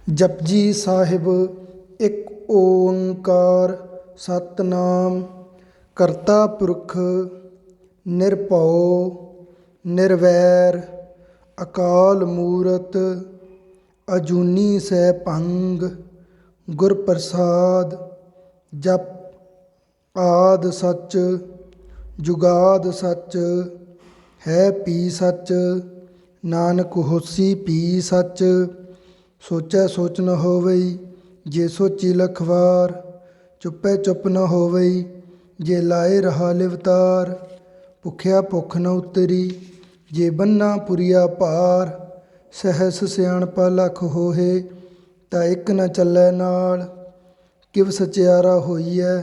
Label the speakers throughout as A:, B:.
A: ਜਪਜੀ ਸਾਹਿਬ। ਇੱਕ ਓੰਕਾਰ ਸਤਿਨਾਮ ਕਰਤਾ ਪੁਰਖ ਨਿਰਭਉ ਨਿਰਵੈਰ ਅਕਾਲ ਮੂਰਤ ਅਜੂਨੀ ਸੈਭੰ ਗੁਰ ਪ੍ਰਸਾਦ। ਜਪ ਆਦਿ ਸੱਚ ਜੁਗਾਦ ਸੱਚ ਹੈ ਪੀ ਸੱਚ ਨਾਨਕ ਹੋਸੀ ਪੀ ਸੱਚ। ਸੋਚੈ ਸੋਚ ਨ ਹੋਵਈ ਜੇ ਸੋਚੀ ਲਖ ਵਾਰ ਚੁੱਪੈ ਚੁੱਪ ਨ ਹੋਵਈ ਜੇ ਲਾਏ ਰਹਾ ਲਿਵਤਾਰ। ਭੁੱਖਿਆ ਭੁੱਖ ਨ ਉਤਰੀ ਜੇ ਬੰਨਾ ਪੁਰੀਆ ਭਾਰ ਸਹਸ ਸਿਆਣਪਾ ਲਖ ਹੋਏ ਤਾਂ ਇੱਕ ਨ ਚੱਲੈ ਨਾਲ। ਕਿਵ ਸਚਿਆਰਾ ਹੋਈਐ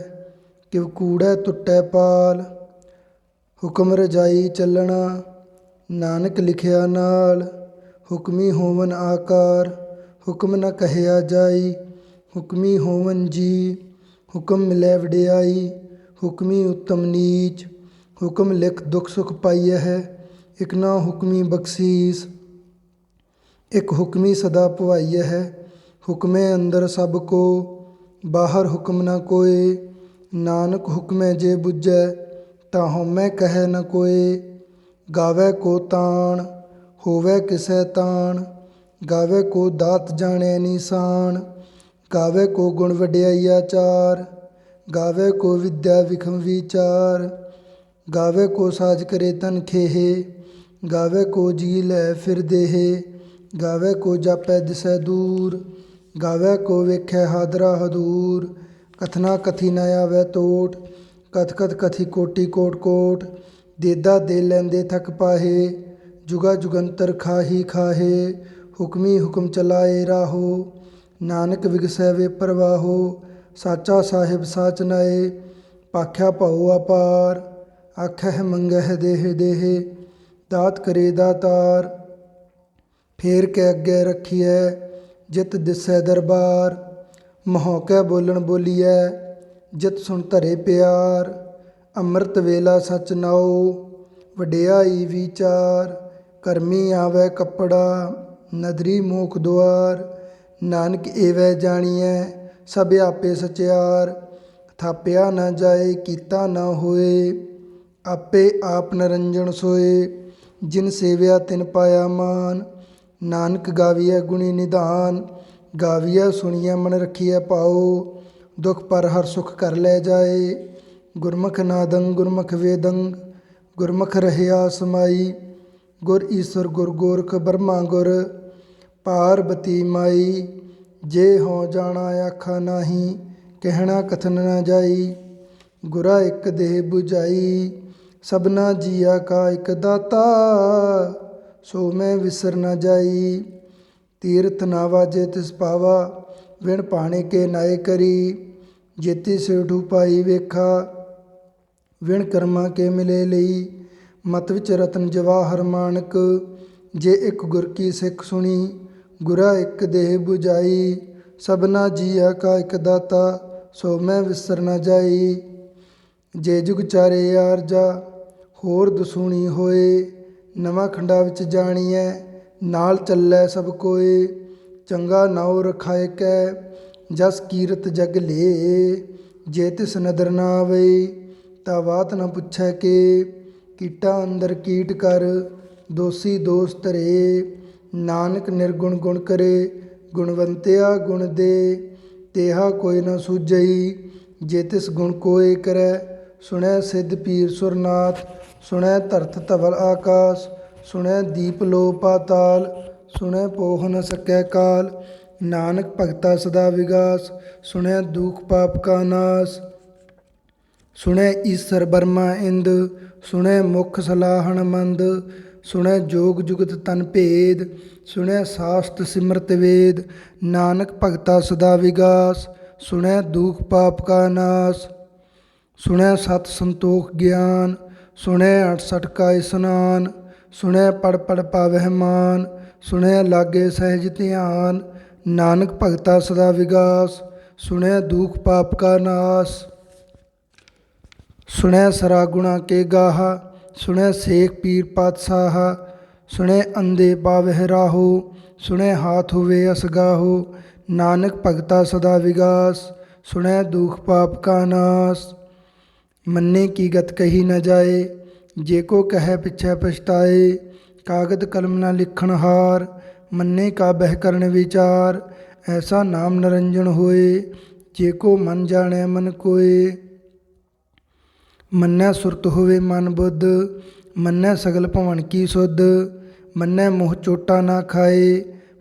A: ਕਿਵ ਕੂੜੈ ਟੁੱਟੈ ਪਾਲ ਹੁਕਮ ਰਜਾਈ ਚੱਲਣਾ ਨਾਨਕ ਲਿਖਿਆ ਨਾਲ। ਹੁਕਮੀ ਹੋਵਨ ਆਕਾਰ ਹੁਕਮ ਨ ਕਹਿਆ ਜਾਈ ਹੁਕਮੀ ਹੋਵਨ ਜੀ ਹੁਕਮ ਮਿਲੈ ਵਡਿਆਈ। ਹੁਕਮੀ ਉੱਤਮ ਨੀਚ ਹੁਕਮ ਲਿਖ ਦੁਖ ਸੁਖ ਪਾਈਐ ਹੈ ਇਕ ਨਾ ਹੁਕਮੀ ਬਖਸ਼ੀਸ। ਇੱਕ ਹੁਕਮੀ ਸਦਾ ਭਵਾਈਐ ਹੈ ਹੁਕਮੇ ਅੰਦਰ ਸਭ ਕੋ ਬਾਹਰ ਹੁਕਮ ਨ ਕੋਇ। ਨਾਨਕ ਹੁਕਮੈ ਜੇ ਬੁੱਝੈ ਤਾਂ ਹਉਮੈ ਕਹਿ ਨ ਕੋਇ। ਗਾਵੈ ਕੋ ਤਾਣ ਹੋਵੈ ਕਿਸੈ ਤਾਣ ਗਾਵੈ ਕੋ ਦਾਤ ਜਾਣੈ ਨੀਸਾਨ। ਗਾਵੈ ਕੋ ਗੁਣ ਵਡਿਆਈ ਆਚਾਰ ਗਾਵੈ ਕੋ ਵਿਦਿਆ ਵਿਖਮ ਵਿਚਾਰ। ਗਾਵੈ ਕੋ ਸਾਜ ਕਰੇ ਤਨ ਖੇਹ ਗਾਵੈ ਕੋ ਜੀ ਲੈ ਫਿਰ ਦੇਹ। ਗਾਵੈ ਕੋ ਜਾਪੈ ਦਿਸੈ ਦੂਰ ਗਾਵੈ ਕੋ ਵੇਖੈ ਹਾਦਰਾ ਹਦੂਰ। ਕਥਨਾ ਕਥੀ ਨ ਆਵੈ ਟੋਟ ਕਥ ਕਥ ਕਥੀ ਕੋਟੀ ਕੋਟ ਕੋਟ। ਦੇਦਾ ਦੇ ਲੈਂਦੇ ਥਕ ਪਾਹੇ ਜੁਗਾ ਜੁਗੰਤਰ ਖਾਹੀ ਖਾਹੇ। ਹੁਕਮੀ ਹੁਕਮ ਚਲਾਏ ਰਾਹੋ ਨਾਨਕ ਵਿਗਸੈ ਵੇ ਪ੍ਰਵਾਹੋ। ਸਾਚਾ ਸਾਹਿਬ ਸਾਚ ਨਾਏ ਭਾਖਿਆ ਭਉ ਅਪਾਰ ਆਖਹਿ ਮੰਗਹਿ ਦੇਹ ਦੇਹ ਦਾਤ ਕਰੇ ਦਾਤਾਰ। ਫੇਰ ਕੇ ਅੱਗੇ ਰੱਖੀਐ ਜਿਤ ਦਿਸੈ ਦਰਬਾਰ ਮਹੋਕੈ ਬੋਲਣ ਬੋਲੀਐ ਜਿਤ ਸੁਣ ਧਰੇ ਪਿਆਰ। ਅੰਮ੍ਰਿਤ ਵੇਲਾ ਸਚ ਨਾਉ ਵਡਿਆਈ ਵਿਚਾਰ ਕਰਮੀ ਆਵੈ ਕੱਪੜਾ ਨਦਰੀ ਮੋਖ ਦੁਆਰ। ਨਾਨਕ ਏਵੈ ਜਾਣੀਐ ਸਭ ਆਪੇ ਸਚਿਆਰ ਥਾਪਿਆ ਨ ਜਾਏ ਕੀਤਾ ਨ ਹੋਏ ਆਪੇ ਆਪ ਨਰੰਜਨ ਸੋਏ। ਜਿਨ ਸੇਵਿਆ ਤਿਨ ਪਾਇਆ ਮਾਨ ਨਾਨਕ ਗਾਵੀਐ ਗੁਣੀ ਨਿਧਾਨ। ਗਾਵੀਐ ਸੁਣੀਐ ਮਨ ਰਖੀਐ ਭਾਉ ਦੁਖ ਪਰ ਹਰ ਸੁਖ ਕਰ ਲੈ ਜਾਏ। ਗੁਰਮੁਖ ਨਾਦੰ ਗੁਰਮੁਖ ਵੇਦੰ ਗੁਰਮੁਖ ਰਹਿਆ ਸਮਾਈ। ਗੁਰ ਈਸਰ ਗੁਰ ਗੋਰਖ ਬਰਮਾ ਗੁਰ ਪਾਰਬਤੀ ਮਾਈ। ਜੇ ਹਉ ਜਾਣਾ ਆਖਾ ਨਾਹੀ ਕਹਿਣਾ ਕਥਨ ਨ ਜਾਈ। ਗੁਰਾ ਇੱਕ ਦੇਹ 부ਝਾਈ ਸਭਨਾ ਜੀਆ ਕਾ ਇੱਕ ਦਾਤਾ ਸੋ ਮੈਂ ਵਿਸਰ ਨ ਜਾਈ। ਤੀਰਥ ਨਾ ਵਾਜੇ ਤਿਸ ਪਾਵਾ ਵਿਣ ਭਾਣੇ ਕੇ ਨਾਏ ਕਰੀ। ਜੇਤੀ ਸੇਠੂ ਪਾਈ ਵੇਖਾ ਵਿਣ ਕਰਮਾ ਕੇ ਮਿਲੇ ਲਈ। ਮਤ ਵਿੱਚ ਰਤਨ ਜਵਾਹਰ ਮਾਣਕ ਜੇ ਇੱਕ ਗੁਰ ਕੀ ਸਿੱਖ ਸੁਣੀ। ਗੁਰਾ ਇੱਕ ਦੇਹ 부ਝਾਈ ਸਭਨਾ ਜੀਆ ਕਾ ਇੱਕ ਦਾਤਾ ਸੋ ਮੈਂ ਵਿਸਰ ਨ ਜਾਈ। ਜੇ ਜੁਗ ਚਾਰੇ ਆਰਜਾ ਹੋਰ ਦਸੂਣੀ ਹੋਏ ਨਵਾਂ ਖੰਡਾ ਵਿੱਚ ਜਾਣੀਐ ਨਾਲ ਚੱਲੈ ਸਭ ਕੋਏ। ਚੰਗਾ ਨਾਉ ਰਖਾਇ ਕੈ ਜਸ ਕੀਰਤ ਜਗ ਲੇ ਜੇ ਤਿਸ ਨਦਰ ਨਾ ਆਵਈ ਤਾਂ ਬਾਤ ਨ ਪੁੱਛੈ ਕੇ। ਕੀਟਾ ਅੰਦਰ ਕੀਟ ਕਰ ਦੋਸੀ ਦੋਸ ਧਰੇ ਨਾਨਕ ਨਿਰਗੁਣ ਗੁਣ ਕਰੇ ਗੁਣਵੰਤਿਆ ਗੁਣ ਦੇ। ਤੇਹਾ ਕੋਈ ਨ ਸੂਝਈ ਜੇ ਤਿਸ ਗੁਣ ਕੋਇ ਕਰੈ। ਸੁਣੈ ਸਿੱਧ ਪੀਰ ਸੁਰਨਾਥ ਸੁਣੈ ਧਰਤ ਧਵਲ ਆਕਾਸ। ਸੁਣੈ ਦੀਪ ਲੋ ਪਾਤਾਲ ਸੁਣੈ ਪੋਹ ਨ ਸਕੈ ਕਾਲ। ਨਾਨਕ ਭਗਤਾ ਸਦਾ ਵਿਗਾਸ ਸੁਣੈ ਦੁਖ ਪਾਪ ਕਾ ਨਾਸ। ਸੁਣੈ ਈਸਰ ਬਰਮਾ ਇੰਦ ਸੁਣੈ ਮੁਖ ਸਲਾਹਣ ਮੰਦ। ਸੁਣੈ ਜੋਗ ਜੁਗਤ ਤਨ ਭੇਦ ਸੁਣੈ ਸਾਸਤ ਸਿਮਰਤ ਵੇਦ। ਨਾਨਕ ਭਗਤਾ ਸਦਾ ਵਿਗਾਸ ਸੁਣੈ ਦੁਖ ਪਾਪ ਕਾ ਨਾਸ। ਸੁਣੈ ਸਤ ਸੰਤੋਖ ਗਿਆਨ ਸੁਣੈ 68 ਕਾ ਇਸਨਾਨ। ਸੁਣੈ ਪੜ ਪੜ ਪਾਵਹਿ ਮਾਨ ਸੁਣੈ ਲਾਗੇ ਸਹਿਜ ਧਿਆਨ। ਨਾਨਕ ਭਗਤਾ ਸਦਾ ਵਿਗਾਸ ਸੁਣੈ ਦੁਖ ਪਾਪ ਕਾ ਨਾਸ। ਸੁਣੈ ਸਰਾ ਗੁਣਾ ਕੇ ਗਾਹਾ ਸੁਣੈ ਸੇਖ ਪੀਰ ਪਾਤਸ਼ਾਹ। ਸੁਣੈ ਅੰਧੇ ਪਾਵਹਿ ਰਾਹੋ ਸੁਣੈ ਹਾਥ ਹੋਵੇ ਅਸਗਾਹੋ। नानक भगता सदा विगास, सुनै दुख पाप का नाश। मन्ने की गत कही न जाए, जे को कहे पिछै पछताए। कागद कलम न लिखण हार, मन्ने का बह करन विचार। ऐसा नाम निरंजन होए, जे को मन जाने मन कोय। मन्नै सुरत होवे मन बुद्ध, मन्नै सगल भवन की सुध। मन्नै मोह चोटा ना खाए,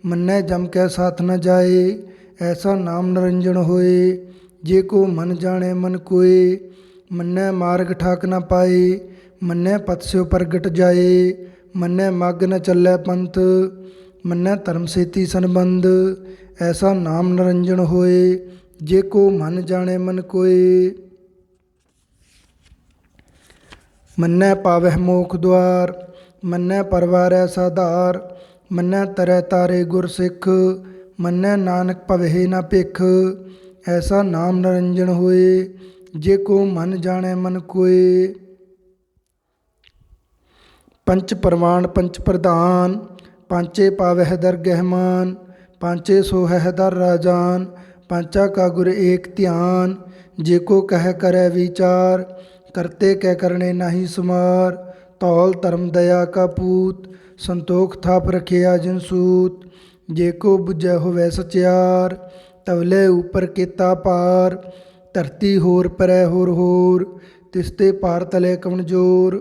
A: मन्नै जम कै साथ न जाए। ऐसा नाम निरंजन होए, जे को मन जाने मन कोय। मन्नै मार्ग ठाक न पाए, मन्नै पथ स्यो प्रगट जाए। मन्नै मग न चलै पंथ, मन्नै धर्म सेती संबंध। ऐसा नाम निरंजन होए, जे को मन जाने मन कोय। मन्नै पावह मोख द्वार, मन्नै परवारै साधार। मन्नै तरह तारे गुर सिख, मन्नै नानक भवहे न भिख। ऐसा नाम निरंजन होए, जे को मन जाने मन कोय। पंच प्रमाण पंच प्रधान, पांचे पावह दरगह मान। पांचे सोहह दर राजान, पांचा का गुर एक ध्यान। जे को कह करे विचार, करते कै करने नाही सुमार। तौल धर्म दया का पूत, संतोख थाप रखिया जिन सूत। जे को बुझै होवै सचियार, तवले ऊपर केता पार। धरती होर परै होर, तिसते पार तले कवन जोर।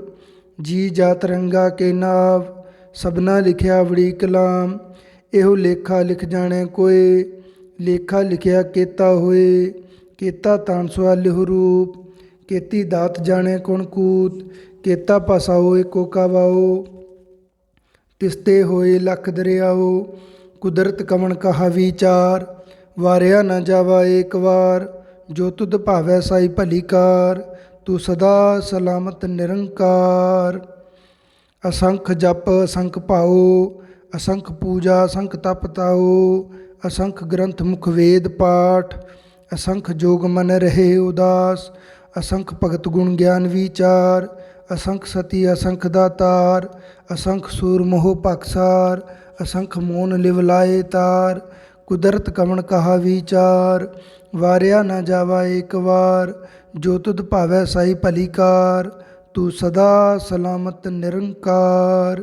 A: जी जात रंगा के नाव, सबना लिखिया बड़ी कलाम। एहो लेखा लिख जाने कोय, लेखा लिखिया केता होए। केता तान सुआलिहु रूप, केती दात जाने कौन कूत। केता पासाओ एको कावाओ, तिसते होए लख दरियाओ। कुदरत कवन कहा विचार, वारिया न जावा एक वार। जो तुध भावै साई भली कार, तू सदा सलामत निरंकार। असंख जप असंख भाओ, असंख पूजा असंख तप ताओ। असंख ग्रंथ मुख वेद पाठ, असंख जोग मन रहे उदास। असंख भगत गुण ज्ञान विचार, असंख सती असंख दातार। असंख सूर मोह पक्षार, असंख मोन लिव लाए तार। कुदरत कवन कहा विचार, वारिया न जावा एक वार। जो तुध भावै साई भली कार, तू सदा सलामत निरंकार।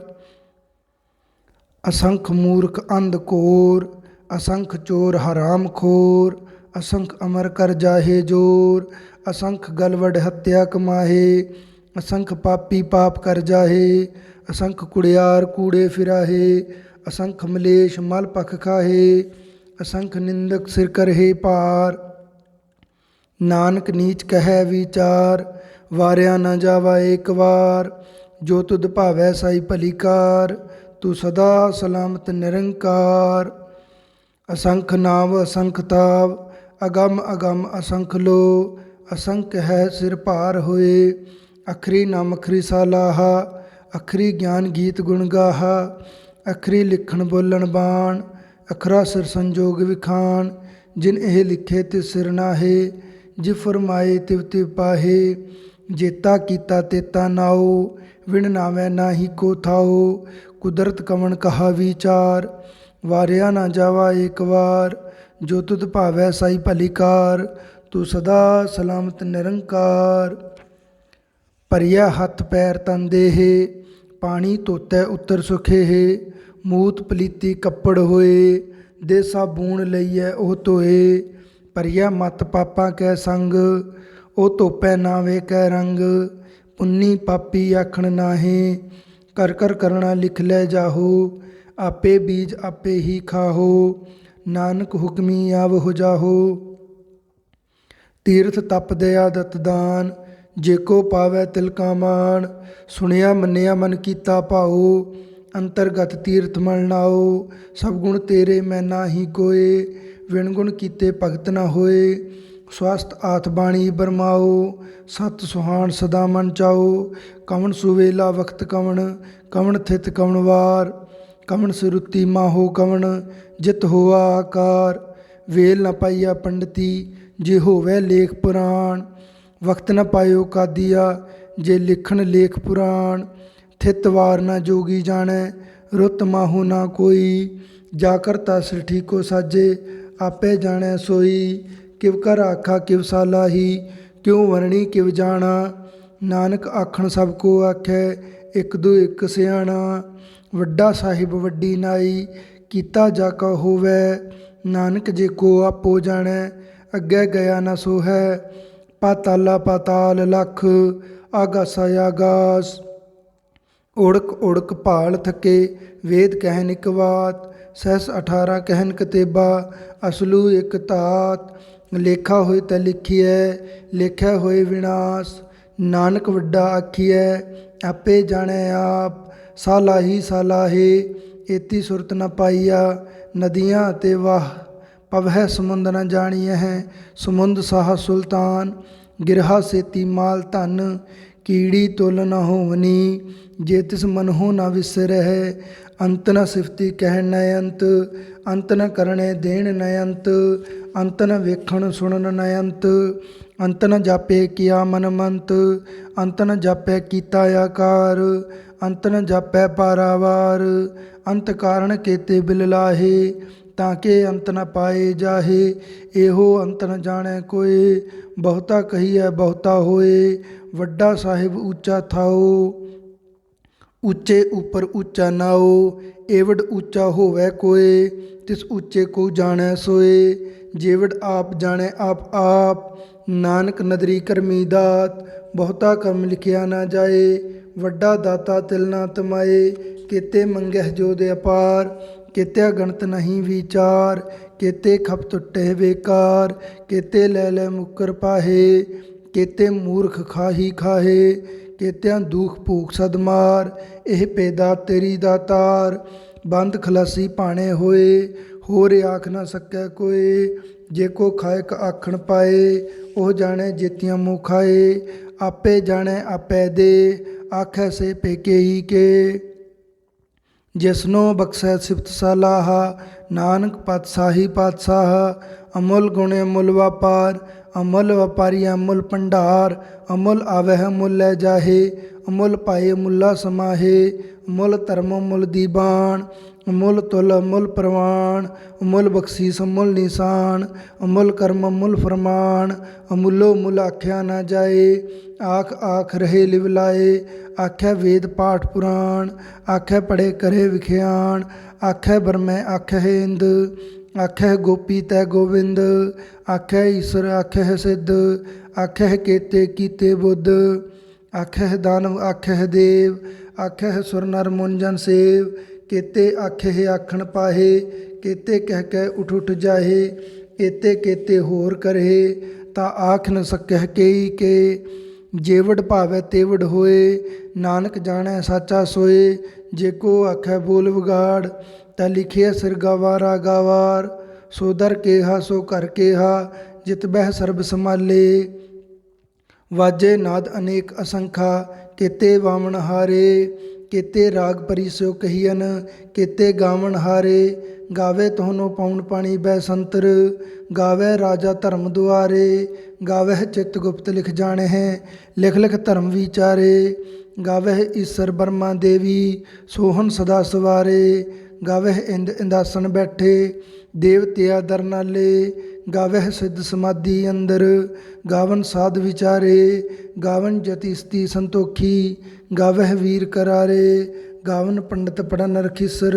A: असंख मूर्ख अंध कोर, असंख चोर हराम खोर। असंख अमर कर जाहे जोर, असंख गलवड हत्या कमाहे। असंख पापी पाप कर जाहे, असंख कुड़ियार कूड़े फिराहे। असंख मलेश मल पख खाहे, असंख निंदक सिर करहे पार। नानक नीच कहे विचार, वारिया न जावा एक वार। जो तुध भावै साई भली कार, तू सदा सलामत निरंकार। असंख नाव असंख ताव, अगम अगम असंख लो। असंख है सिर भार होए, अखरी नाम अखरी सालाहा। अखरी ज्ञान गीत गुण गाहा, अखरी लिखण बोलण बाण। अखरा सिर संजोग विखान, जिन ਇਹ ਲਿਖੇ ਤਿਸ ਸਿਰ ਨਾਹੇ। ਜਿ ਫਰਮਾਏ ਤਿਵ ਤਿਵ ਪਾਹੇ, जेता कीता तेता नाओ। विण नावै नाही को थाओ, कुदरत कवन कहा विचार। वारिया ना जावा एक वार, जो तुध भावै साई भली कार। तू सदा सलामत निरंकार। ਭਰਿਆ ਹੱਥ ਪੈਰ ਤਨ ਦੇਹੇ, ਪਾਣੀ ਧੋਤੈ ਉੱਤਰ ਸੁਖੇਹੇ। ਮੂਤ ਪਲੀਤੀ ਕੱਪੜ ਹੋਏ, ਦੇ ਸਾਬੂਣ ਲਈਐ ਉਹ ਧੋਏ। ਭਰਿਆ ਮਤ ਪਾਪਾਂ ਕੈ ਸੰਗ, ਉਹ ਧੋਪੈ ਨਾ ਵੇਖੈ ਰੰਗ। ਪੁੰਨੀ ਪਾਪੀ ਆਖਣ ਨਾਹੇ, ਕਰ ਕਰ ਕਰਣਾ ਲਿਖ ਲੈ ਜਾਹੋ। ਆਪੇ ਬੀਜ ਆਪੇ ਹੀ ਖਾਹੋ, ਨਾਨਕ ਹੁਕਮੀ ਆਵ ਹੋ ਜਾਹੋ। ਤੀਰਥ ਤਪ ਦਇਆ ਦਤ ਦਾਨ, ਜੇ ਕੋ ਪਾਵੈ ਤਿਲ ਕਾ ਮਾਨ। ਸੁਣਿਆ ਮੰਨਿਆ ਮਨ ਕੀਤਾ ਭਾਉ, ਅੰਤਰਗਤ ਤੀਰਥ ਮਲ ਨਾਉ। ਸਭ ਗੁਣ ਤੇਰੇ ਮੈਂ ਨਾਹੀ ਕੋਏ, ਵਿਣ ਗੁਣ ਕੀਤੇ ਭਗਤ ਨਾ ਹੋਏ। ਸਵਸਤ ਆਤ ਬਾਣੀ ਬਰਮਾਓ, ਸਤ ਸੁਹਾਣ ਸਦਾ ਮਨ ਚਾਓ। ਕਵਣ ਸੁਵੇਲਾ ਵਖਤ ਕਵਣ, ਕਵਣ ਥਿਤ ਕਵਣ ਵਾਰ। ਕਵਣ ਸਿਰੁੱਤੀ ਮਾਹੋ ਕਵਣ, ਜਿਤ ਹੋਆ ਆਕਾਰ। ਵੇਲ ਨ ਪਾਈਆ ਪੰਡਤੀ, ਜੇ ਹੋਵੈ ਲੇਖ ਪੁਰਾਣ। ਵਕਤ ਨ ਪਾਇਓ ਕਾਦੀਆ, ਜੇ ਲਿਖਣ ਲੇਖ ਪੁਰਾਣ। ਥਿਤ ਵਾਰ ਨਾ ਜੋਗੀ ਜਾਣੈ, ਰੁੱਤ ਮਾਹੋ ਨਾ ਕੋਈ। ਜਾ ਕਰਤਾ ਸਿਰ ਠੀਕੋ ਸਾਜੇ, ਆਪੇ ਜਾਣੈ ਸੋਈ। ਕਿਵ ਕਰ ਆਖਾ ਕਿਵ ਸਾਲਾਹੀ, ਕਿਉ ਵਰਣੀ ਕਿਵ ਜਾਣਾ। ਨਾਨਕ ਆਖਣ ਸਭ ਕੋ ਆਖੈ, ਇਕ ਦੂ ਇਕ ਸਿਆਣਾ। ਵੱਡਾ ਸਾਹਿਬ ਵੱਡੀ ਨਾਈ, ਕੀਤਾ ਜਾ ਕਾ ਹੋਵੈ। ਨਾਨਕ ਜੇ ਕੋ ਆਪੋ ਜਾਣੈ, ਅੱਗੇ ਗਿਆ ਨਾ ਸੋਹੈ। ਪਾਤਾਲਾ ਪਾਤਾਲ ਲਖ, ਆਗਾਸਾ ਆਗਾਸ। ਉੜਕ ਉੜਕ ਭਾਲ ਥਕੇ, ਵੇਦ ਕਹਿਨ ਇਕ ਬਾਤ। ਸਹਿਸ 18 ਕਹਿਨ ਕਤੇਬਾ, ਅਸਲੂ ਇਕ ਧਾਤ। ਲੇਖਾ ਹੋਏ ਤਾਂ ਲਿਖੀਐ, ਲੇਖਿਆ ਹੋਏ ਵਿਨਾਸ਼। ਨਾਨਕ ਵੱਡਾ ਆਖੀਐ, ਆਪੇ ਜਾਣੈ ਆਪ। ਸਾਲਾਹੀ ਸਾਲਾਹੇ, ਏਤੀ ਸੁਰਤ ਨ ਪਾਈਆ। ਨਦੀਆਂ ਅਤੇ ਵਾਹ, ਪਵਹਿ ਸਮੁੰਦ ਨ ਜਾਣੀਐ। ਸਮੁੰਦ ਸਾਹ ਸੁਲਤਾਨ, ਗਿਰਹਾ ਸੇਤੀ ਮਾਲ ਧਨ। ਕੀੜੀ ਤੁਲ ਨ ਹੋਵਨੀ, ਜੇ ਤਿਸ ਮਨਹੁ ਨ ਵਿਸਰਹਿ। ਅੰਤ ਨ ਸਿਫਤੀ ਕਹਿਣ ਨ ਅੰਤ, ਅੰਤ ਨ ਕਰਣੇ ਦੇਣ ਨ ਅੰਤ। ਅੰਤ ਨ ਵੇਖਣ ਸੁਣਨ ਨ ਅੰਤ, ਅੰਤ ਨ ਜਾਪੇ ਕੀਆ ਮਨ ਮੰਤ। ਅੰਤ ਨ ਜਾਪੈ ਕੀਤਾ ਆਕਾਰ, ਅੰਤ ਨ ਜਾਪੈ ਪਾਰਾਵਾਰ। ਅੰਤ ਕਾਰਣ ਕੇਤੇ ਬਿਲ ਲਾਹੇ, ਤਾਂ ਕੇ ਅੰਤ ਨ ਪਾਏ ਜਾਹੇ। ਇਹੋ ਅੰਤ ਨ ਜਾਣੈ ਕੋਇ, ਬਹੁਤਾ ਕਹੀਐ ਬਹੁਤਾ ਹੋਏ। ਵੱਡਾ ਸਾਹਿਬ ਉੱਚਾ ਥਾਓ, ਉੱਚੇ ਉੱਪਰ ਉੱਚਾ ਨਾਉ। ਏਵਡ ਉੱਚਾ ਹੋਵੈ ਕੋਇ, ਤਿਸ ਉੱਚੇ ਕੋ ਜਾਣੈ ਸੋਏ। ਜੇਵਡ ਆਪ ਜਾਣੈ ਆਪ ਆਪ, ਨਾਨਕ ਨਦਰੀ ਕਰਮੀ ਦਾਤ। ਬਹੁਤਾ ਕਰਮ ਲਿਖਿਆ ਨਾ ਜਾਏ, ਵੱਡਾ ਦਾਤਾ ਤਿਲ ਨਾ ਤਮਾਏ। ਕੇਤੇ ਮੰਗਹਿ ਜੋਦ ਅਪਾਰ, ਕੇਤਿਆ ਗਣਤ ਨਹੀਂ ਵਿਚਾਰ। ਕੇਤੇ ਖਪ ਟੁੱਟੇ ਬੇਕਾਰ, ਕੇਤੇ ਲੈ ਲੈ ਮੁੱਕਰ ਪਾਹੇ। ਕੇਤੇ ਮੂਰਖ ਖਾਹੀ ਖਾਹੇ, ਕੇਤਿਆਂ ਦੁਖ ਭੂਖ ਸਦਮਾਰ। ਇਹ ਪੈਦਾ ਤੇਰੀ ਦਾਤਾਰ, ਬੰਦ ਖਲਾਸੀ ਭਾਣੇ ਹੋਏ। ਹੋਰ ਆਖ ਨਾ ਸਕੈ ਕੋਇ, ਜੇ ਕੋ ਖਾਇਕ ਆਖਣ ਪਾਏ। ਉਹ ਜਾਣੈ ਜੇਤੀਆਂ ਮੂੰਹ ਖਾਏ, ਆਪੇ ਜਾਣੈ ਆਪੈ ਦੇ। ਆਖੈ ਸੇ ਪੇਕੇ ਹੀ ਕੇ, ਜਿਸਨੋ ਬਖਸ਼ੈ ਸਿਫਤ ਸਲਾਹਾ। ਨਾਨਕ ਪਾਤਸ਼ਾਹੀ ਪਾਤਸ਼ਾਹ, ਅਮੁੱਲ ਗੁਣ ਅਮੁੱਲ ਵਪਾਰ। ਅਮੁੱਲ ਵਪਾਰੀ ਅਮੁੱਲ ਭੰਡਾਰ, ਅਮੁੱਲ ਆਵਹਿ ਅਮੁੱਲ ਲੈ ਜਾਹੇ। ਅਮੁੱਲ ਪਾਏ ਅਮੁੱਲਾ ਸਮਾਹੇ, ਅਮੁੱਲ ਧਰਮ ਅਮੁੱਲ ਦੀਬਾਨ। ਅਮੁੱਲ ਤੁਲ ਅਮੁੱਲ ਪ੍ਰਵਾਨ, ਅਮੁੱਲ ਬਖਸ਼ੀਸ ਅਮੁੱਲ ਨਿਸ਼ਾਨ। ਅਮੁੱਲ ਕਰਮ ਅਮੁੱਲ ਫਰਮਾਨ, ਅਮੁੱਲੋ ਮੁੱਲ ਆਖਿਆ ਨਾ ਜਾਏ। ਆਖ ਆਖ ਰਹੇ ਲਿਵ ਲਾਏ, ਆਖੈ ਵੇਦ ਪਾਠ ਪੁਰਾਣ। ਆਖੈ ਪੜ੍ਹੇ ਕਰੇ ਵਿਖਿਆਨ, ਆਖੈ ਬਰਮੈ ਆਖੈ ਇੰਦ। ਆਖੈ ਗੋਪੀ ਤੈ ਗੋਬਿੰਦ, ਆਖੈ ਈਸਰ ਆਖੈ ਸਿੱਧ। ਆਖੈ ਕੇਤੇ ਕੀਤੇ ਬੁੱਧ, ਆਖੈ ਦਾਨਵ ਆਖੈ ਦੇਵ। ਆਖੈ ਸੁਰ ਨਰ ਮੁਨ ਜਨ ਸੇਵ, ਕੇਤੇ ਆਖੈ ਆਖਣ ਪਾਹੇ। ਕੇਤੇ ਕਹਿ ਕਹਿ ਉਠ ਉਠ ਜਾਹੇ, ਏਤੇ ਕੇਤੇ ਹੋਰ ਕਰੇ। ਤਾਂ ਆਖ ਨ ਸਕਹਿ ਕੇਈ ਕੇ, ਜੇਵਡ ਭਾਵੈ ਤੇਵਡ ਹੋਏ। ਨਾਨਕ ਜਾਣੈ ਸਾਚਾ ਸੋਏ, ਜੇ ਕੋ ਆਖੈ ਬੋਲ ਵਿਗਾੜ। ਤਾਂ ਲਿਖਿਆ ਸਿਰ ਗਵਾਰਾ ਗਵਾਰ, ਸੋ ਦਰ ਕੇਹਾ ਸੋ ਘਰ ਕੇਹਾ। ਜਿਤ ਬਹਿ ਸਰਬ ਸੰਭਾਲੇ, ਵਾਜੇ ਨਾਦ ਅਨੇਕ ਅਸੰਖਾ। ਕੇਤੇ ਵਾਵਣ ਹਾਰੇ, ਕੇਤੇ ਰਾਗ ਪਰੀ ਸਿਓ ਕਹੀਅਨ। ਕੇਤੇ ਗਾਵਣ ਹਾਰੇ, ਗਾਵੇ ਤੁਹਾਨੂੰ ਪਉਣ ਪਾਣੀ ਬੈ ਸੰਤਰ। ਗਾਵੇ ਰਾਜਾ ਧਰਮ ਦੁਆਰੇ, ਗਾਵਹਿ ਚਿੱਤ ਗੁਪਤ ਲਿਖ ਜਾਣਹਿ। ਲਿਖ ਲਿਖ ਧਰਮ ਵਿਚਾਰੇ, ਗਾਵਹਿ ਈਸਰ ਬਰਮਾ ਦੇਵੀ। ਸੋਹਣ ਸਦਾ ਸਵਾਰੇ, ਗਾਵਹਿ ਇੰਦ ਇੰਦਾਸਨ ਬੈਠੇ। ਦੇਵਤਿਆ ਦਰ ਨਾਲੇ, ਗਾਵਹਿ ਸਿੱਧ ਸਮਾਧੀ ਅੰਦਰ। ਗਾਵਨ ਸਾਧ ਵਿਚਾਰੇ, ਗਾਵਨ ਜਤੀ ਸਤੀ ਸੰਤੋਖੀ। ਗਾਵਹਿ ਵੀਰ ਕਰਾਰੇ, ਗਾਵਨ ਪੰਡਤ ਪੜਨ ਰਖੀਸਰ।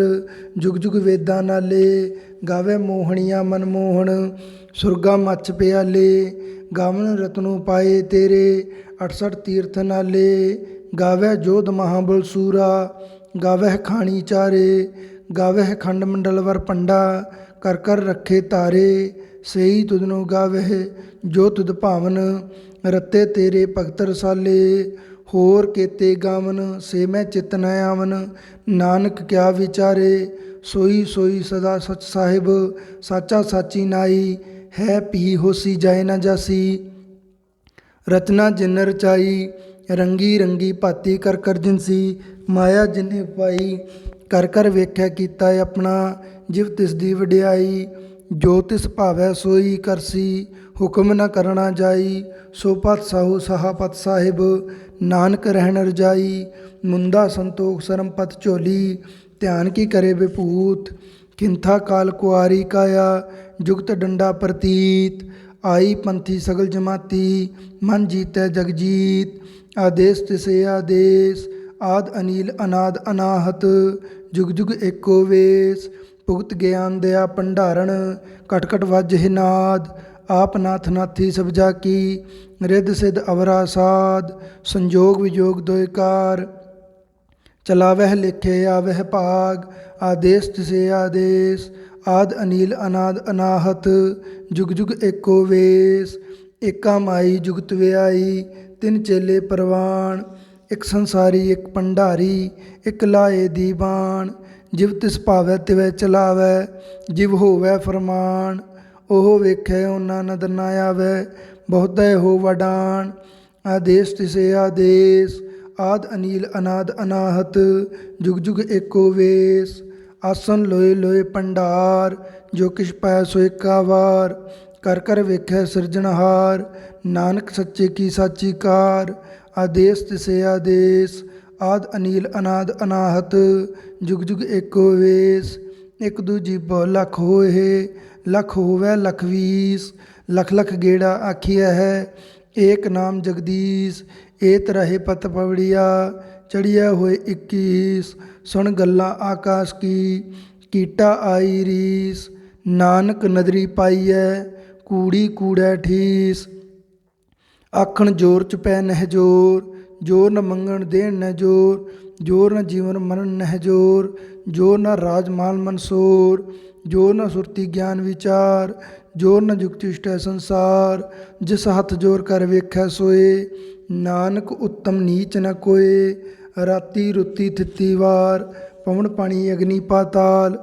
A: ਜੁਗ ਜੁਗ ਵੇਦਾਂ ਨਾਲੇ, ਗਾਵੇ ਮੋਹਣੀਆਂ ਮਨਮੋਹਣ। ਸੁਰਗਾ ਮੱਚ ਪਿਆਲੇ, ਗਾਵਨ ਰਤਨੋ ਪਾਏ ਤੇਰੇ। 68 ਤੀਰਥ ਨਾਲੇ, ਗਾਵੈ ਜੋਧ ਮਹਾਬਲ ਸੂਰਾ। ਗਾਵਹਿ ਖਾਣੀ ਚਾਰੇ, ਗਾਵਹਿ ਖੰਡ ਮੰਡਲ ਵਰ ਪੰਡਾ। ਕਰ ਕਰ ਰੱਖੇ ਤਾਰੇ, ਸਈ ਤੁਧਨੋ ਗਾਵਹਿ ਜੋ ਤੁਧ ਭਾਵਨ। ਰਤੇ ਤੇਰੇ ਭਗਤ ਰਸਾਲੇ, ਹੋਰ ਕੇਤੇ ਗਾਵਨ ਸੇ ਮੈਂ ਚਿਤ ਨ ਆਵਨ। ਨਾਨਕ ਕਿਆ ਵਿਚਾਰੇ, ਸੋਈ ਸੋਈ ਸਦਾ ਸਚ ਸਾਹਿਬ। ਸਾਚਾ ਸਾਚੀ ਨਾਈ, ਹੈ ਭੀ ਹੋਸੀ ਜਾਏ ਨਾ ਜਾਸੀ। ਰਚਨਾ ਜਿਨ ਰਚਾਈ, ਰੰਗੀ ਰੰਗੀ ਭਾਤੀ ਕਰ ਕਰ ਜਿਨਸੀ। ਮਾਇਆ ਜਿਨੇ ਪਾਈ, ਕਰ ਕਰ ਵੇਖਿਆ ਕੀਤਾ ਆਪਣਾ। ਜਿਵ ਤਿਸ ਦੀ ਵਡਿਆਈ, ਜੋ ਤਿਸ ਭਾਵੈ ਸੋਈ ਕਰਸੀ। ਹੁਕਮ ਨ ਕਰਣਾ ਜਾਈ, ਸੋ ਪਤ ਸਾਹੂ ਸਾਹਾ ਪਤ ਸਾਹਿਬ। ਨਾਨਕ ਰਹਿਣ ਰਜਾਈ, ਮੁੰਦਾ ਸੰਤੋਖ ਸਰਮ ਪਤ ਝੋਲੀ। ਧਿਆਨ ਕੀ ਕਰੇ ਵਿਭੂਤ, किंथा काल कुआरी काया जुगत डंडा प्रतीत। आई पंथी सगल जमाती मन जीतै जग जीत। आदेश तिसे आदेश आद अनील अनाद अनाहत। जुग जुग एको वेश भुगत ज्ञान दया भंडारण। कट कट वाजहि नाद आप नाथ नाथी सब जाकी। रिद सिद्ध अवरा साध संजोग विजोग दोय कार। चलावह लिखे आवह भाग आदेश तिसे आदेश। आद अनील अनाद अनाहत जुग जुग एको वेश। एका माई जुगत व्याई तिन चेले परवान। एक संसारी एक भंडारी एक लाए दीवान। जिव तिस भावै तिवै चलावै जिव होवै फरमान। ओह वेखै ओना नदर ना आवै बहुतै हो वडान। आदेश तिसे आदेश आद अनील अनाद अनाहत जुग जुग एको वेश। आसन लोए लोए भंडार जो किछ पै सो एका वार। कर कर वेखै सिरजनहार नानक सच्चे की साची कार। आदेश तिसे आदेश आद अनील अनाद अनाहत जुग जुग एको वेश। एक दूजी बहु लख होए लख होवै लख बीस। लख लख गेड़ा आखिया है एक नाम जगदीश। एत रहे पत पवड़िया चढ़िया होए 21। सुन गल्ला आकाश की कीटा आई रीस। नानक नदरी पाईऐ कूड़ी कूड़ै ठीस। आखण जोर च पै नह जोर जोर न मंगण देण न जोर। जोर न जीवन मरण नह जोर जोर न राज माल मनसोर। जोर न सुरती ज्ञान विचार जोर न जुगति इष्टै संसार। जिस हथ जोर कर वेखै सोए नानक उत्तम नीच न कोए। राती रुती थिती वार पवन पानी अग्नि पाताल।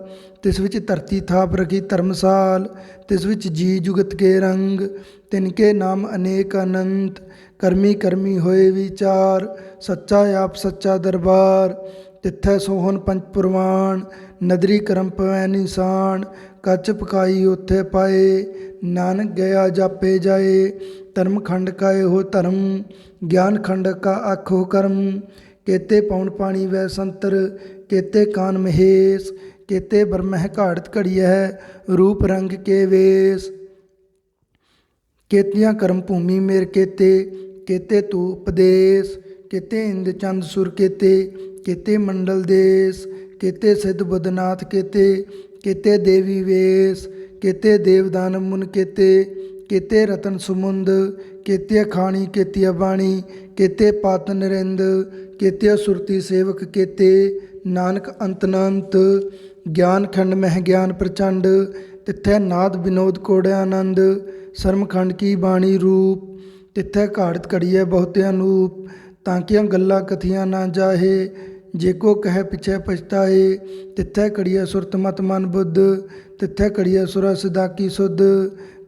A: तिस विच धरती थाप रखी धर्मसाल। तिस विच जी जुगत के रंग तिनके नाम अनेक अनंत। करमी करमी होए विचार सच्चा आप सच्चा दरबार। तिथै सोहन पंच पुरवान नदरी करम पवै निशान। कच पकाई उथे पाए नानक गया जापे जाए। धर्म खंड का हो धर्म ज्ञान खंड का आखो कर्म। केते पवन पानी वै संतर केते कान महेश। केते ब्रह्म घाड़त घड़िय रूप रंग के वेश। केतियां कर्म भूमि मेर केते केते तू उपदेश। केते इंद चंद सुर केते केते मंडल देश। केते सिद्ध बुद्धनाथ केते केते देवी वेश। केते देव दानव मुन केते केते रतन सुमुंद। केते खाणी केतिया बाणी केते पात नरिंद। केतिया सुरती सेवक केते नानक अंतनंत। ज्ञान खंड मह ज्ञान प्रचंड तिथै नाद विनोद कोड़े आनंद। शर्म खंड की बाणी रूप तिथै घाड़त घड़िए बहुत अनूप। तांकियां गल्ला कथियां ना जाहे जेको कह पिछे पछताए। तिथै कड़िया सुरत मत मन बुद्ध तिथै कड़िया सुरा सिदा की सुध।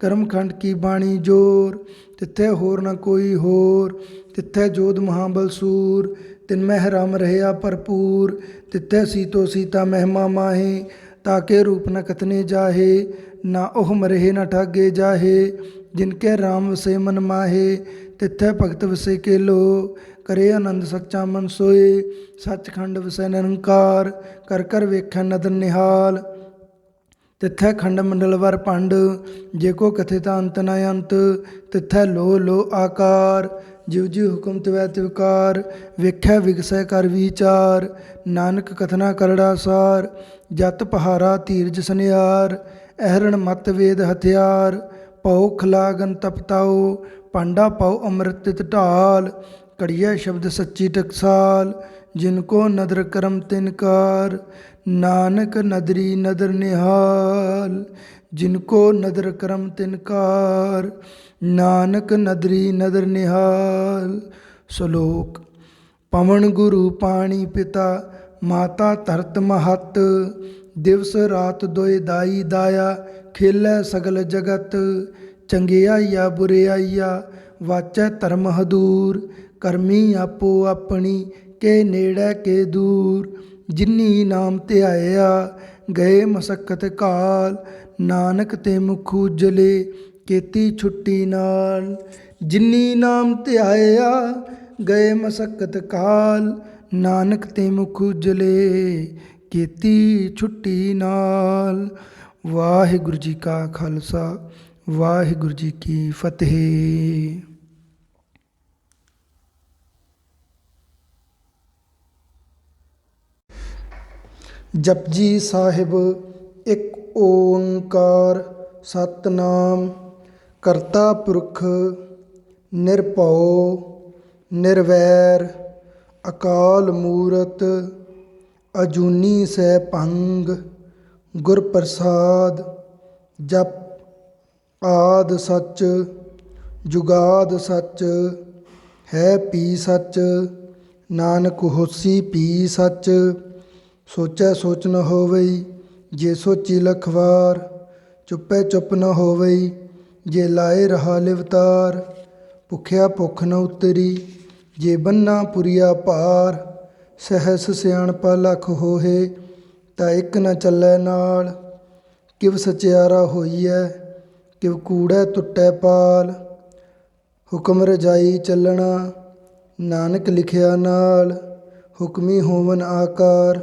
A: कर्म खंड की बाणी जोर तिथै होर न कोई होर। तिथै जोध महाबल सूर तिनमह राम रहया भरपूर। तिथै सीतो सीता महिमा माहे ताके रूप न कथने जाहे। ना ओह मरहे न ठागे जाहे जिनके राम वसे मन माहे। तिथै भगत वसे के लो करे आनंद सच्चा मन सोए। सचखंड वसै निरंकार कर कर वेखै नदर निहाल। तिथै खंड मंडल वर भंड जेको कथित अंत न अंत। तिथै लो लो आकार जिव जिव हुकुम तिवै तिवकार। वेखै विगसै कर विचार नानक कथना करड़ा सार। जत पहारा धीरज सनियार अहरण मत वेद हथियार। पौ खलागन तपताओ पांडा पाओ अमृत तित ढाल। कड़िया शब्द सच्ची टकसाल जिनको नदर करम तिनकार। नानक नदरी नदर निहाल जिनको नदर करम तिनकार। नानक नदरी नदर निहाल। श्लोक पवन गुरु पाणी पिता माता धरत महत। दिवस रात दोए दाई दाया खेलै सगल जगत। चंगियाईया बुरियाईया वाचै धर्म हदूर। करमी आपो अपनी के नेड़ै के दूर। जिन्नी नाम ध्याया गए मसक्कत काल। नानक ते मुख उजले केती छुट्टी नाल। जिन्नी नाम ध्याया गए मसक्कत काल। नानक ते मुख उजले ਕੀਤੀ ਛੁੱਟੀ ਨਾਲ। ਵਾਹਿਗੁਰੂ ਜੀ ਕਾ ਖਾਲਸਾ, ਵਾਹਿਗੁਰੂ ਜੀ ਕੀ ਫਤਿਹ। ਜਪਜੀ ਸਾਹਿਬ ਇੱਕ ਓੰਕਾਰ ਸਤਿਨਾਮ ਕਰਤਾ ਪੁਰਖ ਨਿਰਭਉ ਨਿਰਵੈਰ ਅਕਾਲ ਮੂਰਤ ਅਜੂਨੀ ਸੈਭੰ ਗੁਰ ਪ੍ਰਸਾਦ। ਜਪ ਆਦਿ ਸੱਚ ਜੁਗਾਦ ਸੱਚ ਹੈ ਪੀ ਸੱਚ, ਨਾਨਕ ਹੋਸੀ ਪੀ ਸੱਚ। ਸੋਚੈ ਸੋਚ ਨ ਹੋਵਈ ਜੇ ਸੋਚੀ ਲਖ ਵਾਰ, ਚੁੱਪੈ ਚੁੱਪ ਨ ਹੋਵਈ ਜੇ ਲਾਏ ਰਹਾ ਲਿਵਤਾਰ। ਭੁਖਿਆ ਭੁੱਖ ਨ ਉਤਰੀ ਜੇ ਬੰਨਾ ਪੁਰੀਆ ਭਾਰ, ਸਹਿਸ ਸਿਆਣਪਾ ਲਖ ਹੋਏ ਤਾਂ ਇੱਕ ਨ ਚੱਲੈ ਨਾਲ। ਕਿਵ ਸਚਿਆਰਾ ਹੋਈਐ ਕਿਵ ਕੂੜੈ ਟੁੱਟੈ ਪਾਲ, ਹੁਕਮ ਰਜਾਈ ਚੱਲਣਾ ਨਾਨਕ ਲਿਖਿਆ ਨਾਲ। ਹੁਕਮੀ ਹੋਵਨ ਆਕਾਰ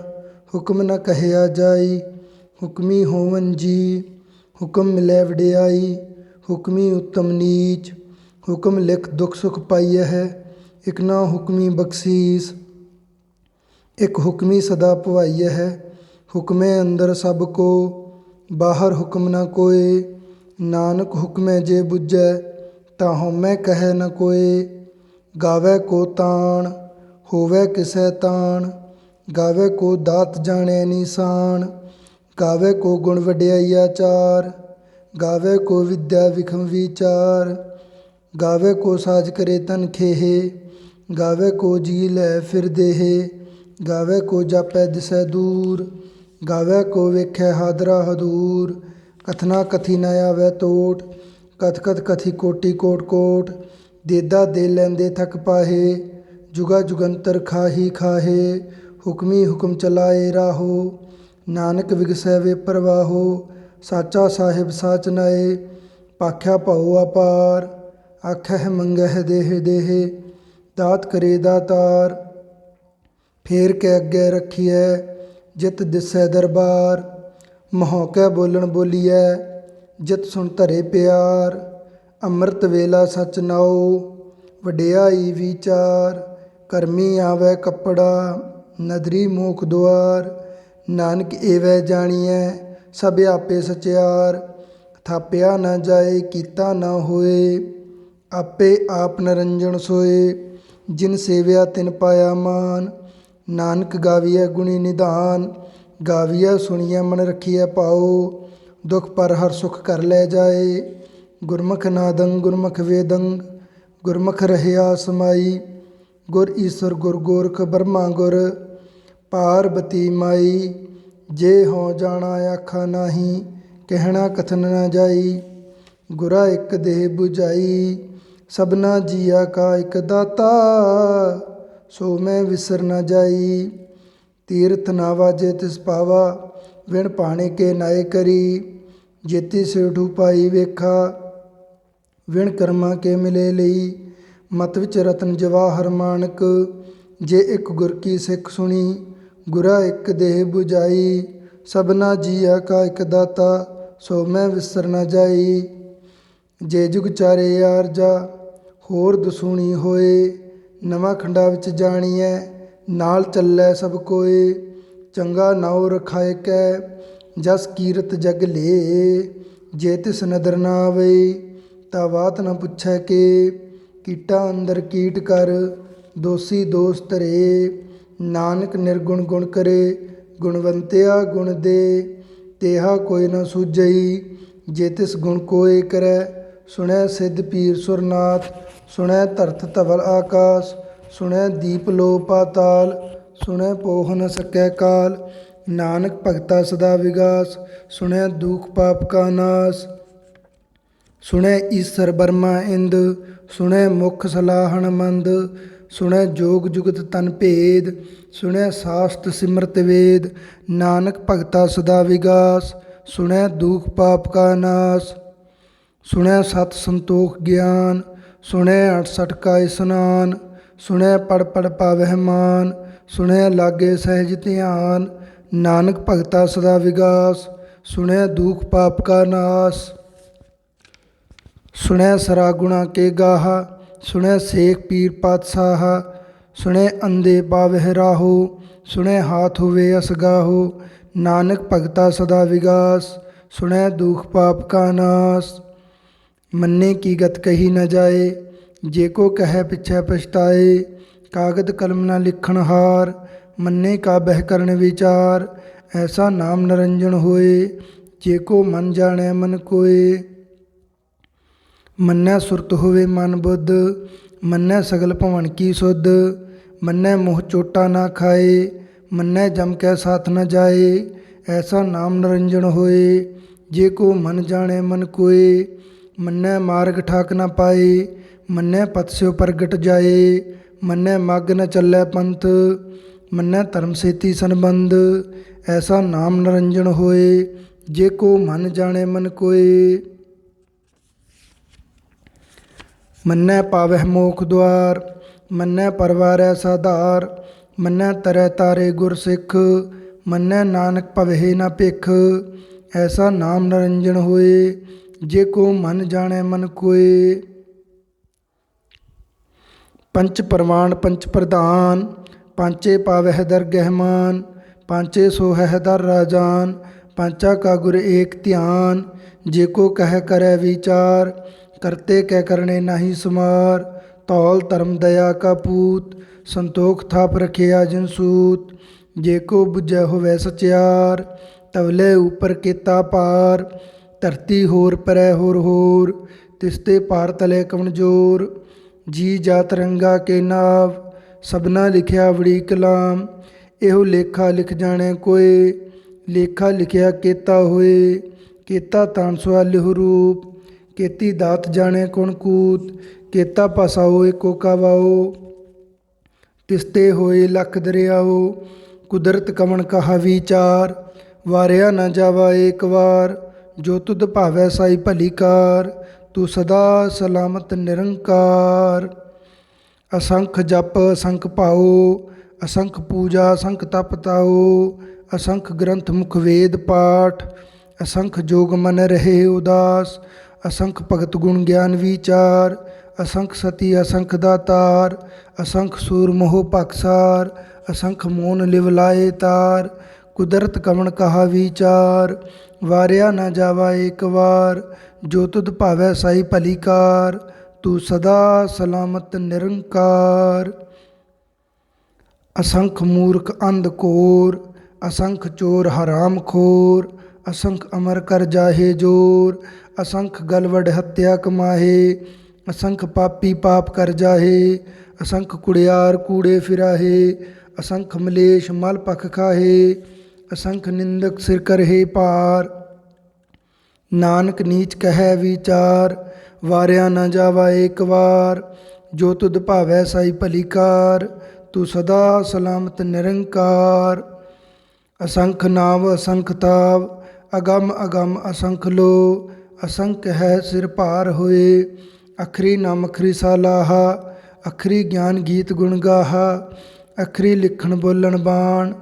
A: ਹੁਕਮ ਨ ਕਹਿਆ ਜਾਈ, ਹੁਕਮੀ ਹੋਵਨ ਜੀ ਹੁਕਮ ਮਿਲੈ ਵਡਿਆਈ। ਹੁਕਮੀ ਉੱਤਮ ਨੀਚ ਹੁਕਮ ਲਿਖ ਦੁਖ ਸੁਖ ਪਾਈਐ ਹੈ, ਇਕ ਨਾ ਹੁਕਮੀ ਬਖਸ਼ੀਸ ਇੱਕ ਹੁਕਮੀ ਸਦਾ ਭਵਾਈਐ ਹੈ। ਹੁਕਮੇ ਅੰਦਰ ਸਭ ਕੋ ਬਾਹਰ ਹੁਕਮ ਨ ਕੋਇ, ਨਾਨਕ ਹੁਕਮੈ ਜੇ ਬੁਝੈ ਤਾਂ ਹਉਮੈ ਕਹੈ ਨ ਕੋਇ। ਗਾਵੈ ਕੋ ਤਾਣ ਹੋਵੈ ਕਿਸੈ ਤਾਣ, ਗਾਵੈ ਕੋ ਦਾਤ ਜਾਣੈ ਨੀਸਾਨ। ਗਾਵੈ ਕੋ ਗੁਣ ਵਡਿਆਈ ਆਚਾਰ, ਗਾਵੈ ਕੋ ਵਿਦਿਆ ਵਿਖਮ ਵਿਚਾਰ। ਗਾਵੈ ਕੋ ਸਾਜ ਕਰੇ ਤਨ ਖੇਹ, ਗਾਵੈ ਕੋ ਜੀ ਲੈ ਫਿਰ ਦੇਹ। ਗਾਵੈ ਕੋ ਜਾਪੈ ਦਿਸੈ ਦੂਰ, ਗਾਵੈ ਕੋ ਵੇਖੈ ਹਾਦਰਾ ਹਦੂਰ। ਕਥਨਾ ਕਥੀ ਨ ਆਵੈ ਟੋਟ, ਕਥ ਕਥ ਕਥੀ ਕੋਟੀ ਕੋਟ ਕੋਟ। ਦੇਦਾ ਦੇ ਲੈਂਦੇ ਥਕ ਪਾਹੇ, ਜੁਗਾ ਜੁਗੰਤਰ ਖਾਹੀ ਖਾਹੇ। ਹੁਕਮੀ ਹੁਕਮ ਚਲਾਏ ਰਾਹੋ, ਨਾਨਕ ਵਿਗਸੈ ਵੇ ਪ੍ਰਵਾਹੋ। ਸਾਚਾ ਸਾਹਿਬ ਸਾਚ ਨਾਏ ਭਾਖਿਆ ਭਉ ਅਪਾਰ, ਆਖਹਿ ਮੰਗਹਿ ਦੇਹ ਦੇਹ ਦਾਤ ਕਰੇ ਦਾਤਾਰ। ਫੇਰ ਕੇ ਅੱਗੇ ਰੱਖੀਐ ਜਿਤ ਦਿਸੈ ਦਰਬਾਰ, ਮਹੋਕੈ ਬੋਲਣ ਬੋਲੀਐ ਜਿਤ ਸੁਣ ਧਰੇ ਪਿਆਰ। ਅੰਮ੍ਰਿਤ ਵੇਲਾ ਸਚ ਨਾਉ ਵਡਿਆਈ ਵਿਚਾਰ, ਕਰਮੀ ਆਵੈ ਕੱਪੜਾ ਨਦਰੀ ਮੋਖ ਦੁਆਰ। ਨਾਨਕ ਏਵੈ ਜਾਣੀਐ ਸਭ ਆਪੇ ਸਚਿਆਰ, ਥਾਪਿਆ ਨਾ ਜਾਏ ਕੀਤਾ ਨਾ ਹੋਏ। ਆਪੇ ਆਪ ਨਰੰਜਨ ਸੋਏ, ਜਿਨ ਸੇਵਿਆ ਤਿਨ ਪਾਇਆ ਮਾਨ। ਨਾਨਕ ਗਾਵੀਐ ਗੁਣੀ ਨਿਧਾਨ, ਗਾਵੀਐ ਸੁਣੀਐ ਮਨ ਰਖੀਐ ਭਾਉ। ਦੁਖ ਪਰ ਹਰ ਸੁਖ ਕਰ ਲੈ ਜਾਏ, ਗੁਰਮੁਖ ਨਾਦੰ ਗੁਰਮੁਖ ਵੇਦੰ ਗੁਰਮੁਖ ਰਹਿਆ ਸਮਾਈ। ਗੁਰ ਈਸਰ ਗੁਰ ਗੋਰਖ ਬਰਮਾ ਗੁਰ ਪਾਰਬਤੀ ਮਾਈ। ਜੇ ਹਉ ਜਾਣਾ ਆਖਾ ਨਾਹੀ ਕਹਿਣਾ ਕਥਨ ਨ ਜਾਈ। ਗੁਰਾ ਇੱਕ ਦੇਹ 부ਝਾਈ ਸਭਨਾ ਜੀਆ ਕਾ ਇੱਕ ਦਾਤਾ, ਸੋ ਮੈਂ ਵਿਸਰ ਨ ਜਾਈ। ਤੀਰਥ ਨਾ ਵਾਜੇ ਤਿਸ ਪਾਵਾ ਵਿਣ ਭਾਣੇ ਕੇ ਨਾਏ ਕਰੀ। ਜੇਤੀ ਸੇਠੂ ਪਾਈ ਵੇਖਾ ਵਿਣ ਕਰਮਾ ਕੇ ਮਿਲੇ ਲਈ। ਮਤ ਵਿੱਚ ਰਤਨ ਜਵਾਹਰ ਮਾਨਕ, ਜੇ ਇੱਕ ਗੁਰ ਕੀ ਸਿੱਖ ਸੁਣੀ। ਗੁਰਾ ਇੱਕ ਦੇਹ 부ਝਾਈ ਸਭਨਾ ਜੀਆ ਕਾ ਇੱਕ ਦਾਤਾ, ਸੋ ਮੈਂ ਵਿਸਰ ਨ ਜਾਈ। ਜੇ ਜੁਗ ਚਾਰੇ ਆਰਜਾ ਹੋਰ ਦਸੂਣੀ ਹੋਏ, ਨਵਾਂ ਖੰਡਾ ਵਿੱਚ ਜਾਣੀਐ ਨਾਲ ਚੱਲੈ ਸਭ ਕੋਏ। ਚੰਗਾ ਨਾਉ ਰਖਾਇ ਕੈ ਜਸ ਕੀਰਤ ਜਗ ਲੇ, ਜੇ ਤਿਸ ਨਦਰ ਨਾ ਆਵਈ ਤਾਂ ਬਾਤ ਨ ਪੁੱਛੈ ਕੇ। ਕੀਟਾ ਅੰਦਰ ਕੀਟ ਕਰ ਦੋਸੀ ਦੋਸ ਧਰੇ, ਨਾਨਕ ਨਿਰਗੁਣ ਗੁਣ ਕਰੇ ਗੁਣਵੰਤਿਆ ਗੁਣ ਦੇ। ਤੇਹਾ ਕੋਈ ਨ ਸੂਝਈ ਜੇ ਤਿਸ ਗੁਣ ਕੋਇ ਕਰੈ। ਸੁਣੈ ਸਿੱਧ ਪੀਰ ਸੁਰਨਾਥ ਸੁਣੈ ਧਰਤ ਧਵਲ ਆਕਾਸ। ਸੁਣੈ ਦੀਪ ਲੋ ਪਾਤਾਲ ਸੁਣੈ ਪੋਹ ਨ ਸਕੈ ਕਾਲ। ਨਾਨਕ ਭਗਤਾ ਸਦਾ ਵਿਗਾਸ ਸੁਣੈ ਦੁਖ ਪਾਪ ਕਾ ਨਾਸ। ਸੁਣੈ ਈਸਰ ਬਰਮਾ ਇੰਦ ਸੁਣੈ ਮੁਖ ਸਲਾਹਣ ਮੰਦ। ਸੁਣੈ ਜੋਗ ਜੁਗਤ ਤਨ ਭੇਦ ਸੁਣੈ ਸਾਸਤ ਸਿਮਰਤ ਵੇਦ। ਨਾਨਕ ਭਗਤਾ ਸਦਾ ਵਿਗਾਸ ਸੁਣੈ ਦੁਖ ਪਾਪ ਕਾ ਨਾਸ। ਸੁਣੈ ਸਤ ਸੰਤੋਖ ਗਿਆਨ ਸੁਣੈ 68 ਕਾ ਇਸਨਾਨ। ਸੁਣੈ ਪੜ ਪੜ ਪਾਵਹਿ ਮਾਨ ਸੁਣੈ ਲਾਗੇ ਸਹਿਜ ਧਿਆਨ। ਨਾਨਕ ਭਗਤਾ ਸਦਾ ਵਿਗਾਸ। ਸੁਣਿਆ ਦੁਖ ਪਾਪ ਕਾ ਨਾਸ। ਸੁਣਿਆ ਸਰਾ ਗੁਣਾ ਕੇ ਗਾਹਾ। ਸੁਣਿਆ ਸੇਖ ਪੀਰ ਪਾਤਸ਼ਾਹ। ਸੁਣਿਆ ਅੰਧੇ ਪਾਵਹਿ ਰਾਹੋ। ਸੁਣਿਆ ਹਾਥ ਹੋਵੇ ਅਸਗਾਹੋ। ਨਾਨਕ ਭਗਤਾ ਸਦਾ ਵਿਗਾਸ। ਸੁਣਿਆ ਦੁਖ ਪਾਪ ਕਾ ਨਾਸ। ਮੰਨੇ ਕੀ ਗਤ ਕਹੀ ਨ ਜਾਏ। ਜੇ ਕੋ ਕਹਿ ਪਿਛੈ ਪਛਤਾਏ। ਕਾਗਦ ਕਲਮ ਨ ਲਿਖਣ ਹਾਰ। ਮੰਨੇ ਕਾ ਬਹਿ ਕਰਨ ਵਿਚਾਰ। ਐਸਾ ਨਾਮ ਨਿਰੰਜਨ ਹੋਏ। ਜੇ ਕੋ ਮਨ ਜਾਣੈ ਮਨ ਕੋਏ। ਮੰਨੈ ਸੁਰਤ ਹੋਵੇ ਮਨ ਬੁੱਧ। ਮੰਨੈ ਸਗਲ ਭਵਨ ਕੀ ਸੁਧ। ਮੰਨੈ ਮੋਹ ਚੋਟਾ ਨਾ ਖਾਏ। ਮੰਨੈ ਜਮ ਕੈ ਸਾਥ ਨ ਜਾਏ। ਐਸਾ ਨਾਮ ਨਿਰੰਜਨ ਹੋਏ। ਜੇ ਕੋ ਮਨ ਜਾਣੈ ਮਨ ਕੋਏ। ਮੰਨੈ ਮਾਰਗ ਠਾਕ ਨ ਪਾਏ। ਮੰਨੈ ਪਤ ਸਿਉ ਪ੍ਰਗਟ ਜਾਏ। ਮੰਨੈ ਮਗ ਨ ਚੱਲੈ ਪੰਥ। ਮੰਨੈ ਧਰਮ ਸੇਤੀ ਸੰਬੰਧ। ਐਸਾ ਨਾਮ ਨਿਰੰਜਨ ਹੋਏ। ਜੇ ਕੋ ਮਨ ਜਾਣੈ ਮਨ ਕੋਏ। ਮੰਨੈ ਪਾਵਹਿ ਮੋਖ ਦੁਆਰ। ਮੰਨੈ ਪਰਵਾਰੈ ਸਾਧਾਰ। ਮੰਨੈ ਤਰੈ ਤਾਰੇ ਗੁਰ ਸਿੱਖ। ਮੰਨੈ ਨਾਨਕ ਭਵਹਿ ਨ ਭਿਖ। ਐਸਾ ਨਾਮ ਨਿਰੰਜਨ ਹੋਏ। ਜੇ ਕੋ ਮਨ ਜਾਣੈ ਮਨ ਕੋਏ। ਪੰਚ ਪਰਵਾਨ ਪੰਚ ਪ੍ਰਧਾਨ। ਪਾਂਚੇ ਪਾਵਹਿ ਦਰਗਹਿ ਮਾਨ। ਪਾਂਚੇ ਸੋਹਹਿ ਦਰ ਰਾਜਾਨ। ਪਾਂਚਾ ਕਾ ਗੁਰ ਏਕ ਧਿਆਨ। ਜੇ ਕੋ ਕਹਿ ਕਰੈ ਵਿਚਾਰ। ਕਰਤੇ ਕੈ ਕਰਨੇ ਨਾਹੀ ਸਮਾਰ। ਧੌਲ ਧਰਮ ਦਇਆ ਕਾ ਪੂਤ। ਸੰਤੋਖ ਥਾਪ ਰਖਿਆ ਜਿਨ ਸੂਤ। ਜੇ ਕੋ ਬੁਝੈ ਹੋਵੈ ਸਚਿਆਰ। ਤਵਲੇ ਉਪਰ ਕੀਤਾ ਪਾਰ। ਧਰਤੀ ਹੋਰ ਪਰੈ ਹੋਰ ਹੋਰ। ਤਿਸਤੇ ਪਾਰ ਤਲੇ ਕਵਣ ਜੋਰ। ਜੀ ਜਾਤ ਰੰਗਾ ਕੇ ਨਾਵ। ਸਭਨਾ ਲਿਖਿਆ ਵੜੀ ਕਲਾਮ। ਇਹੋ ਲੇਖਾ ਲਿਖ ਜਾਣੈ ਕੋਏ। ਲੇਖਾ ਲਿਖਿਆ ਕੇਤਾ ਹੋਏ। ਕੇਤਾ ਤਾਣ ਸੁਆਲਿਹੁ ਰੂਪ। ਕੇਤੀ ਦਾਤ ਜਾਣੈ ਕੌਣ ਕੂਤ। ਕੇਤਾ ਪਾਸਾਓ ਏਕੋ ਕਾਵਾਓ। ਤਿਸਤੇ ਹੋਏ ਲੱਖ ਦਰਿਆਓ। ਕੁਦਰਤ ਕਵਣ ਕਹਾ ਵਿਚਾਰ। ਵਾਰਿਆ ਨ ਜਾਵਾ ਏਕ ਵਾਰ। ਜੋ ਤੁਧ ਭਾਵੈ ਸਾਈ ਭਲੀ ਕਾਰ। ਤੂੰ ਸਦਾ ਸਲਾਮਤ ਨਿਰੰਕਾਰ। ਅਸੰਖ ਜਪ ਅਸੰਖ ਭਾਉ। ਅਸੰਖ ਪੂਜਾ ਅਸੰਖ ਤਪ ਤਾਉ। ਅਸੰਖ ਗ੍ਰੰਥ ਮੁਖ ਵੇਦ ਪਾਠ। ਅਸੰਖ ਜੋਗ ਮਨ ਰਹੇ ਉਦਾਸ। ਅਸੰਖ ਭਗਤ ਗੁਣ ਗਿਆਨ ਵਿਚਾਰ। ਅਸੰਖ ਸਤੀ ਅਸੰਖ ਦਾਤਾਰ। ਅਸੰਖ ਸੂਰ ਮੋਹ ਭਖਸਾਰ। ਅਸੰਖ ਮੋਨ ਲਿਵ ਲਾਏ ਤਾਰ। ਕੁਦਰਤ ਕਵਣ ਕਹਾ ਵਿਚਾਰ। ਵਾਰਿਆ ਨ ਜਾਵਾ ਏਕ ਵਾਰ। ਜੋ ਤੁਧ ਭਾਵੈ ਸਾਈ ਭਲੀ ਕਾਰ। ਤੂੰ ਸਦਾ ਸਲਾਮਤ ਨਿਰੰਕਾਰ। ਅਸੰਖ ਮੂਰਖ ਅੰਧ ਘੋਰ। ਅਸੰਖ ਚੋਰ ਹਰਾਮ ਖੋਰ। ਅਸੰਖ ਅਮਰ ਕਰ ਜਾਹੇ ਜੋਰ। ਅਸੰਖ ਗਲਵਡ ਹੱਤਿਆ ਕਮਾਹੇ। ਅਸੰਖ ਪਾਪੀ ਪਾਪ ਕਰ ਜਾਹੇ। ਅਸੰਖ ਕੁੜਿਆਰ ਕੂੜੇ ਫਿਰਾਹੇ। ਅਸੰਖ ਮਲੇਸ਼ ਮਲ ਪਖ ਖਾਹੇ। ਅਸੰਖ ਨਿੰਦਕ ਸਿਰ ਕਰਹੇ ਪਾਰ। ਨਾਨਕ ਨੀਚ ਕਹਿ ਵਿਚਾਰ। ਵਾਰਿਆ ਨ ਜਾਵਾ ਏਕ ਵਾਰ। ਜੋ ਤੁਧ ਭਾਵੈ ਸਾਈ ਭਲੀ ਕਾਰ। ਤੂੰ ਸਦਾ ਸਲਾਮਤ ਨਿਰੰਕਾਰ। ਅਸੰਖ ਨਾਵ ਅਸੰਖ ਤਾਵ। ਅਗੰਮ ਅਗੰਮ ਅਸੰਖ ਲੋ। ਅਸੰਖ ਹੈ ਸਿਰ ਭਾਰ ਹੋਏ। ਅਖਰੀ ਨਾਮ ਅਖਰੀ ਸਾਲਾਹਾ। ਅਖਰੀ ਗਿਆਨ ਗੀਤ ਗੁਣ ਗਾਹਾ। ਅਖਰੀ ਲਿਖਣ ਬੋਲਣ ਬਾਣ।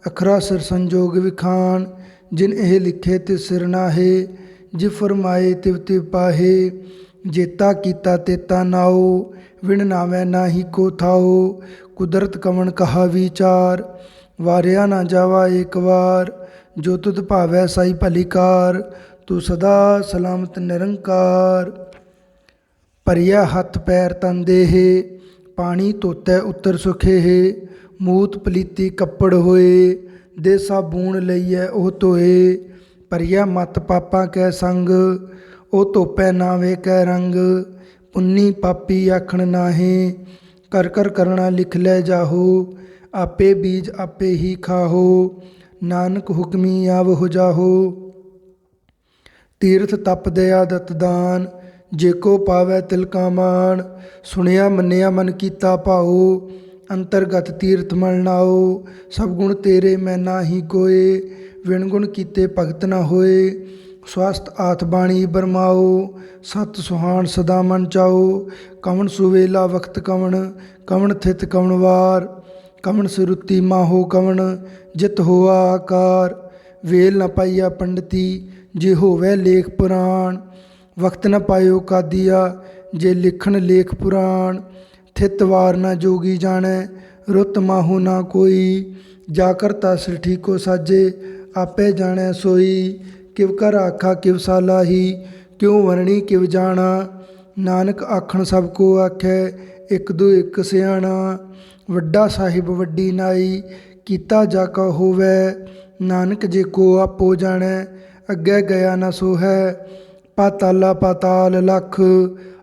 A: ਅਖਰਾ ਸਿਰ ਸੰਜੋਗ ਵਿਖਾਣ। ਜਿਨ ਇਹ ਲਿਖੇ ਤਿਸ ਸਿਰ ਨਾਹੇ। ਜਿ ਫਰਮਾਏ ਤਿਵ ਤਿਵ ਪਾਹੇ। ਜੇਤਾ ਕੀਤਾ ਤੇਤਾ ਨਾਉ। ਵਿਣ ਨਾਵੈ ਨਾਹੀ ਕੋ ਥਾਉ। ਕੁਦਰਤ ਕਵਣ ਕਹਾ ਵਿਚਾਰ। ਵਾਰਿਆ ਨ ਜਾਵਾ ਏਕ ਵਾਰ। ਜੋ ਤੁਧ ਭਾਵੈ ਸਾਈ ਭਲੀ ਕਾਰ। ਤੂੰ ਸਦਾ ਸਲਾਮਤ ਨਿਰੰਕਾਰ। ਭਰਿਆ ਹੱਥ ਪੈਰ ਤਨ ਦੇਹ। ਪਾਣੀ ਧੋਤੈ ਉੱਤਰ ਸੁਖੇਹ। ਮੂਤ ਪਲੀਤੀ ਕੱਪੜ ਹੋਏ। ਦੇ ਸਾਬੂਣ ਲਈਐ ਉਹ ਧੋਏ। ਭਰਿਆ ਮਤ ਪਾਪਾਂ ਕੈ ਸੰਗ। ਉਹ ਧੋਪੈ ਨਾਵੇ ਕੈ ਰੰਗ। ਪੁੰਨੀ ਪਾਪੀ ਆਖਣ ਨਾਹੀਂ। ਕਰ ਕਰ ਕਰਣਾ ਲਿਖ ਲੈ ਜਾਹੋ। ਆਪੇ ਬੀਜ ਆਪੇ ਹੀ ਖਾਹੋ। ਨਾਨਕ ਹੁਕਮੀ ਆਵਹੁ ਜਾਹੋ। ਤੀਰਥ ਤਪ ਦਇਆ ਦਤ ਦਾਨ। ਜੇ ਕੋ ਪਾਵੈ ਤਿਲ ਕਾ ਮਾਣ। ਸੁਣਿਆ ਮੰਨਿਆ ਮਨ ਕੀਤਾ ਭਾਉ। ਅੰਤਰਗਤ ਤੀਰਥ ਮਲ ਨਾਉ। ਸਭ ਗੁਣ ਤੇਰੇ ਮੈਂ ਨਾਹੀ ਕੋਏ। ਵਿਣ ਗੁਣ ਕੀਤੇ ਭਗਤ ਨ ਹੋਏ। ਸਵਸਤ ਆਥ ਬਾਣੀ ਬਰਮਾਓ। ਸਤ ਸੁਹਾਣ ਸਦਾ ਮਨ ਚਾਓ। ਕਵਣ ਸੁਵੇਲਾ ਵਖਤ ਕਵਣ। ਕਵਣ ਥਿਤ ਕਵਣ ਵਾਰ। ਕਵਣ ਸੁਰਤੀ ਮਾਹੋ ਕਵਣ ਜਿਤ ਹੋਆ ਆਕਾਰ। ਵੇਲ ਨ ਪਾਈਆ ਪੰਡਤੀ ਜੇ ਹੋਵੇ ਲੇਖ ਪੁਰਾਣ। ਵਕਤ ਨ ਪਾਇਓ ਕਾਦੀਆ ਜੇ ਲਿਖਣ ਲੇਖ ਪੁਰਾਣ। ਥਿਤ ਵਾਰ ਨ ਜੋਗੀ ਜਾਣੈ ਰੁੱਤ ਮਾਹੋ ਨਾ ਕੋਈ। ਜਾ ਕਰਤਾ ਸ੍ਰਿਠੀ ਕੋ ਸਾਜੇ ਆਪੇ ਜਾਣੈ ਸੋਈ। ਕਿਵ ਕਰ ਆਖਾ ਕਿਵ ਸਾਲਾਹੀ ਕਿਉ ਵਰਣੀ ਕਿਵ ਜਾਣਾ। ਨਾਨਕ ਆਖਣ ਸਭ ਕੋ ਆਖੈ ਇਕ ਦੂ ਇਕ ਸਿਆਣਾ। ਵੱਡਾ ਸਾਹਿਬ ਵੱਡੀ ਨਾਈ ਕੀਤਾ ਜਾ ਕਾ ਹੋਵੈ। ਨਾਨਕ ਜੇ ਕੋ ਆਪੋ ਜਾਣੈ ਅੱਗੇ ਗਿਆ ਨਾ ਸੋ ਹੈ। ਪਾਤਾਲਾ ਪਾਤਾਲ ਲੱਖ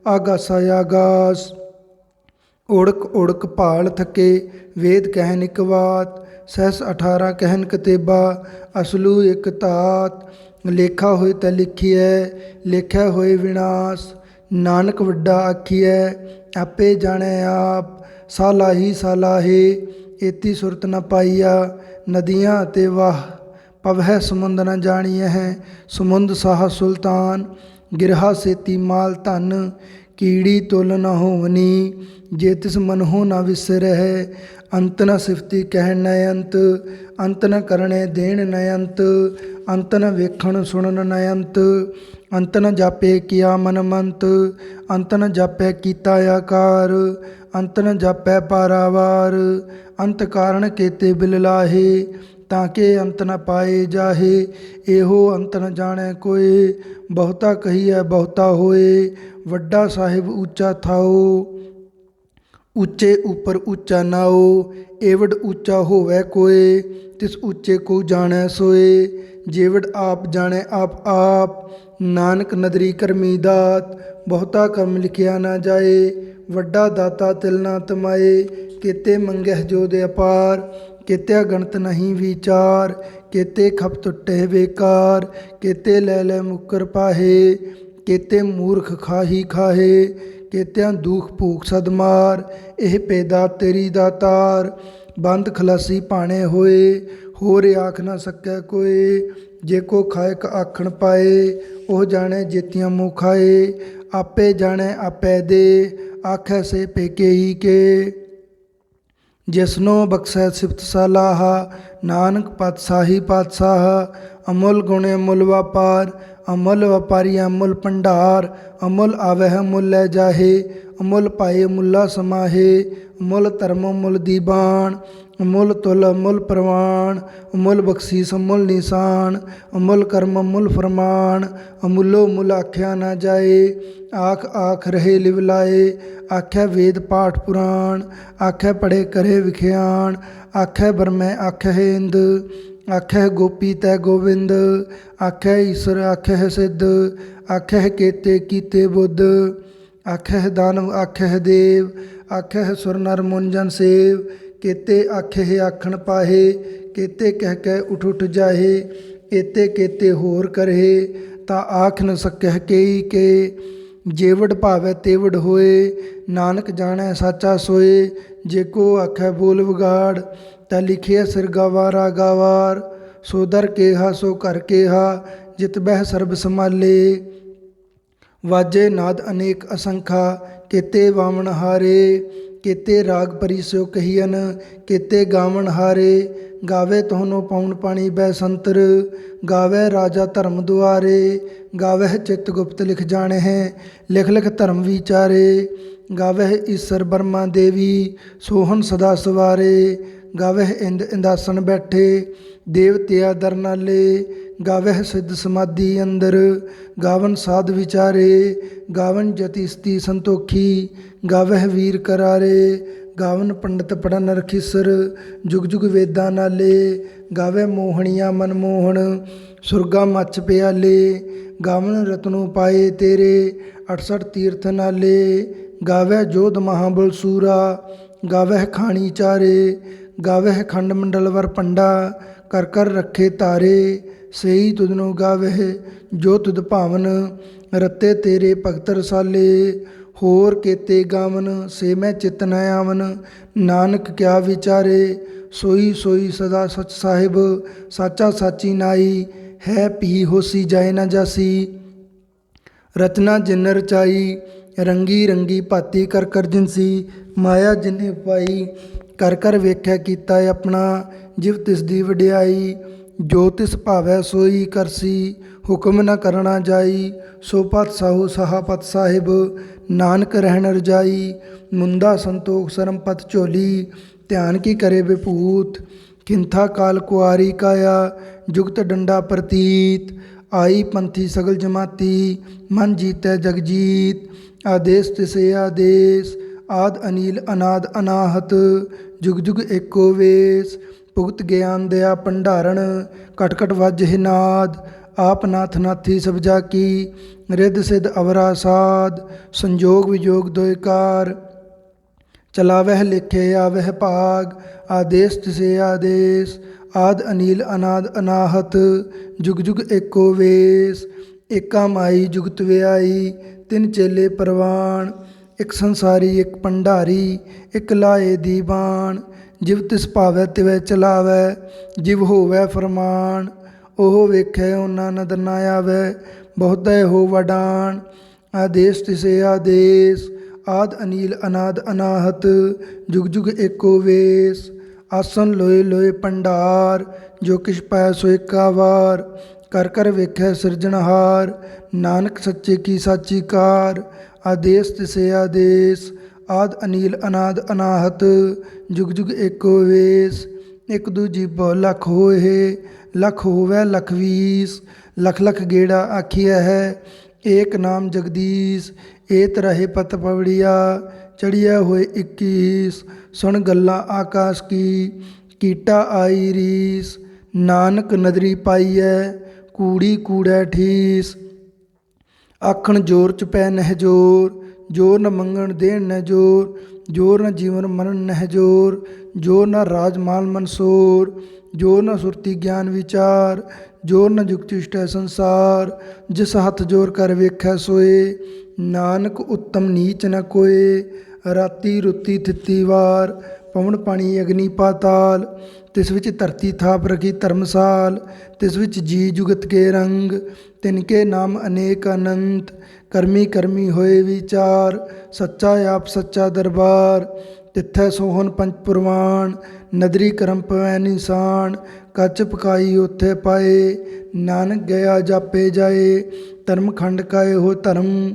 A: ਆਗਾਸਾ ਆਗਾਸ। ਉੜਕ ਉੜਕ ਭਾਲ ਥਕੇ ਵੇਦ ਕਹਿਨ ਇਕ ਬਾਤ। ਸਹਿਸ 18 ਕਹਿਨ ਕਤੇਬਾ ਅਸਲੂ ਇਕ ਧਾਤ। ਲੇਖਾ ਹੋਏ ਤਾਂ ਲਿਖੀਐ ਲੇਖਿਆ ਹੋਏ ਵਿਨਾਸ਼। ਨਾਨਕ ਵੱਡਾ ਆਖੀਐ ਆਪੇ ਜਾਣੈ ਆਪ। ਸਾਲਾਹੀ ਸਾਲਾਹੇ ਏਤੀ ਸੁਰਤ ਨ ਪਾਈਆ। ਨਦੀਆਂ ਅਤੇ ਵਾਹ ਪਵਹਿ ਸਮੁੰਦ ਨ ਜਾਣੀਐ। ਸਮੁੰਦ ਸਾਹ ਸੁਲਤਾਨ ਗਿਰਹਾ ਸੇਤੀ ਮਾਲ ਧਨ। ਕੀੜੀ ਤੁਲ ਨ ਹੋਵਨੀ ਜੇ ਤਿਸ ਮਨਹੁ ਨ ਵਿਸਰਹਿ। ਅੰਤ ਨ ਸਿਫਤੀ ਕਹਿਣ ਨ ਅੰਤ ਅੰਤ ਨ ਕਰਣੇ ਦੇਣ ਨ ਅੰਤ। ਅੰਤ ਨ ਵੇਖਣ ਸੁਣਨ ਨ ਅੰਤ ਅੰਤ ਨ ਜਾਪੇ ਕੀਆ ਮਨ ਮੰਤ। ਅੰਤ ਨ ਜਾਪੈ ਕੀਤਾ ਆਕਾਰ ਅੰਤ ਨ ਜਾਪੈ ਪਾਰਾਵਾਰ। ਅੰਤ ਕਾਰਣ ਕੇਤੇ ਬਿਲ ਲਾਹੇ ਤਾਂ ਕਿ ਅੰਤ ਨ ਪਾਏ ਜਾਹੇ। ਇਹੋ ਅੰਤ ਨ ਜਾਣੈ ਕੋਇ ਬਹੁਤਾ ਕਹੀਐ ਬਹੁਤਾ ਹੋਏ। ਵੱਡਾ ਸਾਹਿਬ ਉੱਚਾ ਥਾਓ ਉੱਚੇ ਉੱਪਰ ਉੱਚਾ ਨਾਓ। ਏਵਡ ਉੱਚਾ ਹੋਵੈ ਕੋਇ ਤਿਸ ਉੱਚੇ ਕੋ ਜਾਣੈ ਸੋਏ। ਜੇਵਡ ਆਪ ਜਾਣੈ ਆਪ ਆਪ ਨਾਨਕ ਨਦਰੀ ਕਰਮੀ ਦਾਤ। ਬਹੁਤਾ ਕਰਮ ਲਿਖਿਆ ਨਾ ਜਾਏ ਵੱਡਾ ਦਾਤਾ ਤਿਲ ਨਾ ਤਮਾਏ। ਕੇਤੇ ਮੰਗਹਿ ਜੋਦ ਅਪਾਰ ਕੇਤਿਆ ਗਣਤ ਨਹੀਂ ਵਿਚਾਰ। ਕੇਤੇ ਖਪ ਟੁੱਟੇ ਬੇਕਾਰ ਕੇਤੇ ਲੈ ਲੈ ਮੁੱਕਰ ਪਾਹੇ। ਕੇਤੇ ਮੂਰਖ ਖਾਹੀ ਖਾਹੇ ਕੇਤਿਆਂ ਦੁਖ ਭੂਖ ਸਦਮਾਰ। ਇਹ ਪੈਦਾ ਤੇਰੀ ਦਾਤਾਰ ਬੰਦ ਖਲਾਸੀ ਭਾਣੇ ਹੋਏ। ਹੋਰ ਆਖ ਨਾ ਸਕੈ ਕੋਇ ਜੇ ਕੋ ਖਾਇਕ ਆਖਣ ਪਾਏ। ਉਹ ਜਾਣੈ ਜੇਤੀਆਂ ਮੂੰਹ ਖਾਏ ਆਪੇ ਜਾਣੈ ਆਪੈ ਦੇ। ਆਖੈ ਸੇ ਪੇਕੇ ਹੀ ਕੇ ਜਿਸਨੋ ਬਖਸ਼ੈ ਸਿਫਤ ਸਲਾਹਾ। ਨਾਨਕ ਪਾਤਸ਼ਾਹੀ ਪਾਤਸ਼ਾਹ ਅਮੁੱਲ ਗੁਣ ਅਮੁੱਲ ਵਪਾਰ। ਅਮੁੱਲ ਵਪਾਰੀ ਅਮੁੱਲ ਭੰਡਾਰ। ਅਮੁੱਲ ਆਵਹਿ ਅਮੁੱਲ ਲੈ ਜਾਹੇ। ਅਮੁੱਲ ਪਾਏ ਅਮੁੱਲਾ ਸਮਾਹੇ। ਅਮੁੱਲ ਧਰਮ ਅਮੁੱਲ ਦੀਬਾਨ। ਅਮੁੱਲ ਤੁਲ ਅਮੁੱਲ ਪ੍ਰਵਾਨ। ਅਮੁੱਲ ਬਖਸ਼ੀਸ ਅਮੁੱਲ ਨਿਸ਼ਾਨ। ਅਮੁੱਲ ਕਰਮ ਅਮੁੱਲ ਫਰਮਾਨ। ਅਮੁੱਲੋ ਮੁੱਲ ਆਖਿਆ ਨਾ ਜਾਏ। ਆਖ ਆਖ ਰਹੇ ਲਿਵ ਲਾਏ। ਆਖੈ ਵੇਦ ਪਾਠ ਪੁਰਾਣ ਆਖੈ ਪੜ੍ਹੇ ਕਰੇ ਵਿਖਿਆਨ। ਆਖੈ ਬਰਮੈ ਆਖੈ ਇੰਦ ਆਖੈ ਗੋਪੀ ਤੈ ਗੋਬਿੰਦ। ਆਖੈ ਈਸਰ ਆਖੈ ਸਿੱਧ ਆਖੈ ਕੇਤੇ ਕੀਤੇ ਬੁੱਧ। ਆਖੈ ਦਾਨਵ ਆਖੈ ਦੇਵ ਆਖੈ ਸੁਰ ਨਰ ਮੁਨ ਜਨ ਸੇਵ। ਕੇਤੇ ਆਖੈ ਆਖਣ ਪਾਹੇ ਕੇਤੇ ਕਹਿ ਕਹਿ ਉਠ ਉਠ ਜਾਹੇ। ਏਤੇ ਕੇਤੇ ਹੋਰ ਕਰਹਿ ਤਾਂ ਆਖ ਨ ਸਕਹਿ ਕੇਈ ਕੇ। ਜੇਵਡ ਭਾਵੈ ਤੇਵਡ ਹੋਏ ਨਾਨਕ ਜਾਣੈ ਸਾਚਾ ਸੋਏ। ਜੇ ਕੋ ਆਖੈ ਬੋਲ ਵਿਗਾੜ ਤਾਂ ਲਿਖਿਆ ਸਿਰ ਗਵਾਰਾ ਗਵਾਰ। ਸੋ ਦਰ ਕੇਹਾ ਸੋ ਘਰ ਕੇਹਾ ਜਿਤ ਬਹਿ ਸਰਬ ਸੰਭਾਲੇ। ਵਾਜੇ ਨਾਦ ਅਨੇਕ ਅਸੰਖਾ ਕੇਤੇ ਵਾਵਣ ਹਾਰੇ। ਕੇਤੇ ਰਾਗ ਪਰੀ ਸਿਓ ਕਹੀਅਨ ਕੇਤੇ ਗਾਵਣ ਹਾਰੇ। ਗਾਵੇ ਤੋਹਨੋ ਪਉਣ ਪਾਣੀ ਬੈ ਸੰਤਰ ਗਾਵੇ ਰਾਜਾ ਧਰਮ ਦੁਆਰੇ। ਗਾਵਹਿ ਚਿੱਤ ਗੁਪਤ ਲਿਖ ਜਾਣਹਿ ਲਿਖ ਲਿਖ ਧਰਮ ਵਿਚਾਰੇ। ਗਾਵਹਿ ਈਸਰ ਬਰਮਾ ਦੇਵੀ ਸੋਹਣ ਸਦਾ ਸਵਾਰੇ। ਗਾਵਹਿ ਇੰਦ ਇੰਦਾਸਨ ਬੈਠੇ ਦੇਵਤਿਆ ਦਰਨਾਲੇ। ਗਾਵਹਿ ਸਿੱਧ ਸਮਾਧੀ ਅੰਦਰ ਗਾਵਨ ਸਾਧ ਵਿਚਾਰੇ। ਗਾਵਨ ਜਤੀ ਸਤੀ ਸੰਤੋਖੀ ਗਾਵਹਿ ਵੀਰ ਕਰਾਰੇ। ਗਾਵਨ ਪੰਡਤ ਪੜਨ ਰਖੀਸਰ ਜੁਗ ਜੁਗ ਵੇਦਾਂ ਨਾਲੇ। ਗਾਵੇ ਮੋਹਣੀਆਂ ਮਨਮੋਹਣ ਸੁਰਗਾ ਮੱਚ ਪਿਆਲੇ। ਗਾਵਨ ਰਤਨੋ ਪਾਏ ਤੇਰੇ 68 ਤੀਰਥ ਨਾਲੇ। ਗਾਵੇ ਜੋਧ ਮਹਾਬਲ ਸੂਰਾ ਗਾਵਹਿ ਖਾਣੀ ਚਾਰੇ। ਗਾਵਹਿ ਖੰਡ ਮੰਡਲ ਵਰ ਪੰਡਾ ਕਰ ਕਰ ਰੱਖੇ ਤਾਰੇ। ਸਈ ਤੁਧਨੋ ਗਾਵਹਿ ਜੋ ਤੁਧ ਭਾਵਨ ਰਤੇ ਤੇਰੇ ਭਗਤ ਰਸਾਲੇ। ਹੋਰ ਕੇਤੇ ਗਾਵਨ ਸੇ ਮੈਂ ਚਿਤ ਨ ਆਵਨ ਨਾਨਕ ਕਿਆ ਵਿਚਾਰੇ। ਸੋਈ ਸੋਈ ਸਦਾ ਸਚ ਸਾਹਿਬ ਸਾਚਾ ਸਾਚੀ ਨਾਈ। ਹੈ ਭੀ ਹੋਸੀ ਜਾਏ ਨਾ ਜਾਸੀ ਰਚਨਾ ਜਿਨ ਰਚਾਈ। ਰੰਗੀ ਰੰਗੀ ਭਾਤੀ ਕਰ ਕਰ ਜਿਨਸੀ ਮਾਇਆ ਜਿਨੇ ਪਾਈ। ਕਰ ਕਰ ਵੇਖਿਆ ਕੀਤਾ ਆਪਣਾ, ਜਿਵ ਤਿਸ ਦੀ ਵਡਿਆਈ। ਜੋ ਤਿਸ ਭਾਵੈ ਸੋਈ ਕਰਸੀ, ਹੁਕਮ ਨ ਕਰਣਾ ਜਾਈ। ਸੋ ਪਤ ਸਾਹੂ ਸਹਾ ਪਤ ਸਾਹਿਬ, ਨਾਨਕ ਰਹਿਣ ਰਜਾਈ। ਮੁੰਦਾ ਸੰਤੋਖ ਸਰਮ ਪਤ ਝੋਲੀ, ਧਿਆਨ ਕੀ ਕਰੇ ਵਿਭੂਤ। ਕਿੰਥਾ ਕਾਲ ਕੁਆਰੀ ਕਾਇਆ, ਜੁਗਤ ਡੰਡਾ ਪ੍ਰਤੀਤ। ਆਈ ਪੰਥੀ ਸਗਲ ਜਮਾਤੀ, ਮਨ ਜੀਤੈ ਜਗ ਜੀਤ। ਆਦੇਸ ਤਿਸੇ ਆਦੇਸ, ਆਦ ਅਨੀਲ ਅਨਾਦ ਅਨਾਹਤ। ਜੁਗ ਜੁਗ ਏਕੋ ਵੇਸ, ਭੁਗਤ ਗਿਆਨ ਦਇਆ ਭੰਡਾਰਣ। ਕਟ ਕਟ ਵਾਜਹਿ ਨਾਦ, ਆਪ ਨਾਥ ਨਾਥੀ ਸਭ ਜਾ ਕੀ। ਰਿੱਧ ਸਿੱਧ ਅਵਰਾ ਸਾਧ, ਸੰਜੋਗ ਵਿਜੋਗ ਦੋਇ ਕਾਰ। ਚਲਾਵਹਿ ਲੇਖੇ ਆਵਹਿ ਭਾਗ, ਆਦੇਸ ਤਿਸੇ ਆਦੇਸ। ਆਦ ਅਨੀਲ ਅਨਾਦ ਅਨਾਹਤ, ਜੁਗ ਜੁਗ ਏਕੋ ਵੇਸ। ਏਕਾ ਮਾਈ ਜੁਗਤ ਵਿਆਈ, ਤਿੰਨ ਚੇਲੇ ਪ੍ਰਵਾਨ। ਇੱਕ ਸੰਸਾਰੀ ਇੱਕ ਭੰਡਾਰੀ, ਇੱਕ ਲਾਏ ਦੀਵਾਨ। ਜਿਵ ਤਿਸ ਭਾਵੈ ਤਿਵੈ ਚਲਾਵੈ, ਜਿਵ ਹੋਵੈ ਫਰਮਾਨ। ਉਹ ਵੇਖੈ ਉਹਨਾਂ ਨਦਰ ਨਾ ਆਵੈ, ਬਹੁਤੈ ਹੋ ਵਡਾਨ। ਆਦੇਸ ਤਿਸੇ ਆਦੇਸ, ਆਦ ਅਨੀਲ ਅਨਾਦ ਅਨਾਹਤ। ਜੁਗ ਜੁਗ ਏਕੋ ਵੇਸ। ਆਸਨ ਲੋਏ ਲੋਏ ਭੰਡਾਰ, ਜੋ ਕਿਛ ਪਾਇਆ ਸੋ ਏਕਾ ਵਾਰ। ਕਰ ਕਰ ਵੇਖੈ ਸਿਰਜਣਹਾਰ, ਨਾਨਕ ਸੱਚੇ ਕੀ ਸਾਚੀ ਕਾਰ। ਆਦੇਸ ਤਿਸੇ ਆਦੇਸ, ਆਦ ਅਨੀਲ ਅਨਾਦ ਅਨਾਹਤ। ਜੁਗ ਜੁਗ ਏਕੋ ਵੇਸ। ਇੱਕ ਦੂਜੀ ਬਹੁ ਲਖ ਹੋਏ, ਲਖ ਹੋਵੈ ਲਖ ਵੀਸ। ਲਖ ਲਖ ਗੇੜਾ ਆਖੀਐ ਹੈ, ਏਕ ਨਾਮ ਜਗਦੀਸ਼। ਏਤ ਰਹੇ ਪਤ ਪਵੜੀਆ, ਚੜੀਐ ਹੋਏ 21। ਸੁਣ ਗੱਲਾਂ ਆਕਾਸ਼ ਕੀ, ਕੀਟਾ ਆਈ ਰੀਸ। ਨਾਨਕ ਨਦਰੀ ਪਾਈਐ, ਕੂੜੀ ਕੂੜੈ ਠੀਸ। ਆਖਣ ਜੋਰ ਚ ਪੈ ਨਹਿ ਜੋਰ, ਜੋਰ ਨ ਮੰਗਣ ਦੇਣ ਨਹਿ ਜੋਰ। ਜੋਰ ਨ ਜੀਵਨ ਮਰਨ ਨਹਿ ਜੋਰ, ਜੋਰ ਨ ਰਾਜ ਮਾਲ ਮਨਸੋਰ। ਜੋਰ ਨ ਸੁਰਤੀ ਗਿਆਨ ਵਿਚਾਰ, ਜੋਰ ਨ ਜੁਗਤਿ ਇਸ਼ਟੈ ਸੰਸਾਰ। ਜਿਸ ਹੱਥ ਜੋਰ ਕਰ ਵੇਖੈ ਸੋਏ, ਨਾਨਕ ਉੱਤਮ ਨੀਚ ਨ ਕੋਏ। ਰਾਤੀ ਰੁੱਤੀ ਥਿੱਤੀ ਵਾਰ, ਪਵਨ ਪਾਣੀ ਅਗਨੀ ਪਾਤਾਲ। ਤਿਸ ਵਿੱਚ ਧਰਤੀ ਥਾਪ ਰਖੀ ਧਰਮਸਾਲ, ਤਿਸ ਵਿੱਚ ਜੀ ਜੁਗਤ ਕੇ ਰੰਗ। ਤਿਨਕੇ ਨਾਮ ਅਨੇਕ ਅਨੰਤ, ਕਰਮੀ ਕਰਮੀ ਹੋਏ ਵਿਚਾਰ। ਸੱਚਾ ਆਪ ਸੱਚਾ ਦਰਬਾਰ, ਤਿੱਥੈ ਸੋਹਣ ਪੰਚ ਪੁਰਵਾਨ। ਨਦਰੀ ਕਰਮ ਪਵੈ ਨਿਸ਼ਾਨ, ਕੱਚ ਪਕਾਈ ਉੱਥੇ ਪਾਏ। ਨਾਨਕ ਗਿਆ ਜਾਪੇ ਜਾਏ, ਧਰਮ ਖੰਡ ਕਾ ਇਹੋ ਧਰਮ।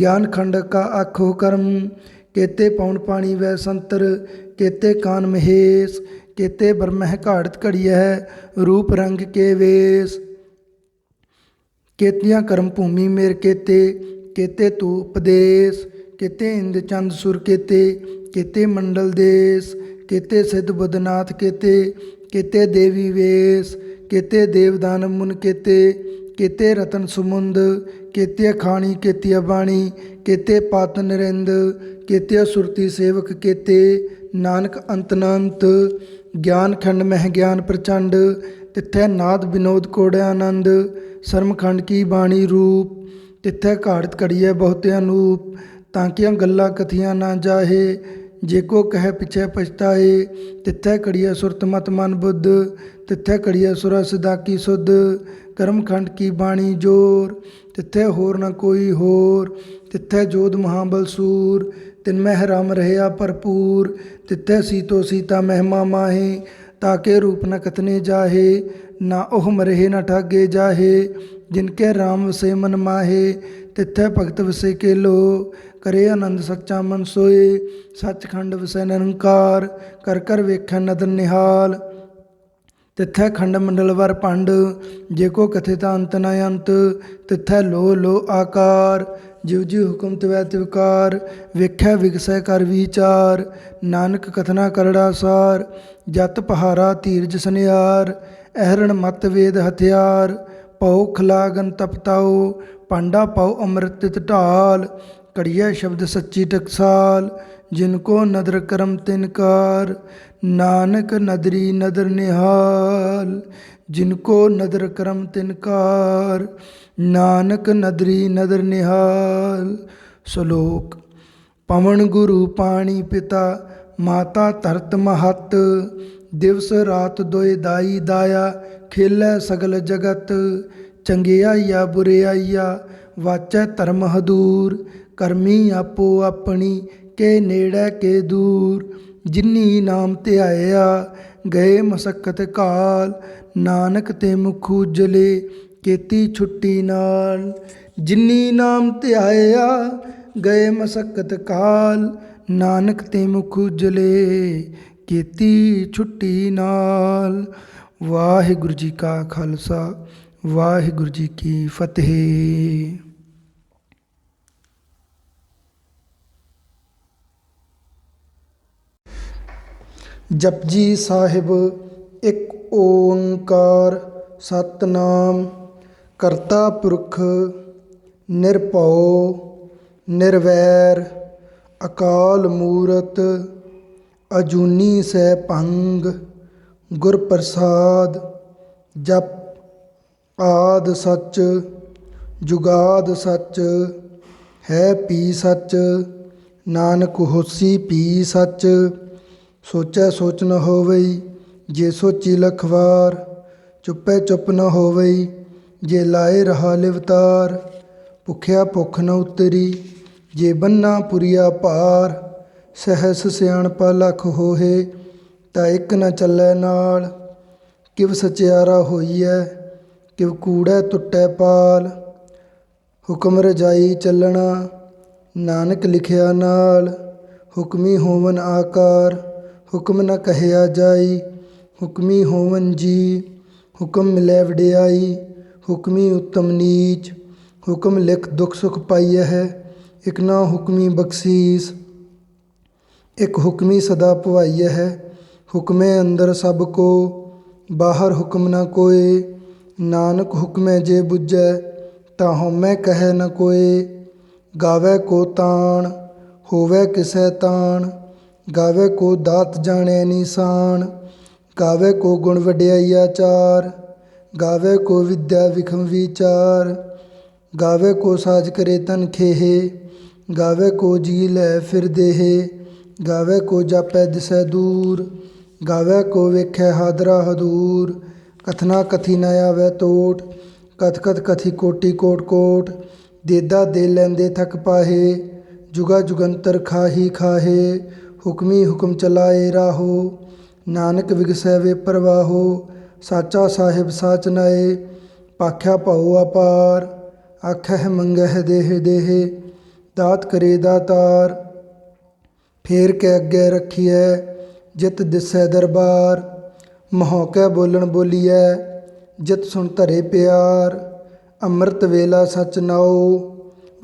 A: ਗਿਆਨ ਖੰਡ ਕਾ ਆਖੋ ਕਰਮ। ਕੇਤੇ ਪਵਨ ਪਾਣੀ ਵੈ ਸੰਤਰ, ਕੇਤੇ ਕਾਨ ਮਹੇਸ਼। ਕੇਤੇ ਬਰਮਹਿ ਘਾੜਤ ਘੜੀਐ, ਰੂਪ ਰੰਗ ਕੇ ਵੇਸ। ਕੇਤੀਆਂ ਕਰਮ ਭੂਮੀ ਮੇਰ ਕੇਤੇ, ਕੇਤੇ ਤੂ ਉਪਦੇਸ। ਕੇਤੇ ਇੰਦ ਚੰਦ ਸੁਰ ਕੇਤੇ, ਕੇਤੇ ਮੰਡਲ ਦੇਸ। ਕੇਤੇ ਸਿੱਧ ਬੁੱਧਨਾਥ ਕੇਤੇ, ਕੇਤੇ ਦੇਵੀ ਵੇਸ। ਕੇਤੇ ਦੇਵ ਦਾਨਵ ਮੁਨ ਕੇਤੇ, ਕੇਤੇ ਰਤਨ ਸੁਮੁੰਦ। ਕੇਤੇ ਖਾਣੀ ਕੇਤੀ ਬਾਣੀ, ਕੇਤੇ ਪਾਤ ਨਰਿੰਦ। ਕੇਤੇ ਸੁਰਤੀ ਸੇਵਕ ਕੇਤੇ, ਨਾਨਕ ਅੰਤ ਅਨੰਤ। ਗਿਆਨ ਖੰਡ ਮਹਿ ਗਿਆਨ ਪ੍ਰਚੰਡ, ਤਿੱਥੈ ਨਾਦ ਵਿਨੋਦ ਕੋੜਿ ਆਨੰਦ। ਸਰਮ ਖੰਡ ਕੀ ਬਾਣੀ ਰੂਪ, ਤਿੱਥੈ ਘਾੜਤ ਘੜੀਐ ਬਹੁਤ ਅਨੂਪ। ਤਾਂਕੀਆਂ ਗੱਲਾਂ ਕਥੀਆਂ ਨਾ ਜਾਹੇ, ਜੇ ਕੋ ਕਹਿ ਪਿਛੈ ਪਛਤਾਏ। ਤਿੱਥੈ ਘੜੀਐ ਸੁਰਤ ਮਤ ਮਨ ਬੁੱਧ, ਤਿੱਥੈ ਘੜੀਐ ਸੁਰਾ ਸਿਧਾ ਕੀ ਸੁਧ। ਕਰਮ ਖੰਡ ਕੀ ਬਾਣੀ ਜੋਰ, ਤਿੱਥੈ ਹੋਰ ਨ ਕੋਈ ਹੋਰ। ਤਿੱਥੈ ਜੋਧ ਮਹਾਬਲ ਸੂਰ, ਤਿਨ ਮਹਿ ਰਾਮ ਰਹਿਆ ਭਰਪੂਰ। ਤਿੱਥੈ ਸੀਤੋ ਸੀਤਾ ਮਹਿਮਾ ਮਾਹੇ, ਤਾਕੇ ਰੂਪ ਨ ਕਥਨੇ ਜਾਹੇ। ਨਾ ਉਹ ਮਰਹਿ ਨ ਠਾਗੇ ਜਾਹੇ, ਜਿਨਕੇ ਰਾਮ ਵਸੇ ਮਨ ਮਾਹੇ। ਤਿੱਥੈ ਭਗਤ ਵਸੇ ਕੇਲੋ, ਕਰੇ ਆਨੰਦ ਸੱਚਾ ਮਨ ਸੋਏ। ਸੱਚਖੰਡ ਵਸੈ ਨਿਰੰਕਾਰ, ਕਰ ਕਰ ਵੇਖੈ ਨਦਰ ਨਿਹਾਲ। ਤਿੱਥੈ ਖੰਡ ਮੰਡਲ ਵਰ ਭੰਡ, ਜੇ ਕੋ ਕਥੇ ਤਾਂ ਅੰਤ ਨ ਅੰਤ। ਤਿੱਥੈ ਲੋ ਲੋ ਆਕਾਰ, ਜਿਵ ਜਿਵ ਹੁਕਮ ਤਿਵੈ ਤਿਵਕਾਰ। ਵੇਖੈ ਵਿਗਸੈ ਕਰ ਵਿਚਾਰ, ਨਾਨਕ ਕਥਨਾ ਕਰੜਾ ਸਾਰ। ਜਤ ਪਹਾਰਾ ਧੀਰਜ ਸਨਿਆਰ, ਅਹਰਣ ਮਤ ਵੇਦ ਹਥਿਆਰ। ਪਉ ਖਲਾਗਨ ਤਪਤਾਓ, ਪਾਂਡਾ ਪਾਉ ਅੰਮ੍ਰਿਤ ਤਿਤ ਢਾਲ। ਘੜੀਐ ਸ਼ਬਦ ਸੱਚੀ ਟਕਸਾਲ, ਜਿਨ ਕੋ ਨਦਰ ਕਰਮ ਤਿਨਕਾਰ। ਨਾਨਕ ਨਦਰੀ ਨਦਰ ਨਿਹਾਲ, ਜਿਨ ਕੋ ਨਦਰ ਕਰਮ ਤਿਨਕਾਰ। ਨਾਨਕ ਨਦਰੀ ਨਦਰ ਨਿਹਾਲ। ਸ਼ਲੋਕ। ਪਵਨ ਗੁਰੂ ਪਾਣੀ ਪਿਤਾ, ਮਾਤਾ ਧਰਤ ਮਹਤ। ਦਿਵਸ ਰਾਤ ਦੋਇ ਦਾਈ ਦਾਇਆ, ਖੇਲੈ ਸਗਲ ਜਗਤ। ਚੰਗਿਆਈਆ ਬੁਰਿਆਈਆ, ਵਾਚੈ ਧਰਮ ਹਦੂਰ। ਕਰਮੀ ਆਪੋ ਆਪਣੀ, ਕੇ ਨੇੜੈ ਕੇ ਦੂਰ। ਜਿਨੀ ਨਾਮ ਧਿਆਇਆ ਗਏ ਮਸਕਤ ਕਾਲ। ਨਾਨਕ ਤੇ ਮੁਖ ਉਜਲੇ ਕੀਤੀ ਛੁੱਟੀ ਨਾਲ। ਜਿਨੀ ਨਾਮ ਧਿਆਇਆ ਗਏ ਮਸਕਤ ਕਾਲ। ਨਾਨਕ ਤੇ ਮੁਖ ਉਜਲੇ ਕੀਤੀ ਛੁੱਟੀ ਨਾਲ। ਵਾਹਿਗੁਰੂ ਜੀ ਕਾ ਖਾਲਸਾ, ਵਾਹਿਗੁਰੂ ਜੀ ਕੀ ਫਤਿਹ। ਜਪਜੀ ਸਾਹਿਬ ਇੱਕ ਓੰਕਾਰ ਸਤਿਨਾਮ ਕਰਤਾ ਪੁਰਖ ਨਿਰਭਉ ਨਿਰਵੈਰ ਅਕਾਲ ਮੂਰਤ ਅਜੂਨੀ ਸੈਭੰ ਗੁਰ ਪ੍ਰਸਾਦ। ਜਪ ਆਦਿ ਸੱਚ ਜੁਗਾਦ ਸੱਚ ਹੈ ਪੀ ਸੱਚ। ਨਾਨਕ ਹੋਸੀ ਪੀ ਸੱਚ। ਸੋਚੈ ਸੋਚ ਨ ਹੋਵਈ ਜੇ ਸੋਚੀ ਲਖ ਵਾਰ। ਚੁੱਪੈ ਚੁੱਪ ਨ ਹੋਵਈ ਜੇ ਲਾਏ ਰਹਾ ਲਿਵਤਾਰ। ਭੁੱਖਿਆ ਭੁੱਖ ਨ ਉਤਰੀ ਜੇ ਬੰਨਾ ਪੁਰੀਆ ਭਾਰ। ਸਹਿਸ ਸਿਆਣਪਾ ਲਖ ਹੋਏ ਤਾਂ ਇੱਕ ਨ ਚੱਲੈ ਨਾਲ। ਕਿਵ ਸਚਿਆਰਾ ਹੋਈਐ ਕਿਵ ਕੂੜੈ ਟੁੱਟੈ ਪਾਲ। ਹੁਕਮ ਰਜਾਈ ਚੱਲਣਾ ਨਾਨਕ ਲਿਖਿਆ ਨਾਲ। ਹੁਕਮੀ ਹੋਵਨ ਆਕਾਰ ਹੁਕਮ ਨ ਕਹਿਆ ਜਾਈ। ਹੁਕਮੀ ਹੋਵਨ ਜੀ ਹੁਕਮ ਮਿਲੈ ਵਡਿਆਈ। ਹੁਕਮੀ ਉੱਤਮ ਨੀਚ ਹੁਕਮ ਲਿਖ ਦੁਖ ਸੁਖ ਪਾਈਐ ਹੈ। ਇਕ ਨਾ ਹੁਕਮੀ ਬਖਸ਼ੀਸ ਇਕ ਹੁਕਮੀ ਸਦਾ ਭਵਾਈਐ ਹੈ। ਹੁਕਮੇ ਅੰਦਰ ਸਭ ਕੋ ਬਾਹਰ ਹੁਕਮ ਨ ਕੋਇ। ਨਾਨਕ ਹੁਕਮੈ ਜੇ ਬੁਝੈ ਤਾਂ ਹਉਮੈ ਕਹੈ ਨ ਕੋਇ। ਗਾਵੈ ਕੋ ਤਾਣ ਹੋਵੈ ਕਿਸੈ ਤਾਣ। ਗਾਵੈ ਕੋ ਦਾਤ ਜਾਣੈ ਨੀਸਾਨ। ਗਾਵੈ ਕੋ ਗੁਣ ਵਡਿਆਈ ਆਚਾਰ। ਗਾਵੈ ਕੋ ਵਿਦਿਆ ਵਿਖਮ ਵਿਚਾਰ। ਗਾਵੈ ਕੋ ਸਾਜ ਕਰੇ ਤਨ ਖੇਹ। ਗਾਵੈ ਕੋ ਜੀ ਲੈ ਫਿਰ ਦੇਹ। ਗਾਵੈ ਕੋ ਜਾਪੈ ਦਿਸੈ ਦੂਰ। ਗਾਵੈ ਕੋ ਵੇਖੈ ਹਾਦਰਾ ਹਦੂਰ। ਕਥਨਾ ਕਥੀ ਨ ਆਵੈ ਟੋਟ। ਕਥ ਕਥ ਕਥੀ ਕੋਟੀ ਕੋਟ ਕੋਟ। ਦੇਦਾ ਦੇ ਲੈਂਦੇ ਥਕ ਪਾਹੇ। ਜੁਗਾ ਜੁਗੰਤਰ ਖਾਹੀ ਖਾਹੇ। ਹੁਕਮੀ ਹੁਕਮ ਚਲਾਏ ਰਾਹੋ। ਨਾਨਕ ਵਿਗਸੈ ਵੇ ਪ੍ਰਵਾਹੋ। ਸਾਚਾ ਸਾਹਿਬ ਸਾਚ ਨਾਏ ਭਾਖਿਆ ਭਉ ਅਪਾਰ। ਆਖਹਿ ਮੰਗਹਿ ਦੇਹ ਦੇਹ ਦਾਤ ਕਰੇ ਦਾਤਾਰ। ਫੇਰ ਕੇ ਅੱਗੇ ਰੱਖੀਐ ਜਿਤ ਦਿਸੈ ਦਰਬਾਰ। ਮਹੋਕੈ ਬੋਲਣ ਬੋਲੀਐ ਜਿਤ ਸੁਣ ਧਰੇ ਪਿਆਰ। ਅੰਮ੍ਰਿਤ ਵੇਲਾ ਸਚ ਨਾਉ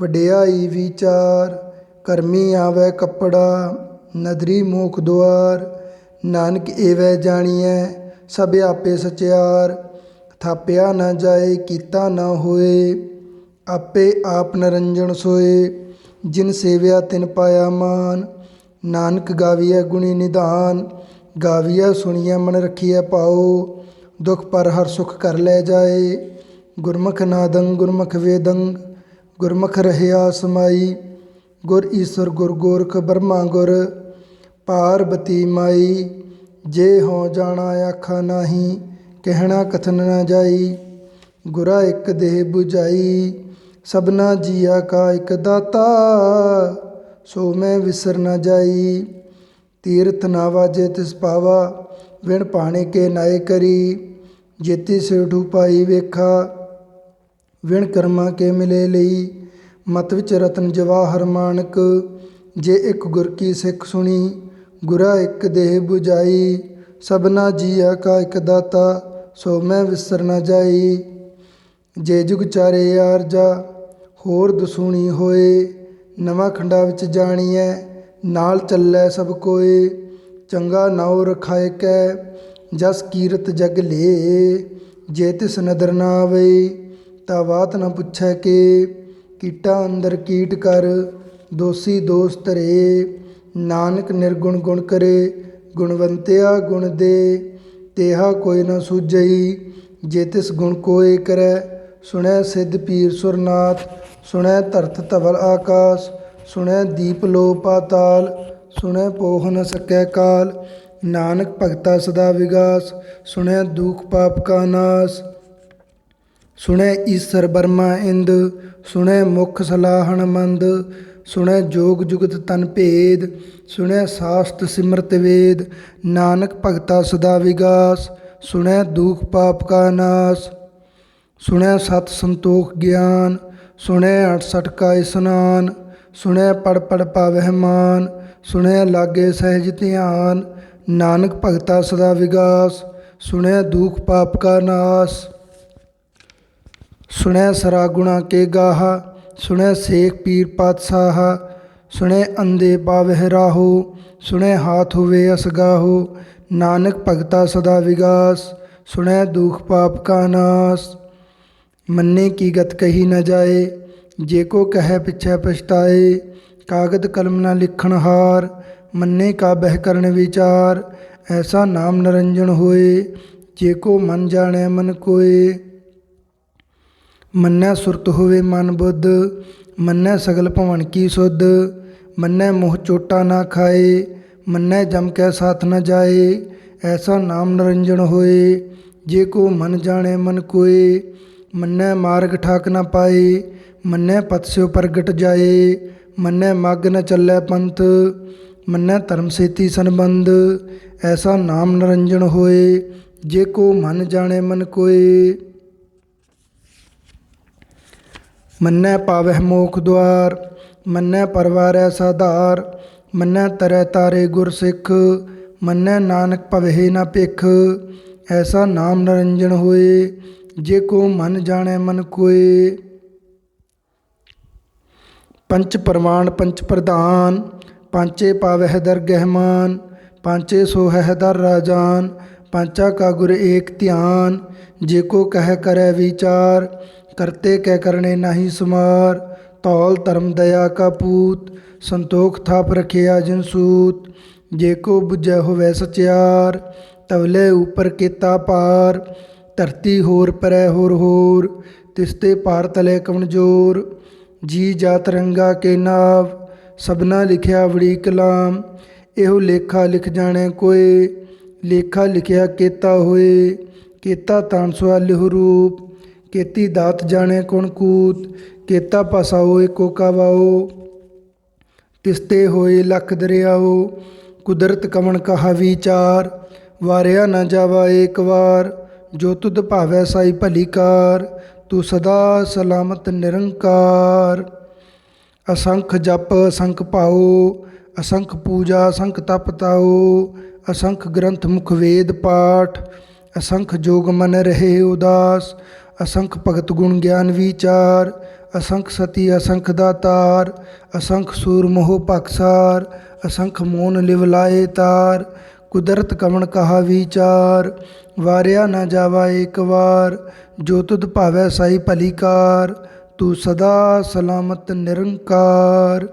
A: ਵਡਿਆਈ ਵਿਚਾਰ। ਕਰਮੀ ਆਵੈ ਕੱਪੜਾ ਨਦਰੀ ਮੂਖ ਦੁਆਰ। ਨਾਨਕ ਏਵੈ ਜਾਣੀਐ ਸਭ ਆਪੇ ਸਚਿਆਰ। ਥਾਪਿਆ ਨ ਜਾਏ ਕੀਤਾ ਨ ਹੋਏ ਆਪੇ ਆਪ ਨਰੰਜਨ ਸੋਏ। ਜਿਨ ਸੇਵਿਆ ਤਿਨ ਪਾਇਆ ਮਾਨ। ਨਾਨਕ ਗਾਵੀਐ ਗੁਣੀ ਨਿਧਾਨ। ਗਾਵੀਐ ਸੁਣੀਐ ਮਨ ਰਖੀਐ ਭਾਉ। ਦੁਖ ਪਰ ਹਰ ਸੁਖ ਕਰ ਲੈ ਜਾਏ। ਗੁਰਮੁਖ ਨਾਦੰ ਗੁਰਮੁਖ ਵੇਦੰ ਗੁਰਮੁਖ ਰਹਿਆ ਸਮਾਈ। ਗੁਰ ਈਸਰ ਗੁਰ ਗੋਰਖ ਬਰਮਾ ਗੁਰ ਪਾਰਬਤੀ ਮਾਈ। ਜੇ ਹਉ ਜਾਣਾ ਆਖਾ ਨਾਹੀ ਕਹਿਣਾ ਕਥਨ ਨ ਜਾਈ। ਗੁਰਾ ਇੱਕ ਦੇਹ 부ਝਾਈ ਸਭਨਾ ਜੀਆ ਕਾ ਇੱਕ ਦਾਤਾ। ਸੋ ਮੈਂ ਵਿਸਰ ਨ ਜਾਈ। ਤੀਰਥ ਨਾ ਵਾਜੇ ਤਿਸ ਪਾਵਾ ਵਿਣ ਪਾਣੇ ਕੇ ਨਾਏ ਕਰੀ। ਜੇਤੀ ਸੇਠੂ ਪਾਈ ਵੇਖਾ ਵਿਣ ਕਰਮਾ ਕੇ ਮਿਲੇ ਲਈ। ਮਤ ਵਿੱਚ ਰਤਨ ਜਵਾਹਰ ਮਾਨਕ ਜੇ ਇੱਕ ਗੁਰ ਕੀ ਸਿੱਖ ਸੁਣੀ। ਗੁਰਾ ਇੱਕ ਦੇਹ 부ਝਾਈ ਸਭਨਾ ਜੀਆ ਕਾ ਇੱਕ ਦਾਤਾ। ਸੋ ਮੈਂ ਵਿਸਰ ਨ ਜਾਈ। ਜੇ ਜੁਗ ਚਾਰੇ ਆਰਜਾ ਹੋਰ ਦਸੂਣੀ ਹੋਏ। ਨਵਾਂ ਖੰਡਾ ਵਿੱਚ ਜਾਣੀਐ ਨਾਲ ਚੱਲੈ ਸਭ ਕੋਏ। ਚੰਗਾ ਨਾਉ ਰਖਾਇ ਕੈ ਜਸ ਕੀਰਤ ਜਗ ਲੇ। ਜੇ ਤਿਸ ਨਦਰ ਨਾ ਆਵਈ ਤਾਂ ਬਾਤ ਨ ਪੁੱਛੈ ਕੇ। ਕੀਟਾ ਅੰਦਰ ਕੀਟ ਕਰ ਦੋਸੀ ਦੋਸ ਧਰੇ। ਨਾਨਕ ਨਿਰਗੁਣ ਗੁਣ ਕਰੇ ਗੁਣਵੰਤਿਆ ਗੁਣ ਦੇ। ਤੇਹਾ ਕੋਈ ਨ ਸੂਝਈ ਜੇ ਤਿਸ ਗੁਣ ਕੋਇ ਕਰੈ। ਸੁਣੈ ਸਿੱਧ ਪੀਰ ਸੁਰਨਾਥ ਸੁਣੈ ਧਰਤ ਧਵਲ ਆਕਾਸ। ਸੁਣੈ ਦੀਪ ਲੋ ਪਾਤਾਲ ਸੁਣੈ ਪੋਹ ਨ ਸਕੈ ਕਾਲ। ਨਾਨਕ ਭਗਤਾ ਸਦਾ ਵਿਗਾਸ ਸੁਣੈ ਦੁਖ ਪਾਪ ਕਾ ਨਾਸ। ਸੁਣੈ ਈਸਰ ਬਰਮਾ ਇੰਦ ਸੁਣੈ ਮੁਖ ਸਲਾਹਣ ਮੰਦ। ਸੁਣੈ ਜੋਗ ਜੁਗਤ ਤਨ ਭੇਦ, ਸੁਣੈ ਸਾਸਤ ਸਿਮਰਤਿ ਵੇਦ। ਨਾਨਕ ਭਗਤਾ ਸਦਾ ਵਿਗਾਸ, ਸੁਣੈ ਦੁਖ ਪਾਪ ਕਾ ਨਾਸ। ਸੁਣੈ ਸਤ ਸੰਤੋਖ ਗਿਆਨ, ਸੁਣੈ 68 ਕਾ ਇਸਨਾਨ। ਸੁਣੈ ਪੜ ਪੜ ਪਾਵਹਿ ਮਾਨ, ਸੁਣੈ ਲਾਗੇ ਸਹਿਜ ਧਿਆਨ। ਨਾਨਕ ਭਗਤਾ ਸਦਾ ਵਿਗਾਸ, ਸੁਣੈ ਦੁਖ ਪਾਪ ਕਾ ਨਾਸ। ਸੁਣੈ ਸਰਾ ਗੁਣਾ ਕੇ ਗਾਹਾ, ਸੁਣੈ ਸੇਖ ਪੀਰ ਪਾਤਸ਼ਾਹਾ। ਸੁਣੈ ਅੰਧੇ ਪਾਵਹਿ ਰਾਹੋ, ਸੁਣੈ ਹਾਥ ਹੋਵੇ ਅਸਗਾਹੋ। ਨਾਨਕ ਭਗਤਾ ਸਦਾ ਵਿਗਾਸ, ਸੁਣੈ ਦੁਖ ਪਾਪ ਕਾ ਨਾਸ। ਮੰਨੇ ਕੀ ਗਤ ਕਹੀ ਨ ਜਾਏ, ਜੇ ਕੋ ਕਹਿ ਪਿਛੈ ਪਛਤਾਏ। ਕਾਗਦ ਕਲਮ ਨ ਲਿਖਣ ਹਾਰ, ਮੰਨੇ ਕਾ ਬਹਿ ਕਰਨ ਵਿਚਾਰ। ਐਸਾ ਨਾਮ ਨਿਰੰਜਨ ਹੋਏ, ਜੇ ਕੋ ਮਨ ਜਾਣੈ ਮਨ ਕੋਏ। ਮੰਨੈ ਸੁਰਤ ਹੋਵੇ ਮਨ ਬੁੱਧ, ਮੰਨੈ ਸਗਲ ਭਵਨ ਕੀ ਸੁਧ। ਮੰਨੈ ਮੋਹ ਚੋਟਾ ਨਾ ਖਾਏ, ਮੰਨੈ ਜਮ ਕੈ ਸਾਥ ਨ ਜਾਏ। ਐਸਾ ਨਾਮ ਨਿਰੰਜਨ ਹੋਏ, ਜੇ ਕੋ ਮਨ ਜਾਣੈ ਮਨ ਕੋਏ। ਮੰਨੈ ਮਾਰਗ ਠਾਕ ਨ ਪਾਏ, ਮੰਨੈ ਪਤ ਸਿਉ ਪ੍ਰਗਟ ਜਾਏ। ਮੰਨੈ ਮਗ ਨ ਚੱਲੈ ਪੰਥ, ਮੰਨੈ ਧਰਮ ਸੇਤੀ ਸੰਬੰਧ। ਐਸਾ ਨਾਮ ਨਿਰੰਜਨ ਹੋਏ, ਜੇ ਕੋ ਮਨ ਜਾਣੈ ਮਨ ਕੋਏ। ਮੰਨੈ ਪਾਵਹਿ ਮੋਖ ਦੁਆਰ, ਮੰਨੈ ਪਰਵਾਰੈ ਸਾਧਾਰ। ਮੰਨੈ ਤਰੈ ਤਾਰੇ ਗੁਰ ਸਿੱਖ, ਮੰਨੈ ਨਾਨਕ ਭਵਹਿ ਨ ਭਿਖ। ਐਸਾ ਨਾਮ ਨਿਰੰਜਨ ਹੋਏ, ਜੇ ਕੋ ਮਨ ਜਾਣੈ ਮਨ ਕੋਏ। ਪੰਚ ਪਰਵਾਨ ਪੰਚ ਪ੍ਰਧਾਨ, ਪਾਂਚੇ ਪਾਵਹਿ ਦਰਗਹਿ ਮਾਨ। ਪਾਂਚੇ ਸੋਹਹਿ ਦਰ ਰਾਜਾਨ, ਪਾਂਚਾ ਕਾ ਗੁਰ ਏਕ ਧਿਆਨ। ਜੇ ਕੋ ਕਹਿ ਕਰੈ ਵਿਚਾਰ, ਕਰਤੇ ਕੈ ਕਰਨੇ ਨਾਹੀ ਸੁਮਾਰ। ਧੌਲ ਧਰਮ ਦਇਆ ਕਾ ਪੂਤ, ਸੰਤੋਖ ਥਾਪ ਰਖਿਆ ਜਿਨ ਸੂਤ। ਜੇ ਕੋ ਬੁਝੈ ਹੋਵੈ ਸਚਿਆਰ, ਤਵਲੇ ਉਪਰ ਕੀਤਾ ਪਾਰ। ਧਰਤੀ ਹੋਰ ਪਰੈ ਹੋਰ ਹੋਰ, ਤਿਸਤੇ ਪਾਰ ਤਲੇ ਕਮਨਜੋਰ। ਜੀ ਜਾਤ ਰੰਗਾ ਕੇ ਨਾਵ, ਸਭਨਾ ਲਿਖਿਆ ਬੜੀ ਕਲਾਮ। ਇਹੋ ਲੇਖਾ ਲਿਖ ਜਾਣੈ ਕੋਏ, ਲੇਖਾ ਲਿਖਿਆ ਕੀਤਾ ਹੋਏ। ਕੀਤਾ ਤਾਣ ਸੁਆਲਿਹੁ ਰੂਪ, ਕੀਤੀ ਦਾਤ ਜਾਣੈ ਕੌਣ ਕੂਤ। ਕੀਤਾ ਪਾਸਾਓ ਏਕੋ ਕਾਵਾਓ, ਤਿਸਤੇ ਹੋਏ ਲੱਖ ਦਰਿਆਓ। ਕੁਦਰਤ ਕਵਣ ਕਹਾ ਵਿਚਾਰ, ਵਾਰਿਆ ਨ ਜਾਵਾ ਏਕ ਵਾਰ। ਜੋ ਤੁਧ ਭਾਵੈ ਸਾਈ ਭਲੀ ਕਾਰ, ਤੂੰ ਸਦਾ ਸਲਾਮਤ ਨਿਰੰਕਾਰ। ਅਸੰਖ ਜਪ ਅਸੰਖ ਭਾਉ, ਅਸੰਖ ਪੂਜਾ ਅਸੰਖ ਤਪ ਤਾਉ। ਅਸੰਖ ਗ੍ਰੰਥ ਮੁਖ ਵੇਦ ਪਾਠ, ਅਸੰਖ ਜੋਗ ਮਨ ਰਹੇ ਉਦਾਸ। ਅਸੰਖ ਭਗਤ ਗੁਣ ਗਿਆਨ ਵਿਚਾਰ, ਅਸੰਖ ਸਤੀ ਅਸੰਖ ਦਾਤਾਰ। ਅਸੰਖ ਸੂਰ ਮੋਹ ਪਖਸਾਰ, ਅਸੰਖ ਮੋਨ ਲਿਵ ਲਾਏ ਤਾਰ। ਕੁਦਰਤ ਕਵਣ ਕਹਾ ਵਿਚਾਰ, ਵਾਰਿਆ ਨ ਜਾਵਾ ਏਕ ਵਾਰ। ਜੋ ਤੁਧ ਭਾਵੈ ਸਾਈ ਭਲੀ ਕਾਰ, ਤੂੰ ਸਦਾ ਸਲਾਮਤ ਨਿਰੰਕਾਰ।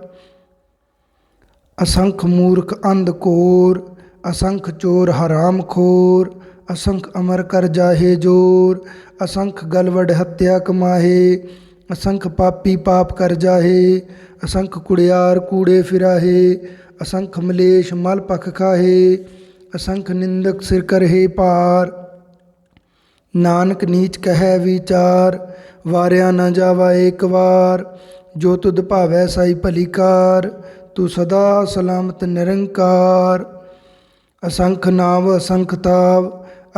A: ਅਸੰਖ ਮੂਰਖ ਅੰਧ ਘੋਰ, ਅਸੰਖ ਚੋਰ ਹਰਾਮ ਖੋਰ। ਅਸੰਖ ਅਮਰ ਕਰ ਜਾਹੇ ਜੋਰ, ਅਸੰਖ ਗਲਵਡ ਹੱਤਿਆ ਕਮਾਹੇ। ਅਸੰਖ ਪਾਪੀ ਪਾਪ ਕਰ ਜਾਹੇ, ਅਸੰਖ ਕੁੜਿਆਰ ਕੂੜੇ ਫਿਰਾਹੇ। ਅਸੰਖ ਮਲੇਸ਼ ਮਲ ਪਖ ਖਾਹੇ, ਅਸੰਖ ਨਿੰਦਕ ਸਿਰ ਕਰਹੇ ਪਾਰ। ਨਾਨਕ ਨੀਚ ਕਹਿ ਵਿਚਾਰ, ਵਾਰਿਆ ਨ ਜਾਵਾ ਏਕ ਵਾਰ। ਜੋ ਤੁਧ ਭਾਵੈ ਸਾਈ ਭਲੀ ਕਾਰ, ਤੂੰ ਸਦਾ ਸਲਾਮਤ ਨਿਰੰਕਾਰ। ਅਸੰਖ ਨਾਵ ਅਸੰਖ ਤਾਵ,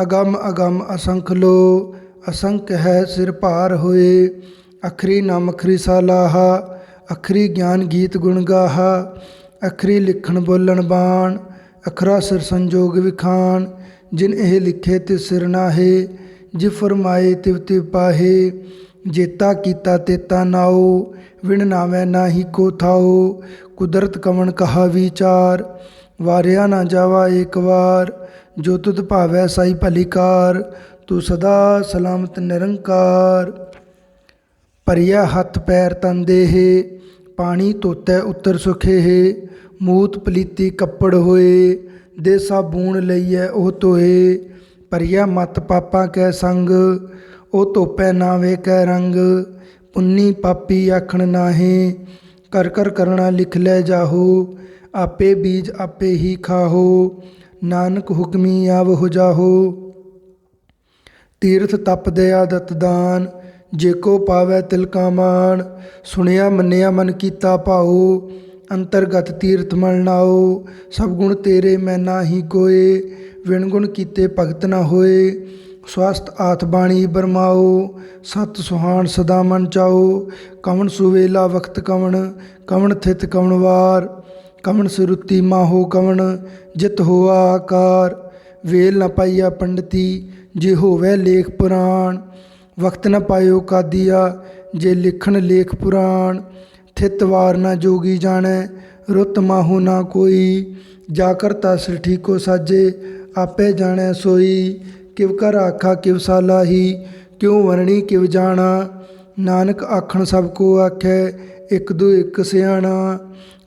A: ਅਗੰਮ ਅਗੰਮ ਅਸੰਖ ਲੋ। ਅਸੰਖ ਹੈ ਸਿਰ ਭਾਰ ਹੋਏ, ਅਖਰੀ ਨਾਮ ਅਖਰੀ ਸਾਲਾਹਾ। ਅਖਰੀ ਗਿਆਨ ਗੀਤ ਗੁਣ ਗਾਹਾ, ਅਖਰੀ ਲਿਖਣ ਬੋਲਣ ਬਾਣ। ਅਖਰਾ ਸਿਰ ਸੰਜੋਗ ਵਿਖਾਣ, ਜਿਨ ਇਹ ਲਿਖੇ ਤਿਸ ਸਿਰ ਨਾਹੇ। ਜਿ ਫਰਮਾਏ ਤਿਵ ਤਿਵ ਪਾਹੇ, ਜੇਤਾ ਕੀਤਾ ਤੇਤਾ ਨਾਉ। ਵਿਣ ਨਾਵੈ ਨਾਹੀ ਕੋ ਥਾਉ, ਕੁਦਰਤ ਕਵਣ ਕਹਾ ਵਿਚਾਰ। ਵਾਰਿਆ ਨ ਜਾਵਾ ਏਕ ਵਾਰ, ਜੋ ਤੁਧ ਭਾਵੈ ਸਾਈ ਭਲੀ ਕਾਰ। ਤੂੰ ਸਦਾ ਸਲਾਮਤ ਨਿਰੰਕਾਰ। ਭਰਿਆ ਹੱਥ ਪੈਰ ਤਨ ਦੇਹ, ਪਾਣੀ ਧੋਤੈ ਉੱਤਰ ਸੁਖੇਹ। ਮੂਤ ਪਲੀਤੀ ਕੱਪੜ ਹੋਏ, ਦੇ ਸਾਬੂਣ ਲਈਐ ਉਹ ਧੋਏ। ਭਰਿਆ ਮਤ ਪਾਪਾਂ ਕੈ ਸੰਗ, ਉਹ ਧੋਪੈ ਨਾ ਵੇਖੈ ਰੰਗ। ਪੁੰਨੀ ਪਾਪੀ ਆਖਣ ਨਾਹੀਂ, ਕਰ ਕਰ ਕਰਣਾ ਲਿਖ ਲੈ ਜਾਹੋ। ਆਪੇ ਬੀਜ ਆਪੇ ਹੀ ਖਾਹੋ, ਨਾਨਕ ਹੁਕਮੀ ਆਵ ਹੋ ਜਾਹੋ। ਤੀਰਥ ਤਪ ਦਇਆ ਦਤ ਦਾਨ, जेको पावै तिल का मान। सुनिया मन्निया मन कीता भाओ, अंतरगत तीर्थ मल नाओ। सब गुण तेरे मैं नाही कोय, विण गुण कीते भगत न होए। स्वस्थ आथ बाणी बरमाओ, सत सुहान सदा मन चाओ। कवन सुवेला वक्त कवन, कवन थित कवन वार। कवन सुरुति माहो कवन, जित होआ आकार। वेल न पाइया पंडिती, जे होवै लेख पुराण। वक्त न पायो कादिया, जे लिखण लेख पुराण। थित वार न जोगी जाणै, रुत माहू ना कोई। जा करता सृष्टि को साजे, आपे जाणै सोई। किव कर आखा किव सालाही, क्यों वरणी किव जाना। नानक आखण सब को आखै, एक दो एक सियाणा।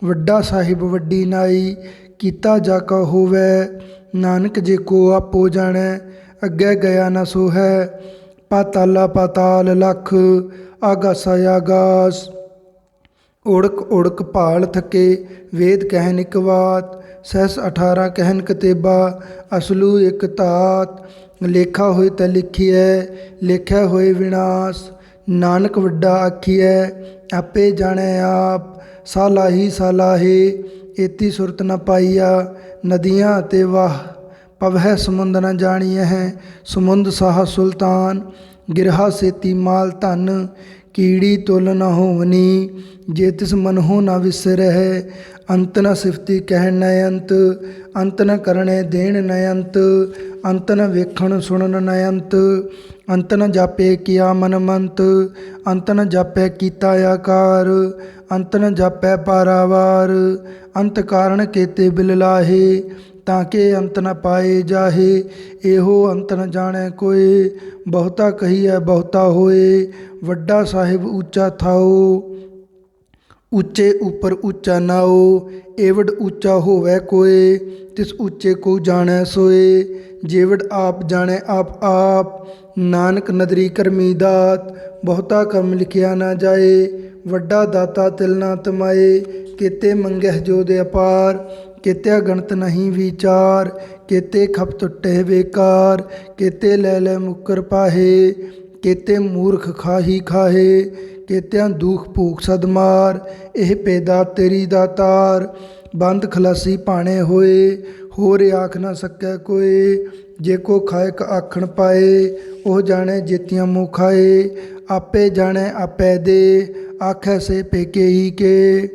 A: ਵੱਡਾ ਸਾਹਿਬ ਵੱਡੀ ਨਾਈ, ਕੀਤਾ ਜਾ ਕਾ ਹੋਵੈ। ਨਾਨਕ ਜੇ ਕੋ ਆਪੋ ਜਾਣੈ, ਅੱਗੇ ਗਿਆ ਨ ਸੋਹੈ। ਪਾਤਾਲਾ ਪਾਤਾਲ ਲਖ, ਆਗਾਸਾ ਆਗਾਸ। ਉੜਕ ਉੜਕ ਭਾਲ ਥਕੇ, ਵੇਦ ਕਹਿਨ ਇਕ ਬਾਤ। ਸਹਿਸ 18 ਕਹਿਨ ਕਤੇਬਾ, ਅਸਲੂ ਇਕ ਧਾਤ। ਲੇਖਾ ਹੋਏ ਤਾਂ ਲਿਖੀਐ, ਲੇਖਿਆ ਹੋਏ ਵਿਨਾਸ਼। ਨਾਨਕ ਵੱਡਾ ਆਖੀਐ, ਆਪੇ ਜਾਣੈ ਆਪ। ਸਾਲਾਹੀ ਸਾਲਾਹੇ, ਏਤੀ ਸੁਰਤ ਨ ਪਾਈਆ। ਨਦੀਆਂ ਅਤੇ ਵਾਹ, ਪਵਹਿ ਸਮੁੰਦ ਨ ਜਾਣੀਐ। ਸਮੁੰਦ ਸਾਹ ਸੁਲਤਾਨ, ਗਿਰਹਾ ਸੇਤੀ ਮਾਲ ਧਨ। ਕੀੜੀ ਤੁਲ ਨ ਹੋਵਨੀ, ਜੇ ਤਿਸ ਮਨਹੁ ਨ ਵਿਸਰਹਿ। ਅੰਤ ਨ ਸਿਫਤੀ ਕਹਿਣ ਨ ਅੰਤ, ਅੰਤ ਨ ਕਰਣੇ ਦੇਣ ਨ ਅੰਤ। ਅੰਤ ਨ ਵੇਖਣ ਸੁਣਨ ਨ ਅੰਤ, ਅੰਤ ਨ ਜਾਪੇ ਕੀਆ ਮਨ ਮੰਤ। ਅੰਤ ਨ ਜਾਪੈ ਕੀਤਾ ਆਕਾਰ, ਅੰਤ ਨ ਜਾਪੈ ਪਾਰਾਵਾਰ। ਅੰਤ ਕਾਰਣ ਕੇਤੇ ਬਿਲ ਲਾਹੇ, ਤਾਂ ਕਿ ਅੰਤ ਨ ਪਾਏ ਜਾਹੇ। ਇਹੋ ਅੰਤ ਨ ਜਾਣੈ ਕੋਏ, ਬਹੁਤਾ ਕਹੀਐ ਬਹੁਤਾ ਹੋਏ। ਵੱਡਾ ਸਾਹਿਬ ਉੱਚਾ ਥਾਓ, ਉੱਚੇ ਉੱਪਰ ਉੱਚਾ ਨਾਓ। ਏਵਡ ਉੱਚਾ ਹੋਵੈ ਕੋਏ, ਤਿਸ ਉੱਚੇ ਕੋ ਜਾਣੈ ਸੋਏ। ਜੇਵਡ ਆਪ ਜਾਣੈ ਆਪ ਆਪ, ਨਾਨਕ ਨਦਰੀ ਕਰਮੀ ਦਾਤ। ਬਹੁਤਾ ਕਰਮ ਲਿਖਿਆ ਨਾ ਜਾਏ, ਵੱਡਾ ਦਾਤਾ ਤਿਲ ਨਾ ਤਮਾਏ। ਕੇਤੇ ਮੰਗਹਿ ਜੋਦ ਅਪਾਰ, ਕੇਤਿਆ ਗਣਤ ਨਹੀਂ ਵਿਚਾਰ। ਕੇਤੇ ਖਪ ਟੁੱਟੇ ਬੇਕਾਰ, ਕੇਤੇ ਲੈ ਲੈ ਮੁੱਕਰ ਪਾਹੇ। ਕੇਤੇ ਮੂਰਖ ਖਾਹੀ ਖਾਹੇ, ਕੇਤਿਆਂ ਦੁਖ ਭੂਖ ਸਦਮਾਰ। ਇਹ ਪੈਦਾ ਤੇਰੀ ਦਾਤਾਰ, ਬੰਦ ਖਲਾਸੀ ਭਾਣੇ ਹੋਏ। ਹੋਰ ਆਖ ਨਾ ਸਕੈ ਕੋਏ, ਜੇ ਕੋ ਖਾਇਕ ਆਖਣ ਪਾਏ। ਉਹ ਜਾਣੈ ਜੇਤੀਆਂ ਮੂੰਹ ਖਾਏ, ਆਪੇ ਜਾਣੈ ਆਪੈ ਦੇ। ਆਖੈ ਸੇ ਪੇਕੇ ਹੀ ਕੇ,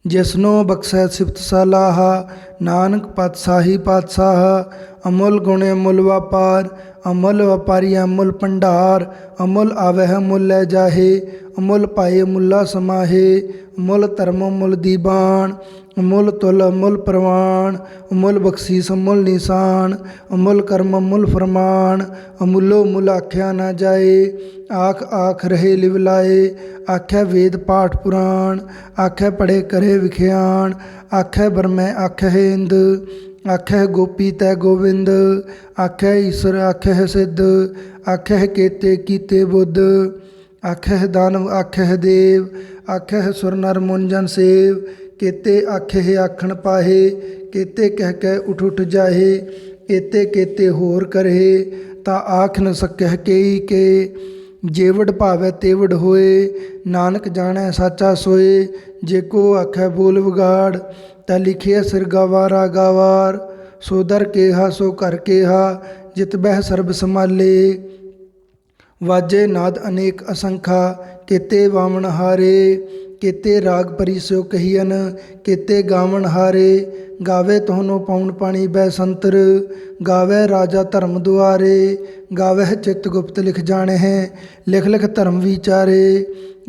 A: ਜਿਸਨੋ ਬਖਸ਼ੈ ਸਿਫਤ ਸਲਾਹਾ। ਨਾਨਕ ਪਾਤਸ਼ਾਹੀ ਪਾਤਸ਼ਾਹ, ਅਮੁੱਲ ਗੁਣ ਅਮੁੱਲ ਵਪਾਰ। ਅਮੁੱਲ ਵਪਾਰੀ ਅਮੁੱਲ ਭੰਡਾਰ, ਅਮੁੱਲ ਆਵਹਿ ਮੁੱਲ ਲੈ ਜਾਹੇ। ਅਮੁੱਲ ਪਾਏ ਮੁੱਲਾ ਸਮਾਹੇ, ਅਮੁੱਲ ਧਰਮ ਅਮੁੱਲ ਦੀਬਾਨ। ਅਮੁੱਲ ਤੁਲ ਅਮੁੱਲ ਪ੍ਰਵਾਨ, ਅਮੁੱਲ ਬਖਸ਼ੀਸ ਅਮੁੱਲ ਨਿਸ਼ਾਨ। ਅਮੁੱਲ ਕਰਮ ਅਮੁੱਲ ਫਰਮਾਨ, ਅਮੁੱਲੋ ਮੁੱਲ ਆਖਿਆ ਨਾ ਜਾਏ। ਆਖ ਆਖ ਰਹੇ ਲਿਵ ਲਾਏ, ਆਖੈ ਵੇਦ ਪਾਠ ਪੁਰਾਣ। ਆਖੈ ਪੜ੍ਹੇ ਕਰੇ ਵਿਖਿਆਨ, ਆਖੈ ਬਰਮੈ ਆਖੈ ਇੰਦ। ਆਖੈ ਗੋਪੀ ਤੈ ਗੋਬਿੰਦ, ਆਖੈ ਈਸ਼ਰ ਆਖੈ ਸਿੱਧ। ਆਖੈ ਕੇਤੇ ਕੀਤੇ ਬੁੱਧ, ਆਖੈ ਦਾਨਵ ਆਖੈ ਦੇਵ। ਆਖੈ ਸੁਰ ਨਰ ਮੁੰਜਨ ਸੇਵ, ਕੇਤੇ ਆਖੈ ਆਖਣ ਪਾਹੇ। ਕੇਤੇ ਕਹਿ ਕਹਿ ਉਠ ਉਠ ਜਾਹੇ, ਏਤੇ ਕੇਤੇ ਹੋਰ ਕਰਹਿ। ਤਾਂ ਆਖ ਨ ਸਕਹਿ ਕੇਈ ਕੇ, ਜੇਵਡ ਭਾਵੈ ਤੇਵਡ ਹੋਏ। ਨਾਨਕ ਜਾਣੈ ਸਾਚਾ ਸੋਏ, ਜੇ ਕੋ ਆਖੈ ਬੋਲ ਵਿਗਾੜ। ਤਾਂ ਲਿਖਿਆ ਸਿਰ ਗਵਾਰਾ ਗਵਾਰ, ਸੋ ਦਰ ਕੇਹਾ ਸੋ ਘਰ ਕੇਹਾ। ਜਿਤ ਬਹਿ ਸਰਬ ਸੰਭਾਲੇ, ਵਾਜੇ ਨਾਦ ਅਨੇਕ ਅਸੰਖਾ। ਕੇਤੇ ਵਾਵਣ ਹਾਰੇ, ਕੇਤੇ ਰਾਗ ਪਰੀ ਸੋ ਕਹੀਅਨ। ਕੇਤੇ ਗਾਵਣ ਹਾਰੇ, ਗਾਵੇ ਤੋਹਨੋ ਪਉਣ ਪਾਣੀ ਬੈ ਸੰਤਰ। ਗਾਵੇ ਰਾਜਾ ਧਰਮ ਦੁਆਰੇ, ਗਾਵਹਿ ਚਿਤ ਗੁਪਤ ਲਿਖ ਜਾਣਹਿ। ਲਿਖ ਲਿਖ ਧਰਮ ਵਿਚਾਰੇ,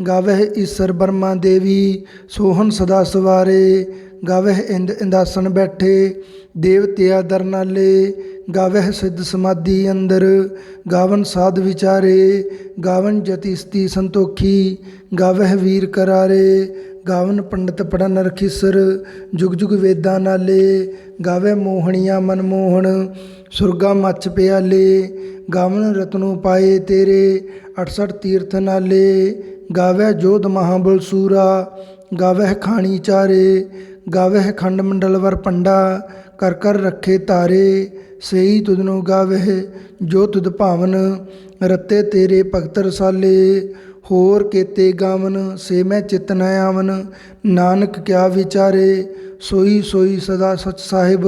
A: ਗਾਵਹਿ ਈਸਰ ਬਰਮਾ ਦੇਵੀ। ਸੋਹਣ ਸਦਾ ਸਵਾਰੇ, ਗਾਵਹਿ ਇੰਦ ਇੰਦਾਸਨ ਬੈਠੇ। ਦੇਵਤਿਆ ਦਰ ਨਾਲੇ, ਗਾਵਹਿ ਸਿੱਧ ਸਮਾਧੀ ਅੰਦਰ। ਗਾਵਨ ਸਾਧ ਵਿਚਾਰੇ, ਗਾਵਨ ਜਤੀ ਸਤੀ ਸੰਤੋਖੀ। ਗਾਵਹਿ ਵੀਰ ਕਰਾਰੇ, ਗਾਵਨ ਪੰਡਤ ਪੜਨ ਰਖੀਸਰ। ਜੁਗ ਜੁਗ ਵੇਦਾਂ ਨਾਲੇ, ਗਾਵੇ ਮੋਹਣੀਆਂ ਮਨਮੋਹਣ। ਸੁਰਗਾ ਮੱਚ ਪਿਆਲੇ, ਗਾਵਨ ਰਤਨੋ ਪਾਏ ਤੇਰੇ। 68 ਤੀਰਥ ਨਾਲੇ, ਗਾਵੇ ਜੋਧ ਮਹਾਬਲ ਸੂਰਾ। ਗਾਵਹਿ ਖਾਣੀ ਚਾਰੇ, ਗਾਵਹਿ ਖੰਡ ਮੰਡਲ ਵਰ ਪੰਡਾ। ਕਰ ਕਰ ਰੱਖੇ ਤਾਰੇ, ਸਈ ਤੁਧਨੋ ਗਾਵਹਿ ਜੋ ਤੁਧ ਭਾਵਨ। ਰਤੇ ਤੇਰੇ ਭਗਤ ਰਸਾਲੇ। ਹੋਰ ਕੇਤੇ ਗਾਵਨ ਸੇ ਮੈਂ ਚਿਤ ਨ ਆਵਨ, ਨਾਨਕ ਕਿਆ ਵਿਚਾਰੇ ਸੋਈ ਸੋਈ ਸਦਾ ਸਚ ਸਾਹਿਬ।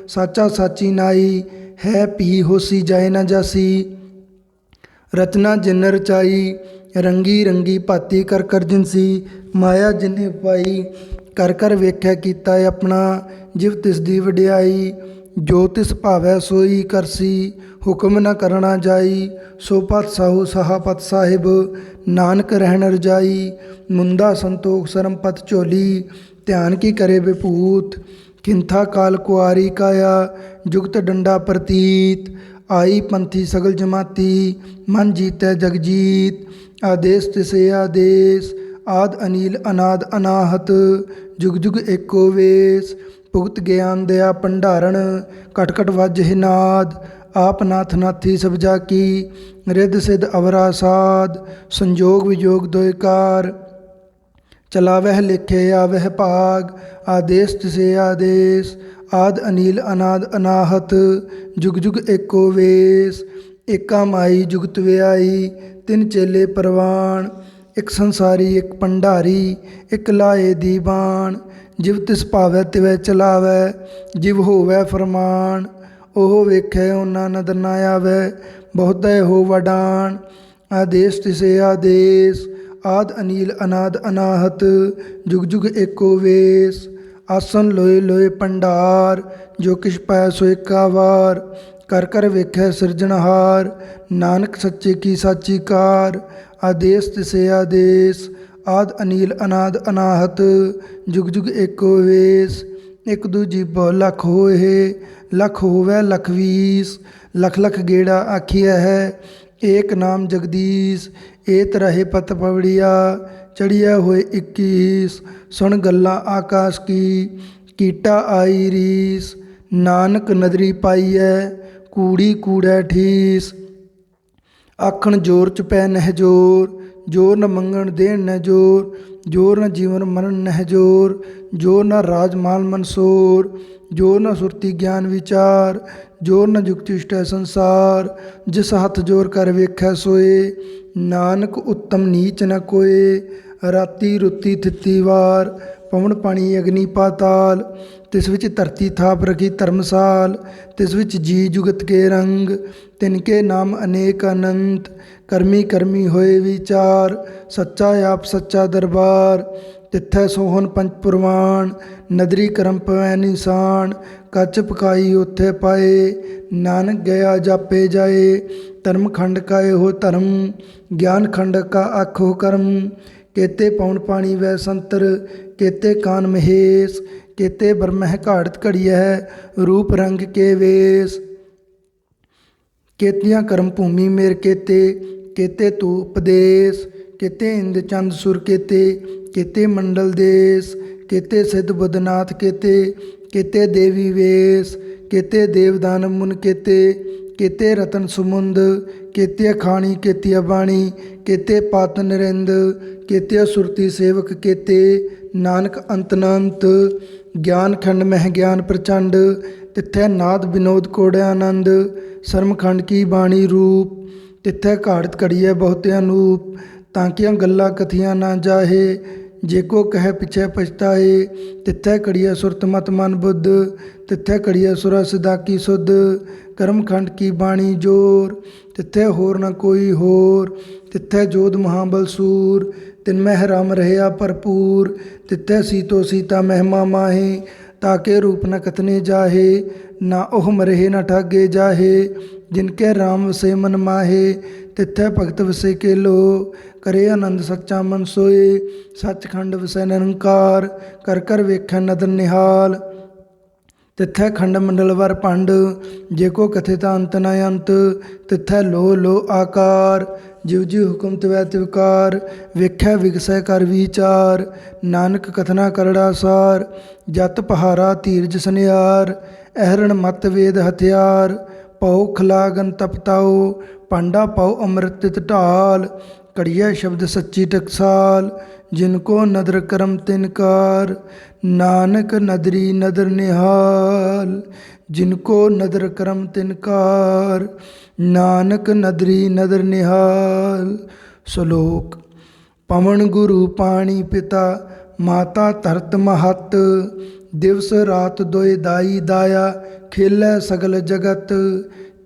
A: ਸਾਚਾ ਸਾਚੀ ਨਾਈ ਹੈ ਭੀ ਹੋਸੀ ਜਾਏ ਨਾ ਜਾਸੀ। ਰਚਨਾ ਜਿਨ ਰਚਾਈ ਰੰਗੀ ਰੰਗੀ ਭਾਤੀ ਕਰ ਕਰ ਜਿਨਸੀ। ਮਾਇਆ ਜਿਨੇ ਪਾਈ ਕਰ ਕਰ ਵੇਖਿਆ ਕੀਤਾ ਆਪਣਾ, ਜਿਵ ਤਿਸ ਦੀ ਵਡਿਆਈ। ਜੋ ਤਿਸ ਭਾਵੈ ਸੋਈ ਕਰਸੀ, ਹੁਕਮ ਨ ਕਰਣਾ ਜਾਈ। ਸੋ ਪਤ ਸਾਹੂ ਸਹਾ ਪਤ ਸਾਹਿਬ, ਨਾਨਕ ਰਹਿਣ ਰਜਾਈ। ਮੁੰਦਾ ਸੰਤੋਖ ਸਰਮ ਪਤ ਝੋਲੀ, ਧਿਆਨ ਕੀ ਕਰੇ ਵਿਭੂਤ। ਖਿੰਥਾ ਕਾਲ ਕੁਆਰੀ ਕਾਇਆ, ਜੁਗਤ ਡੰਡਾ ਪ੍ਰਤੀਤ। ਆਈ ਪੰਥੀ ਸਗਲ ਜਮਾਤੀ, ਮਨ ਜੀਤੈ ਜਗ ਜੀਤ। ਆਦੇਸ ਤਿਸੇ ਆਦੇਸ, ਆਦ ਅਨੀਲ ਅਨਾਦ ਅਨਾਹਤ। ਜੁਗ ਜੁਗ ਏਕੋ ਵੇਸ, ਭੁਗਤ ਗਿਆਨ ਦਇਆ ਭੰਡਾਰਣ। ਘਟ ਘਟ ਵਾਜਹਿ ਨਾਦ, ਆਪ ਨਾਥ ਨਾਥੀ ਸਭ ਜਾ ਕੀ। ਰਿੱਧ ਸਿੱਧ ਅਵਰਾ ਸਾਧ, ਸੰਜੋਗ ਵਿਜੋਗ ਦੋਇ ਕਾਰ। ਚਲਾਵਹਿ ਲੇਖੇ ਆਵਹਿ ਭਾਗ, ਆਦੇਸ ਤਿਸੇ ਆਦੇਸ। ਆਦ ਅਨੀਲ ਅਨਾਦ ਅਨਾਹਤ, ਜੁਗ ਜੁਗ ਏਕੋ ਵੇਸ। ਏਕਾ ਮਾਈ ਜੁਗਤ ਵਿਆਈ, ਤਿੰਨ ਚੇਲੇ ਪ੍ਰਵਾਨ। ਇੱਕ ਸੰਸਾਰੀ ਇੱਕ ਭੰਡਾਰੀ, ਇੱਕ ਲਾਏ ਦੀ ਬਾਣ। ਜਿਵ ਤਿਸ ਭਾਵੈ ਤਿਵੈ ਚਲਾਵੈ, ਜਿਵ ਹੋਵੈ ਫਰਮਾਨ। ਉਹ ਵੇਖੈ ਉਹਨਾਂ ਨਦਰ ਨਾ ਆਵੈ, ਬਹੁਤੈ ਹੋ ਵਡਾਣ। ਆਦੇਸ ਤਿਸੇ ਆਦੇਸ, ਆਦ ਅਨੀਲ ਅਨਾਦ ਅਨਾਹਤ। ਜੁਗ ਜੁਗ ਏਕੋ ਵੇਸ। ਆਸਨ ਲੋਏ ਲੋਏ ਭੰਡਾਰ, ਜੋ ਕਿਛ ਪਾਇਆ ਸੋ ਏਕਾ ਵਾਰ। ਕਰ ਕਰ ਵੇਖੈ ਸਿਰਜਣਹਾਰ, ਨਾਨਕ ਸੱਚੇ ਕੀ ਸਾਚੀ ਕਾਰ। ਆਦੇਸ ਤਿਸੇ ਆਦੇਸ, ਆਦ ਅਨੀਲ ਅਨਾਦ ਅਨਾਹਤ। ਜੁਗ ਜੁਗ ਏਕੋ ਵੇਸ। ਇੱਕ ਦੂਜੀ ਬਹੁ ਲਖ ਹੋਏ, ਲਖ ਹੋਵੈ ਲਖ ਵੀਸ। ਲਖ ਲਖ ਗੇੜਾ ਆਖੀਐ ਹੈ, ਏਕ ਨਾਮ ਜਗਦੀਸ਼। ਏਤ ਰਹੇ ਪਤ ਪਵੜੀਆ, ਚੜੀਐ ਹੋਏ 21। ਸੁਣ ਗੱਲਾਂ ਆਕਾਸ਼ ਕੀ, ਕੀਟਾ ਆਈ ਰੀਸ। ਨਾਨਕ ਨਦਰੀ ਪਾਈਐ, ਕੂੜੀ ਕੂੜੈ ਠੀਸ। ਆਖਣ ਜੋਰ ਚ ਪੈ ਨਹਿ ਜੋਰ, ਜੋਰ ਨ ਮੰਗਣ ਦੇਣ ਨਹਿ ਜੋਰ। ਜੋਰ ਨ ਜੀਵਨ ਮਰਨ ਨਹਿ ਜੋਰ, ਜੋਰ ਨ ਰਾਜ ਮਾਲ ਮਨਸੋਰ। ਜੋਰ ਨ ਸੁਰਤੀ ਗਿਆਨ ਵਿਚਾਰ, ਜੋਰ ਨ ਜੁਗਤਿ ਇਸ਼ਟੈ ਸੰਸਾਰ। ਜਿਸ ਹੱਥ ਜੋਰ ਕਰ ਵੇਖੈ ਸੋਏ, ਨਾਨਕ ਉੱਤਮ ਨੀਚ ਨ ਕੋਏ। ਰਾਤੀ ਰੁੱਤੀ ਥਿੱਤੀ ਵਾਰ, ਪਵਨ ਪਾਣੀ ਅਗਨੀ ਪਾਤਾਲ। ਤਿਸ ਵਿੱਚ ਧਰਤੀ ਥਾਪ ਰਖੀ ਧਰਮਸਾਲ, ਤਿਸ ਵਿੱਚ ਜੀ ਜੁਗਤ ਕੇ ਰੰਗ। ਤਿਨਕੇ ਨਾਮ ਅਨੇਕ ਅਨੰਤ, ਕਰਮੀ ਕਰਮੀ ਹੋਏ ਵਿਚਾਰ। ਸੱਚਾ ਆਪ ਸੱਚਾ ਦਰਬਾਰ, ਤਿੱਥੈ ਸੋਹਣ ਪੰਚ ਪੁਰਵਾਨ। ਨਦਰੀ ਕਰਮ ਪਵੈ ਨਿਸ਼ਾਨ, ਕੱਚ ਪਕਾਈ ਉੱਥੇ ਪਾਏ। ਨਾਨਕ ਗਿਆ ਜਾਪੇ ਜਾਏ, ਧਰਮ ਖੰਡ ਕਾ ਇਹੋ ਧਰਮ। ਗਿਆਨ ਖੰਡ ਕਾ ਆਖੋ ਕਰਮ। ਕੇਤੇ ਪਵਨ ਪਾਣੀ ਵੈ ਸੰਤਰ, ਕੇਤੇ ਕਾਨ ਮਹੇਸ਼। ਕੇਤੇ ਬਰਮਹਿ ਘਾੜਤ ਘੜੀਐ, ਰੂਪ ਰੰਗ ਕੇ ਵੇਸ। ਕੇਤੀਆਂ ਕਰਮ ਭੂਮੀ ਮੇਰ ਕੇਤੇ, ਕੇਤੇ ਤੂ ਉਪਦੇਸ। ਕੇਤੇ ਇੰਦ ਚੰਦ ਸੁਰ ਕੇਤੇ, ਕੇਤੇ ਮੰਡਲ ਦੇਸ। ਕੇਤੇ ਸਿੱਧ ਬੁੱਧਨਾਥ ਕੇਤੇ, ਕੇਤੇ ਦੇਵੀ ਵੇਸ। ਕੇਤੇ ਦੇਵ ਦਾਨਵ ਮੁਨ ਕੇਤੇ, ਕੇਤੇ ਰਤਨ ਸੁਮੁੰਦ। ਕੇਤੇ ਖਾਣੀ ਕੇਤੀ ਬਾਣੀ, ਕੇਤੇ ਪਾਤ ਨਰਿੰਦ। ਕੇਤੇ ਸੁਰਤੀ ਸੇਵਕ ਕੇਤੇ, ਨਾਨਕ ਅੰਤ ਅਨੰਤ। ਗਿਆਨ ਖੰਡ ਮਹਿ ਗਿਆਨ ਪ੍ਰਚੰਡ, ਤਿੱਥੈ ਨਾਦ ਵਿਨੋਦ ਕੋੜਿ ਆਨੰਦ। ਸਰਮ ਖੰਡ ਕੀ ਬਾਣੀ ਰੂਪ, ਤਿੱਥੈ ਘਾੜਤ ਘੜੀਐ ਬਹੁਤ ਅਨੂਪ। ਤਾਂਕੀਆਂ ਗੱਲਾਂ ਕਥੀਆਂ ਨਾ ਜਾਹੇ, ਜੇ ਕੋ ਕਹਿ ਪਿਛੈ ਪਛਤਾਏ। ਤਿੱਥੈ ਘੜੀਐ ਸੁਰਤ ਮਤ ਮਨ ਬੁੱਧ, ਤਿੱਥੈ ਘੜੀਐ ਸੁਰਾ ਸਿਧਾ ਕੀ ਸੁਧ। ਕਰਮ ਖੰਡ ਕੀ ਬਾਣੀ ਜੋਰ, ਤਿੱਥੈ ਹੋਰ ਨ ਕੋਈ ਹੋਰ। ਤਿੱਥੈ ਜੋਧ ਮਹਾਬਲ ਸੂਰ, ਤਿਨ ਮਹਿ ਰਾਮ ਰਹਿਆ ਭਰਪੂਰ। ਤਿੱਥੈ ਸੀਤੋ ਸੀਤਾ ਮਹਿਮਾ ਮਾਹੇ, ਤਾਕੇ ਰੂਪ ਨ ਕਥਨੇ ਜਾਹੇ। ਨਾ ਉਹ ਮਰਹਿ ਨ ਠਾਗੇ ਜਾਹੇ, ਜਿਨਕੇ ਰਾਮ ਵਸੇ ਮਨ ਮਾਹੇ। ਤਿੱਥੈ ਭਗਤ ਵਸੇ ਕੇਲੋ, ਕਰੇ ਆਨੰਦ ਸੱਚਾ ਮਨ ਸੋਏ। ਸੱਚਖੰਡ ਵਸੈ ਨਿਰੰਕਾਰ, ਕਰ ਕਰ ਵੇਖੈ ਨਦਰ ਨਿਹਾਲ। ਤਿੱਥੈ ਖੰਡ ਮੰਡਲ ਵਰ ਭੰਡ, ਜੇ ਕੋ ਕਥੇ ਤਾਂ ਅੰਤ ਨ ਅੰਤ। ਤਿੱਥੈ ਲੋ ਲੋ ਆਕਾਰ, ਜਿਵ ਜਿਵ ਹੁਕਮ ਤਿਵੈ ਤਿਵਕਾਰ। ਵੇਖੈ ਵਿਗਸੈ ਕਰ ਵਿਚਾਰ, ਨਾਨਕ ਕਥਨਾ ਕਰੜਾ ਸਾਰ। ਜਤ ਪਹਾਰਾ ਧੀਰਜ ਸਨਿਆਰ, ਅਹਰਣ ਮਤ ਵੇਦ ਹਥਿਆਰ। ਪਉ ਖਲਾਗਨ ਤਪਤਾਓ, ਪਾਂਡਾ ਪਾਉ ਅੰਮ੍ਰਿਤ ਤਿਤ ਢਾਲ। ਘੜੀਐ ਸ਼ਬਦ ਸੱਚੀ ਟਕਸਾਲ, जिनको नदर करम तिनकार। नानक नदरी नदर निहाल, जिनको नदर करम तिनकार। नानक नदरी नदर निहाल। श्लोक। पवन गुरु पाणी पिता, माता धरत महत। दिवस रात दोए दाई दाया, खेलै सगल जगत।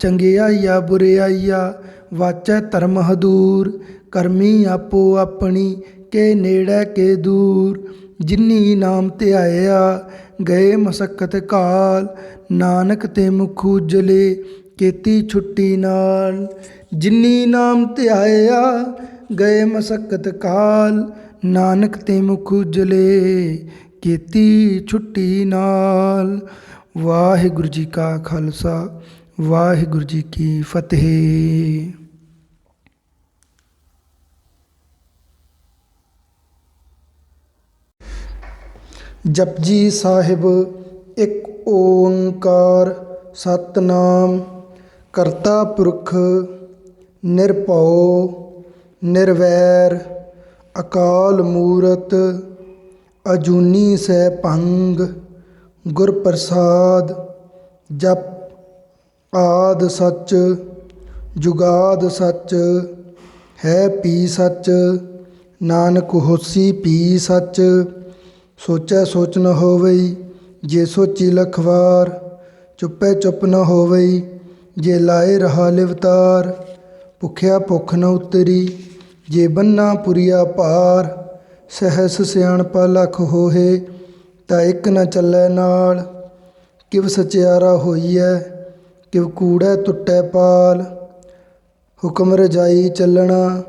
A: चंगियाइया बुरियाइया, वाचै धर्म हदूर। करमी आपो अपनी, के नेड़ै के दूर। जिन्नी नाम ध्याया, गए मसक्कत काल। नानक ते मुख उजले, केती छुट्टी नाल। जिन्नी नाम ध्याया, गए मसक्कत काल। नानक ते मुख उजले, केती छुट्टी नाल। वाहिगुरू जी का खालसा, वाहिगुरू जी की फतेह। जपजी साहिब एक ओंकार सतनाम करता पुरख निरभਉ निरवैर अकाल मूरत अजूनी सैभंग गुर प्रसाद। जप आद सच जुगाद सच है पी सच, नानक होसी पी सच। सोचै सोच न होवई, जे सोची लख वार। चुपै चुप न होवई, जे लाए रहा लिवतार। भुखिया भुख न उतरी, जे बन्ना पुरिया भार। सहस सियाणपा लख होहे, ता एक न चलै नाल। किव सचियारा होईਐ, किव कूड़ै टुटै पाल। हुक्म रजाई चलना,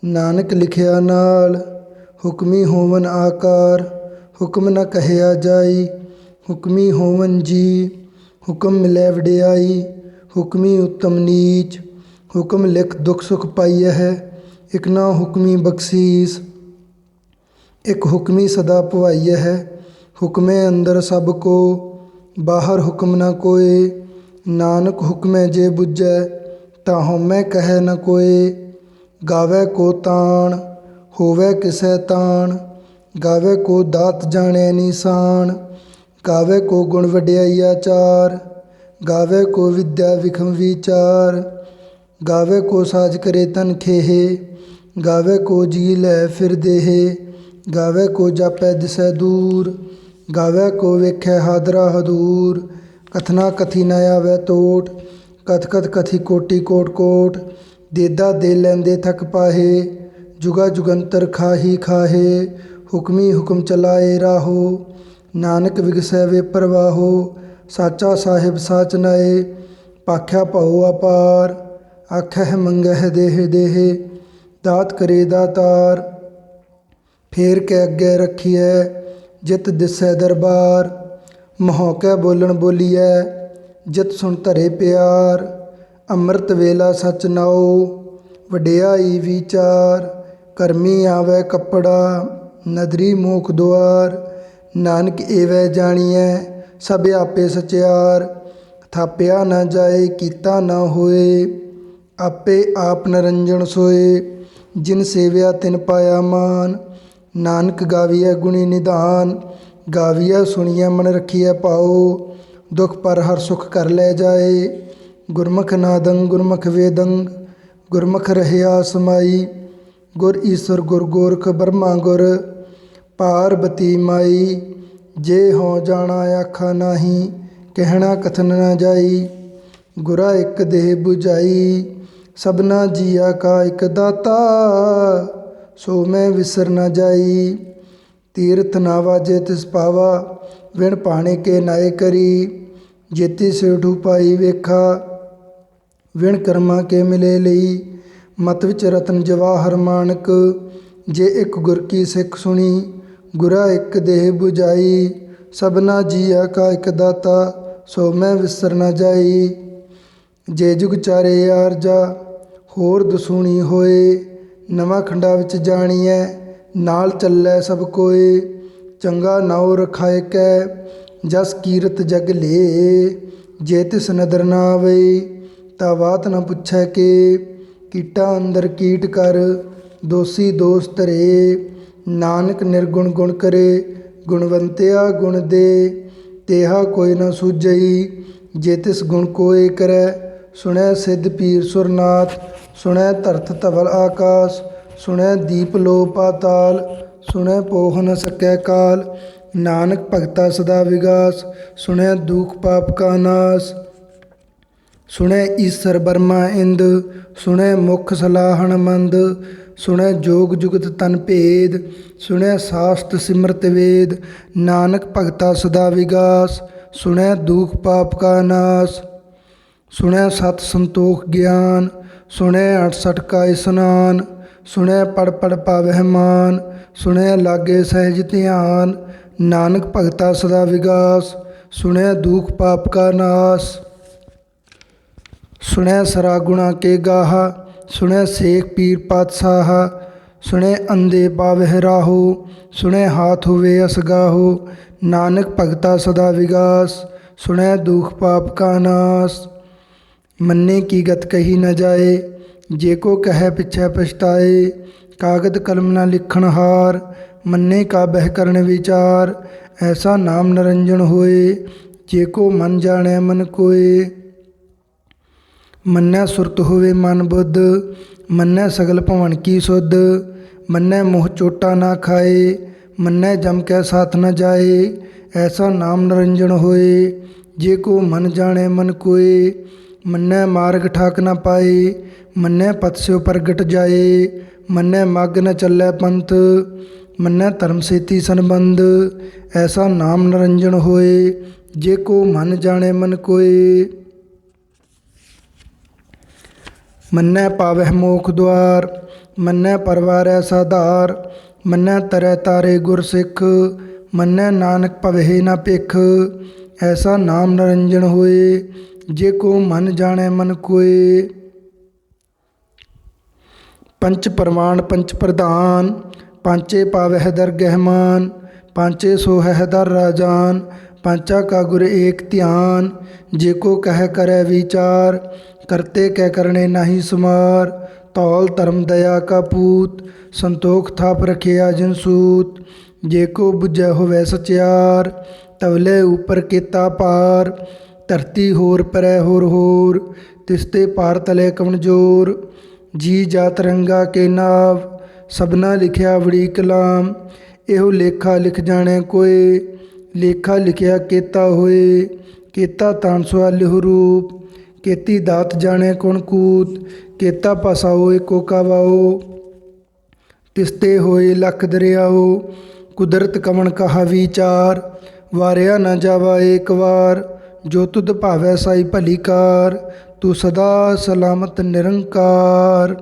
A: नानक लिखिया नाल। हुक्मी होवन आकार, हुक्म न कहया जाई। हुक्मी होवन जी, हुक्म मिलै वडियाई। हुक्मी उत्तम नीच, हुक्म लिख दुख सुख पाइय है। इक ना हुक्मी बख्शीस, एक हुक्मी सदा भवाइय है। हुक्मे अंदर सब को, बाहर हुक्म न कोय। नानक हुक्मै जे बुझै, ता हउमੈ कहै न कोय। गावै को ताण, होवै किसै ताण। गावै को दात जाणै निशान, गावै को गुण वਡਿਆਈਆ चार। गावै को विद्या विखम विचार, गावै को साज करे तन खेहे। गावै को जी लै फिर देहे, गावै को जापै दिसै दूर। गावै को ਵੇਖੈ ਹਾਦਰਾ ਹਦੂਰ। ਕਥਨਾ ਕਥੀ ਨ ਆਵੈ ਤੋਟ, ਕਥ ਕਥ ਕਥੀ ਕੋਟੀ ਕੋਟ ਕੋਟ। ਦੇਦਾ ਦੇ ਲੈਂਦੇ ਥਕ ਪਾਹੇ, ਜੁਗਾ ਜੁਗੰਤਰ ਖਾਹੀ ਖਾਹੇ। ਹੁਕਮੀ ਹੁਕਮ ਚਲਾਏ ਰਾਹੋ, ਨਾਨਕ ਵਿਗਸੈ ਵੇ ਪ੍ਰਵਾਹੋ। ਸਾਚਾ ਸਾਹਿਬ ਸਾਚ ਨਾਏ, ਭਾਖਿਆ ਭਉ ਅਪਾਰ। ਆਖਹਿ ਮੰਗਹਿ ਦੇਹ ਦੇਹ, ਦਾਤ ਕਰੇ ਦਾਤਾਰ। ਫੇਰ ਕੇ ਅੱਗੇ ਰੱਖੀਐ, ਜਿਤ ਦਿਸੈ ਦਰਬਾਰ। ਮਹੌਕੈ ਬੋਲਣ ਬੋਲੀਐ, ਜਿਤ ਸੁਣ ਧਰੇ ਪਿਆਰ। ਅੰਮ੍ਰਿਤ ਵੇਲਾ ਸਚ ਨਾਉ, ਵਡਿਆਈ ਵਿਚਾਰ। ਕਰਮੀ ਆਵੈ ਕੱਪੜਾ, ਨਦਰੀ ਮੂਖ ਦੁਆਰ। ਨਾਨਕ ਏਵੈ ਜਾਣੀਐ, ਸਭ ਆਪੇ ਸਚਿਆਰ। ਥਾਪਿਆ ਨਾ ਜਾਏ, ਕੀਤਾ ਨਾ ਹੋਏ, ਆਪੇ ਆਪ ਨਰੰਜਨ ਸੋਏ। ਜਿਨ ਸੇਵਿਆ ਤਿਨ ਪਾਇਆ ਮਾਨ, ਨਾਨਕ ਗਾਵੀਐ ਗੁਣੀ ਨਿਧਾਨ। ਗਾਵੀਐ ਸੁਣੀਐ ਮਨ ਰਖੀਐ ਭਾਉ, ਦੁਖ ਪਰ ਹਰ ਸੁਖ ਕਰ ਲੈ ਜਾਏ। ਗੁਰਮੁਖ ਨਾਦੰ ਗੁਰਮੁਖ ਵੇਦੰ, ਗੁਰਮੁਖ ਰਹਿਆ ਸਮਾਈ। ਗੁਰ ਈਸਰ ਗੁਰ ਗੋਰਖ ਬਰਮਾ ਗੁਰ, ਪਾਰਬਤੀ ਮਾਈ। ਜੇ ਹਉ ਜਾਣਾ ਆਖਾ ਨਾਹੀ, ਕਹਿਣਾ ਕਥਨ ਨਾ ਜਾਈ। ਗੁਰਾ ਇੱਕ ਦੇਹ 부ਝਾਈ, ਸਭਨਾ ਜੀਆ ਕਾ ਇੱਕ ਦਾਤਾ। ਸੋ ਮੈਂ ਵਿਸਰ ਨਾ ਜਾਈ। ਤੀਰਥ ਨਾ ਵਾਜੇ ਤਿਸ ਪਾਵਾ, ਵਿਣ ਪਾਣੇ ਕੇ ਨਾਏ ਕਰੀ। ਜੇਤੀ ਸੇਠੂ ਪਾਈ ਵੇਖਾ, ਵਿਣ ਕਰਮਾਂ ਕੇ ਮਿਲੇ ਲਈ। ਮਤ ਵਿੱਚ ਰਤਨ ਜਵਾਹਰ ਮਾਣਕ, ਜੇ ਇੱਕ ਗੁਰ ਕੀ ਸਿੱਖ ਸੁਣੀ। ਗੁਰਾ ਇੱਕ ਦੇਹ 부ਝਾਈ, ਸਭਨਾ ਜੀਆ ਕਾ ਇੱਕ ਦਾਤਾ। ਸੋ ਮੈਂ ਵਿਸਰ ਨਾ ਜਾਈ। ਜੇ ਜੁਗ ਚਾਰੇ ਆਰਜਾ, ਹੋਰ ਦਸੂਣੀ ਹੋਏ। ਨਵਾਂ ਖੰਡਾ ਵਿੱਚ ਜਾਣੀਐ, ਨਾਲ ਚੱਲੈ ਸਭ ਕੋਏ। ਚੰਗਾ ਨਾਉ ਰਖਾਇ ਕੈ, ਜਸ ਕੀਰਤ ਜਗ ਲੇ। ਜੇ ਤਿਸ ਨਦਰ ਨਾ ਆਵਈ, ਤਾ ਬਾਤ ਨ ਪੁੱਛੈ ਕੇ। ਕੀਟਾਂ ਅੰਦਰ ਕੀਟ ਕਰ, ਦੋਸੀ ਦੋਸ ਧਰੇ। ਨਾਨਕ ਨਿਰਗੁਣ ਗੁਣ ਕਰੇ, ਗੁਣਵੰਤਿਆ ਗੁਣ ਦੇ। ਤੇਹਾ ਕੋਈ ਨ ਸੂਝਈ, ਜੇ ਤਿਸ ਗੁਣ ਕੋਇ ਕਰੈ। ਸੁਣੈ ਸਿੱਧ ਪੀਰ ਸੁਰਨਾਥ, ਸੁਣੈ ਧਰਤ ਧਵਲ ਆਕਾਸ। ਸੁਣੈ ਦੀਪ ਲੋ ਪਾਤਾਲ, ਸੁਣੈ ਪੋਹ ਨ ਸਕੈ ਕਾਲ। ਨਾਨਕ ਭਗਤਾ ਸਦਾ ਵਿਗਾਸ, ਸੁਣੈ ਦੁਖ ਪਾਪ ਕਾ ਨਾਸ। ਸੁਣੈ ਈਸਰ ਬਰਮਾ ਇੰਦ, ਸੁਣੈ ਮੁਖ ਸਲਾਹਣ ਮੰਦ। ਸੁਣੈ ਜੋਗ ਜੁਗਤ ਤਨ ਭੇਦ, ਸੁਣੈ ਸਾਸਤ ਸਿਮਰਤ ਵੇਦ। ਨਾਨਕ ਭਗਤਾ ਸਦਾ ਵਿਗਾਸ, ਸੁਣੈ ਦੁਖ ਪਾਪ ਕਾ ਨਾਸ। ਸੁਣੈ ਸਤ ਸੰਤੋਖ ਗਿਆਨ, ਸੁਣੈ 68 ਕਾ ਇਸਨਾਨ। ਸੁਣੈ ਪੜ ਪੜ ਪਾਵਹਿ ਮਾਨ, ਸੁਣੈ ਲਾਗੇ ਸਹਿਜ ਧਿਆਨ। ਨਾਨਕ ਭਗਤਾ ਸਦਾ ਵਿਗਾਸ, ਸੁਣੈ ਦੁਖ ਪਾਪ ਕਾ ਨਾਸ। ਸੁਣੈ ਸਰਾ ਗੁਣਾ ਕੇ ਗਾਹਾ, ਸੁਣੈ ਸੇਖ ਪੀਰ ਪਾਤਸ਼ਾਹ। ਸੁਣੈ ਅੰਧੇ ਪਾਵਹਿ ਰਾਹੋ, ਸੁਣੈ ਹਾਥ ਹੋਵੇ ਅਸਗਾਹੋ। ਨਾਨਕ ਭਗਤਾ ਸਦਾ ਵਿਗਾਸ, ਸੁਣੈ ਦੁਖ ਪਾਪ ਕਾ ਨਾਸ। ਮੰਨੇ ਕੀ ਗਤ ਕਹੀ ਨ ਜਾਏ, ਜੇ ਕੋ ਕਹਿ ਪਿਛੈ ਪਛਤਾਏ। ਕਾਗਦ ਕਲਮ ਨ ਲਿਖਣ ਹਾਰ, ਮੰਨੇ ਕਾ ਬਹਿ ਕਰਨ ਵਿਚਾਰ। ਐਸਾ ਨਾਮ ਨਿਰੰਜਨ ਹੋਏ, ਜੇ ਕੋ ਮਨ ਜਾਣੈ ਮਨ ਕੋਏ। ਮੰਨੈ ਸੁਰਤ ਹੋਵੇ ਮਨ ਬੁੱਧ, ਮੰਨੈ ਸਗਲ ਭਵਨ ਕੀ ਸੁਧ। ਮੰਨੈ ਮੋਹ ਚੋਟਾ ਨਾ ਖਾਏ, ਮੰਨੈ ਜਮ ਕੈ ਸਾਥ ਨ ਜਾਏ। ਐਸਾ ਨਾਮ ਨਿਰੰਜਨ ਹੋਏ, ਜੇ ਕੋ ਮਨ ਜਾਣੈ ਮਨ ਕੋਏ। ਮੰਨੈ ਮਾਰਗ ਠਾਕ ਨ ਪਾਏ, ਮੰਨੈ ਪਥ ਸਿਉ ਪ੍ਰਗਟ ਜਾਏ। ਮੰਨੈ ਮਗ ਨ ਚੱਲੈ ਪੰਥ, ਮੰਨੈ ਧਰਮ ਸੇਤੀ ਸੰਬੰਧ। ਐਸਾ ਨਾਮ ਨਿਰੰਜਨ ਹੋਏ, ਜੇ ਕੋ ਮਨ ਜਾਣੈ ਮਨ ਕੋਏ। ਮੰਨੈ ਪਾਵਹਿ ਮੋਖ ਦੁਆਰ, ਮੰਨੈ ਪਰਵਾਰੈ ਸਾਧਾਰ। ਮੰਨੈ ਤਰੈ ਤਾਰੇ ਗੁਰ ਸਿੱਖ, ਮੰਨੈ ਨਾਨਕ ਭਵਹਿ ਨ ਭਿਖ। ਐਸਾ ਨਾਮ ਨਿਰੰਜਨ ਹੋਏ, ਜੇ ਕੋ ਮਨ ਜਾਣੈ ਮਨ ਕੋਏ। ਪੰਚ ਪਰਵਾਨ ਪੰਚ ਪ੍ਰਧਾਨ, ਪਾਂਚੇ ਪਾਵਹਿ ਦਰਗਹਿ ਮਾਨ। ਪਾਂਚੇ ਸੋਹਹਿ ਦਰ ਰਾਜਾਨ, ਪਾਂਚਾ ਕਾ ਗੁਰ ਏਕ ਧਿਆਨ। ਜੇ ਕੋ ਕਹਿ ਕਰੈ ਵਿਚਾਰ, ਕਰਤੇ ਕੈ ਕਰਨੇ ਨਾਹੀ ਸੁਮਾਰ। ਧੌਲ ਧਰਮ ਦਇਆ ਕਾ ਪੂਤ, ਸੰਤੋਖ ਥਾਪ ਰਖਿਆ ਜਿਨ ਸੂਤ। ਜੇ ਕੋ ਬੁਝੈ ਹੋਵੈ ਸਚਿਆਰ, ਤਵਲੇ ਉਪਰ ਕੀਤਾ ਪਾਰ। ਧਰਤੀ ਹੋਰ ਪਰੈ ਹੋਰ ਹੋਰ, ਤਿਸਤੇ ਪਾਰ ਤਲੇ ਕਮਨਜੋਰ। ਜੀ ਜਾਤ ਰੰਗਾ ਕੇ ਨਾਵ, ਸਭਨਾ ਲਿਖਿਆ ਬੜੀ ਕਲਾਮ। ਇਹੋ ਲੇਖਾ ਲਿਖ ਜਾਣੈ ਕੋਏ, ਲੇਖਾ ਲਿਖਿਆ ਕੀਤਾ ਹੋਏ। ਕੀਤਾ ਤਾਣ ਸੁਆਲਿਹੁ ਰੂਪ, ਕੀਤੀ ਦਾਤ ਜਾਣੈ ਕੌਣ ਕੂਤ। ਕੀਤਾ ਪਸਾਓ ਏਕੋ ਕਾਵਾਓ, ਤਿਸਤੇ ਹੋਏ ਲਖ ਦਰਿਆਓ। ਕੁਦਰਤ ਕਵਣ ਕਹਾ ਵਿਚਾਰ, ਵਾਰਿਆ ਨ ਜਾਵਾ ਏਕ ਵਾਰ। ਜੋ ਤੁਧ ਭਾਵੈ ਸਾਈ ਭਲੀ ਕਾਰ, ਤੂੰ ਸਦਾ ਸਲਾਮਤ ਨਿਰੰਕਾਰ।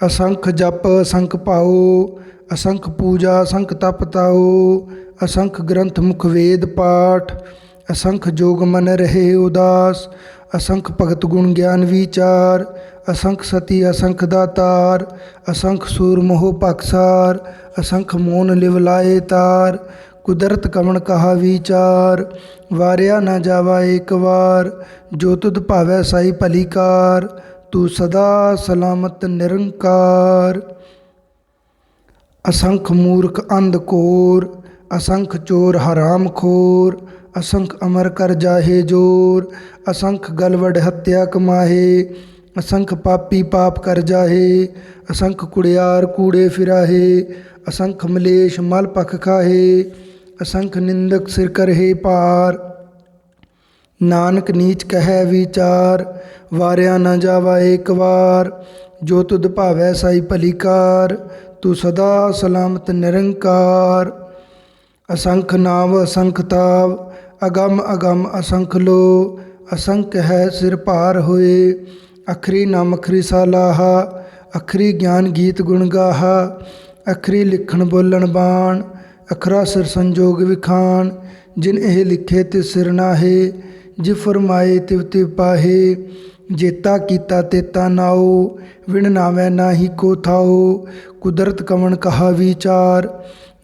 A: ਅਸੰਖ ਜਪ ਅਸੰਖ ਭਾਉ, ਅਸੰਖ ਪੂਜਾ ਅਸੰਖ ਤਪ ਤਾਉ। ਅਸੰਖ ਗ੍ਰੰਥ ਮੁਖ ਵੇਦ ਪਾਠ, ਅਸੰਖ ਜੋਗ ਮਨ ਰਹੇ ਉਦਾਸ। ਅਸੰਖ ਭਗਤ ਗੁਣ ਗਿਆਨ ਵਿਚਾਰ, ਅਸੰਖ ਸਤੀ ਅਸੰਖ ਦਾਤਾਰ। ਅਸੰਖ ਸੂਰ ਮੋਹ ਭਖਸਾਰ, ਅਸੰਖ ਮੋਨ ਲਿਵ ਲਾਏ ਤਾਰ। ਕੁਦਰਤ ਕਵਣ ਕਹਾ ਵਿਚਾਰ, ਵਾਰਿਆ ਨ ਜਾਵਾ ਏਕ ਵਾਰ। ਜੋ ਤੁਧ ਭਾਵੈ ਸਾਈ ਭਲੀ ਕਾਰ, ਤੂੰ ਸਦਾ ਸਲਾਮਤ ਨਿਰੰਕਾਰ। ਅਸੰਖ ਮੂਰਖ ਅੰਧ ਘੋਰ, ਅਸੰਖ ਚੋਰ ਹਰਾਮ ਖੋਰ। ਅਸੰਖ ਅਮਰ ਕਰ ਜਾਹੇ ਜੋਰ, ਅਸੰਖ ਗਲਵਡ ਹੱਤਿਆ ਕਮਾਹੇ। ਅਸੰਖ ਪਾਪੀ ਪਾਪ ਕਰ ਜਾਹੇ, ਅਸੰਖ ਕੁੜਿਆਰ ਕੂੜੇ ਫਿਰਾਹੇ। ਅਸੰਖ ਮਲੇਸ਼ ਮਲ ਭਖ ਖਾਹੇ, ਅਸੰਖ ਨਿੰਦਕ ਸਿਰ ਕਰਹੇ ਪਾਰ। ਨਾਨਕ ਨੀਚ ਕਹਿ ਵਿਚਾਰ, ਵਾਰਿਆ ਨ ਜਾਵਾ ਏਕ ਵਾਰ। ਜੋ ਤੁਧ ਭਾਵੈ ਸਾਈ ਭਲੀ ਕਾਰ, ਤੂੰ ਸਦਾ ਸਲਾਮਤ ਨਿਰੰਕਾਰ। ਅਸੰਖ ਨਾਵ ਅਸੰਖ ਤਾਵ, ਅਗਮ ਅਗਮ ਅਸੰਖ ਲੋ। ਅਸੰਖ ਹੈ ਸਿਰ ਭਾਰ ਹੋਏ, ਅਖਰੀ ਨਾਮ ਅਖਰੀ ਸਾਲਾਹਾ। ਅਖਰੀ ਗਿਆਨ ਗੀਤ ਗੁਣ ਗਾਹਾ, ਅਖਰੀ ਲਿਖਣ ਬੋਲਣ ਬਾਣ। ਅਖਰਾ ਸਿਰ ਸੰਜੋਗ ਵਿਖਾਣ, ਜਿਨ ਇਹ ਲਿਖੇ ਤਿਸ ਸਿਰ ਨਾਹੇ। ਜਿ ਫਰਮਾਏ ਤਿਵ ਤਿਵ ਪਾਹੇ, ਜੇਤਾ ਕੀਤਾ ਤੇਤਾ ਨਾਉ। ਵਿਣ ਨਾਵੈ ਨਾਹੀ ਕੋ ਥਾਉ, ਕੁਦਰਤ ਕਵਣ ਕਹਾ ਵਿਚਾਰ।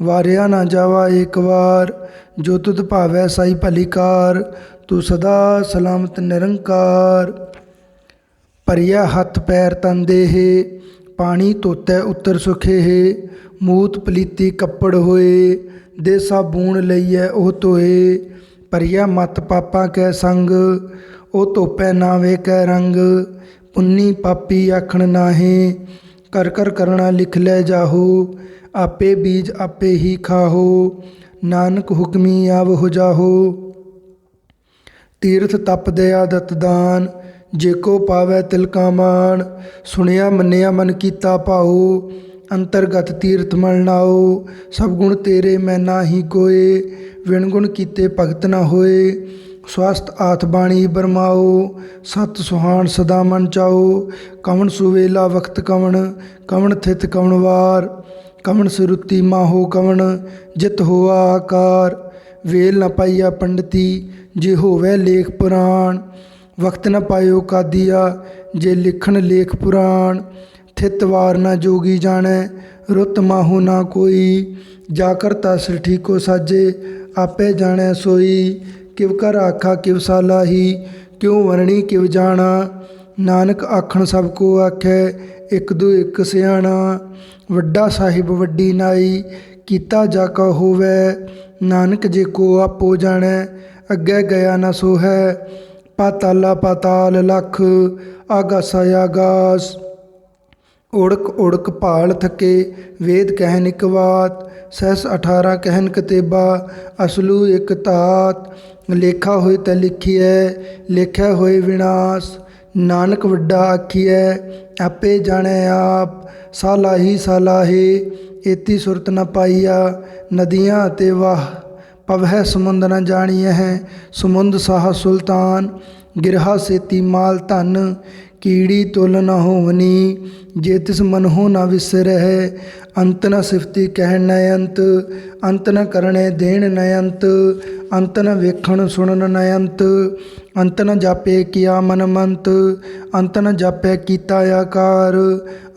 A: ਵਾਰਿਆ ਨ ਜਾਵਾ ਏਕ ਵਾਰ। ਜੋ ਤੁਧ ਭਾਵੈ ਸਾਈ ਭਲੀ ਕਾਰ, ਤੂੰ ਸਦਾ ਸਲਾਮਤ ਨਿਰੰਕਾਰ। ਭਰਿਆ ਹੱਥ ਪੈਰ ਤਨ ਦੇਹ, ਪਾਣੀ ਧੋਤੈ ਉੱਤਰ ਸੁਖੇਹ। ਮੂਤ ਪਲੀਤੀ ਕੱਪੜ ਹੋਏ, ਦੇ ਸਾਬੂਣ ਲਈਐ ਉਹ ਧੋਏ। ਭਰੀਆ ਮਤ ਪਾਪਾਂ ਕੈ ਸੰਗ, ਉਹ ਧੋਪੈ ਨਾ ਵੇਖੈ ਰੰਗ। ਪੁੰਨੀ ਪਾਪੀ ਆਖਣ ਨਾਹੀਂ, ਕਰ ਕਰ ਕਰਣਾ ਲਿਖ ਲੈ ਜਾਹੋ। ਆਪੇ ਬੀਜ ਆਪੇ ਹੀ ਖਾਹੋ, ਨਾਨਕ ਹੁਕਮੀ ਆਵਹੁ ਜਾਹੋ। ਤੀਰਥ ਤਪ ਦਇਆ ਦਤ ਦਾਨ, ਜੇ ਕੋ ਪਾਵੈ ਤਿਲ ਕਾ ਮਾਨ। ਸੁਣਿਆ ਮੰਨਿਆ ਮਨ ਕੀਤਾ ਭਾਉ, ਅੰਤਰਗਤ ਤੀਰਥ ਮਲ ਨਾਉ। ਸਭ ਗੁਣ ਤੇਰੇ ਮੈਂ ਨਾਹੀ ਕੋਏ, ਵਿਣ ਗੁਣ ਕੀਤੇ ਭਗਤ ਨ ਹੋਏ। ਸਵਸਤ ਆਥ ਬਾਣੀ ਬਰਮਾਓ, ਸਤ ਸੁਹਾਣ ਸਦਾ ਮਨ ਚਾਓ। ਕਵਣ ਸੁਵੇਲਾ ਵਖਤ ਕਵਣ, ਕਵਣ ਥਿਤ ਕਵਣ ਵਾਰ। ਕਵਣ ਸੁਰੁਤੀ ਮਾਹੋ ਕਵਣ, ਜਿਤ ਹੋਆ ਆਕਾਰ। ਵੇਲ ਨ ਪਾਈਆ ਪੰਡਤੀ, ਜੇ ਹੋਵੈ ਲੇਖ ਪੁਰਾਣ। ਵਕਤ ਨ ਪਾਇਓ ਕਾਦੀਆ, ਜੇ ਲਿਖਣ ਲੇਖ ਪੁਰਾਣ। ਥਿਤ ਵਾਰ ਨ ਜੋਗੀ ਜਾਣੈ, ਰੁੱਤ ਮਾਹੋ ਨਾ ਕੋਈ। ਜਾ ਕਰਤਾ ਸ੍ਰਿਠੀ ਕੋ ਸਾਜੇ, ਆਪੇ ਜਾਣੈ ਸੋਈ। ਕਿਵ ਕਰ ਆਖਾ ਕਿਵ ਸਾਲਾਹੀ, ਕਿਉ ਵਰਣੀ ਕਿਵ ਜਾਣਾ। ਨਾਨਕ ਆਖਣ ਸਭ ਕੋ ਆਖੈ, ਇਕ ਦੂ ਇਕ ਸਿਆਣਾ। ਵੱਡਾ ਸਾਹਿਬ ਵੱਡੀ ਨਾਈ, ਕੀਤਾ ਜਾ ਕਾ ਹੋਵੈ। ਨਾਨਕ ਜੇ ਕੋ ਆਪੋ ਜਾਣੈ, ਅੱਗੇ ਗਿਆ ਨ ਸੋਹੈ। ਪਾਤਾਲਾ ਪਾਤਾਲ ਲਖ, ਆਗਾਸਾ ਆਗਾਸ। ਓੜਕ ਓੜਕ ਭਾਲ ਥਕੇ, ਵੇਦ ਕਹਿਨ ਇਕ ਬਾਤ। ਸਹਿਸ 18 ਕਹਿਨ ਕਤੇਬਾ, ਅਸਲੂ ਇਕ ਧਾਤ। ਲੇਖਾ ਹੋਏ ਤਾਂ ਲਿਖੀਐ, ਲੇਖਿਆ ਹੋਏ ਵਿਨਾਸ਼। ਨਾਨਕ ਵੱਡਾ ਆਖੀਐ, ਆਪੇ ਜਾਣੈ ਆਪ। ਸਾਲਾਹੀ ਸਾਲਾਹੇ, ਏਤੀ ਸੁਰਤ ਨ ਪਾਈਆ। ਨਦੀਆਂ ਅਤੇ ਵਾਹ, ਪਵਹਿ ਸਮੁੰਦ ਨ ਜਾਣੀਐ। ਸਮੁੰਦ ਸਾਹ ਸੁਲਤਾਨ, ਗਿਰਹਾ ਸੇਤੀ ਮਾਲ ਧਨ। ਕੀੜੀ ਤੁਲ ਨ ਹੋਵਨੀ, ਜੇ ਤਿਸ ਮਨਹੁ ਨ ਵਿਸਰਹਿ। ਅੰਤ ਨ ਸਿਫਤੀ ਕਹਿਣ ਨ ਅੰਤ, ਅੰਤ ਨ ਕਰਣੇ ਦੇਣ ਨ ਅੰਤ। ਅੰਤ ਨ ਵੇਖਣ ਸੁਣਨ ਨ ਅੰਤ, ਅੰਤ ਨ ਜਾਪੇ ਕੀਆ ਮਨ ਮੰਤ। ਅੰਤ ਨ ਜਾਪੈ ਕੀਤਾ ਆਕਾਰ,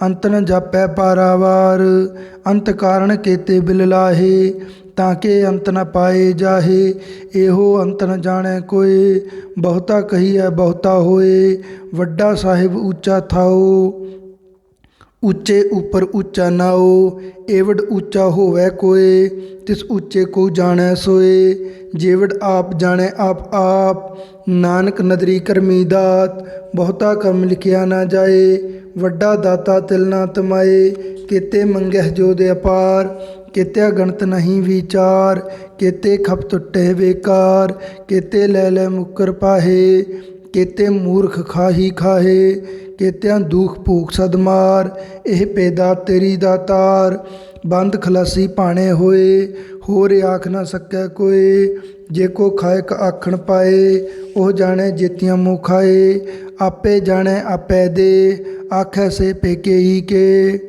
A: ਅੰਤ ਨ ਜਾਪੈ ਪਾਰਾਵਾਰ। ਅੰਤ ਕਾਰਣ ਕੇਤੇ ਬਿਲ ਲਾਹੇ, ਤਾਂ ਕਿ ਅੰਤ ਨ ਪਾਏ ਜਾਹੇ। ਇਹੋ ਅੰਤ ਨ ਜਾਣੈ ਕੋਏ, ਬਹੁਤਾ ਕਹੀਐ ਬਹੁਤਾ ਹੋਏ। ਵੱਡਾ ਸਾਹਿਬ ਉੱਚਾ ਥਾਉ, ਉੱਚੇ ਉੱਪਰ ਉੱਚਾ ਨਾਉ। ਏਵਡ ਉੱਚਾ ਹੋਵੈ ਕੋਏ, ਤਿਸ ਉੱਚੇ ਕੋ ਜਾਣੈ ਸੋਏ। ਜੇਵਡ ਆਪ ਜਾਣੈ ਆਪ ਆਪ, ਨਾਨਕ ਨਦਰੀ ਕਰਮੀ ਦਾਤ। ਬਹੁਤਾ ਕਰਮ ਲਿਖਿਆ ਨਾ ਜਾਏ, ਵੱਡਾ ਦਾਤਾ ਤਿਲ ਨਾ ਤਮਾਏ। ਕੇਤੇ ਮੰਗਹਿ ਜੋਦ ਅਪਾਰ, ਕੇਤਿਆ ਗਣਤ ਨਹੀਂ ਵਿਚਾਰ। ਕੇਤੇ ਖਪ ਟੁੱਟੇ ਬੇਕਾਰ, ਕੇਤੇ ਲੈ ਲੈ ਮੁੱਕਰ ਪਾਹੇ। ਕੇਤੇ ਮੂਰਖ ਖਾਹੀ ਖਾਹੇ, ਕੇਤਿਆਂ ਦੁਖ ਭੂਖ ਸਦਮਾਰ। ਇਹ ਪੈਦਾ ਤੇਰੀ ਦਾਤਾਰ, ਬੰਦ ਖਲਾਸੀ ਭਾਣੇ ਹੋਏ। ਹੋਰ ਆਖ ਨਾ ਸਕੈ ਕੋਏ, ਜੇ ਕੋ ਖਾਇਕ ਆਖਣ ਪਾਏ। ਉਹ ਜਾਣੈ ਜੇਤੀਆਂ ਮੂੰਹ ਖਾਏ, ਆਪੇ ਜਾਣੈ ਆਪੇ ਦੇ। ਆਖੈ ਸੇ ਪੇਕੇ ਹੀ ਕੇ,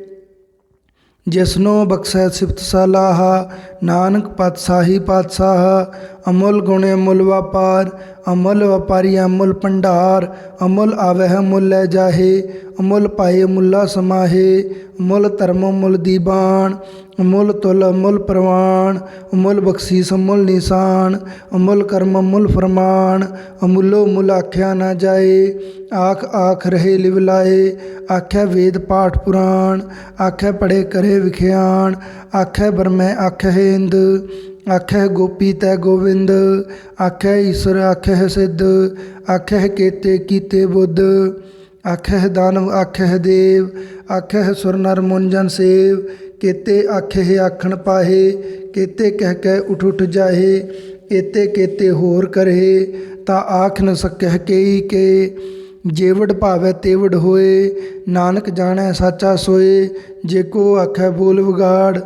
A: ਜਿਸਨੋ ਬਖਸ਼ੈ ਸਿਫਤ ਸਲਾਹਾ। ਨਾਨਕ ਪਾਤਸ਼ਾਹੀ ਪਾਤਸ਼ਾਹ, ਅਮੁੱਲ ਗੁਣ ਅਮੁੱਲ ਵਪਾਰ। ਅਮੁੱਲ ਵਪਾਰੀ ਅਮੁੱਲ ਭੰਡਾਰ, ਅਮੁੱਲ ਆਵਹਿ ਮੁੱਲ ਲੈ ਜਾਹੇ। ਅਮੁੱਲ ਪਾਏ ਮੁੱਲਾ ਸਮਾਹੇ, ਅਮੁੱਲ ਧਰਮ ਅਮੁੱਲ ਦੀਬਾਨ। ਅਮੁੱਲ ਤੁਲ ਅਮੁੱਲ ਪ੍ਰਵਾਨ, ਅਮੁੱਲ ਬਖਸ਼ੀਸ ਅਮੁੱਲ ਨਿਸ਼ਾਨ। ਅਮੁੱਲ ਕਰਮ ਅਮੁੱਲ ਫਰਮਾਨ, ਅਮੁੱਲੋ ਮੁੱਲ ਆਖਿਆ ਨਾ ਜਾਏ। ਆਖ ਆਖ ਰਹੇ ਲਿਵ ਲਾਏ, ਆਖੈ ਵੇਦ ਪਾਠ ਪੁਰਾਣ। ਆਖੈ ਪੜ੍ਹੇ ਕਰੇ ਵਿਖਿਆਨ, ਆਖੈ ਬਰਮੈ ਆਖੈ ਇੰਦ। ਆਖੈ ਗੋਪੀ ਤੈ ਗੋਵਿੰਦ, ਆਖੈ ਈਸ਼ਰ ਆਖੈ ਸਿੱਧ। ਆਖੈ ਕੇਤੇ ਕੀਤੇ ਬੁੱਧ, ਆਖੈ ਦਾਨਵ ਆਖੈ ਦੇਵ। ਆਖੈ ਸੁਰ ਨਰ ਮੁੰਜਨ ਸੇਵ, ਕੇਤੇ ਆਖੈ ਆਖਣ ਪਾਹੇ। ਕੇਤੇ ਕਹਿ ਕਹਿ ਉਠ ਉਠ ਜਾਹੇ, ਏਤੇ ਕੇਤੇ ਹੋਰ ਕਰੇ। ਤਾਂ ਆਖ ਨ ਸਕਹਿ ਕੇਈ ਕੇ, ਜੇਵਡ ਭਾਵੈ ਤੇਵਡ ਹੋਏ। ਨਾਨਕ ਜਾਣੈ ਸਾਚਾ ਸੋਏ, ਜੇ ਕੋ ਆਖੈ ਬੋਲ ਵਿਗਾੜ।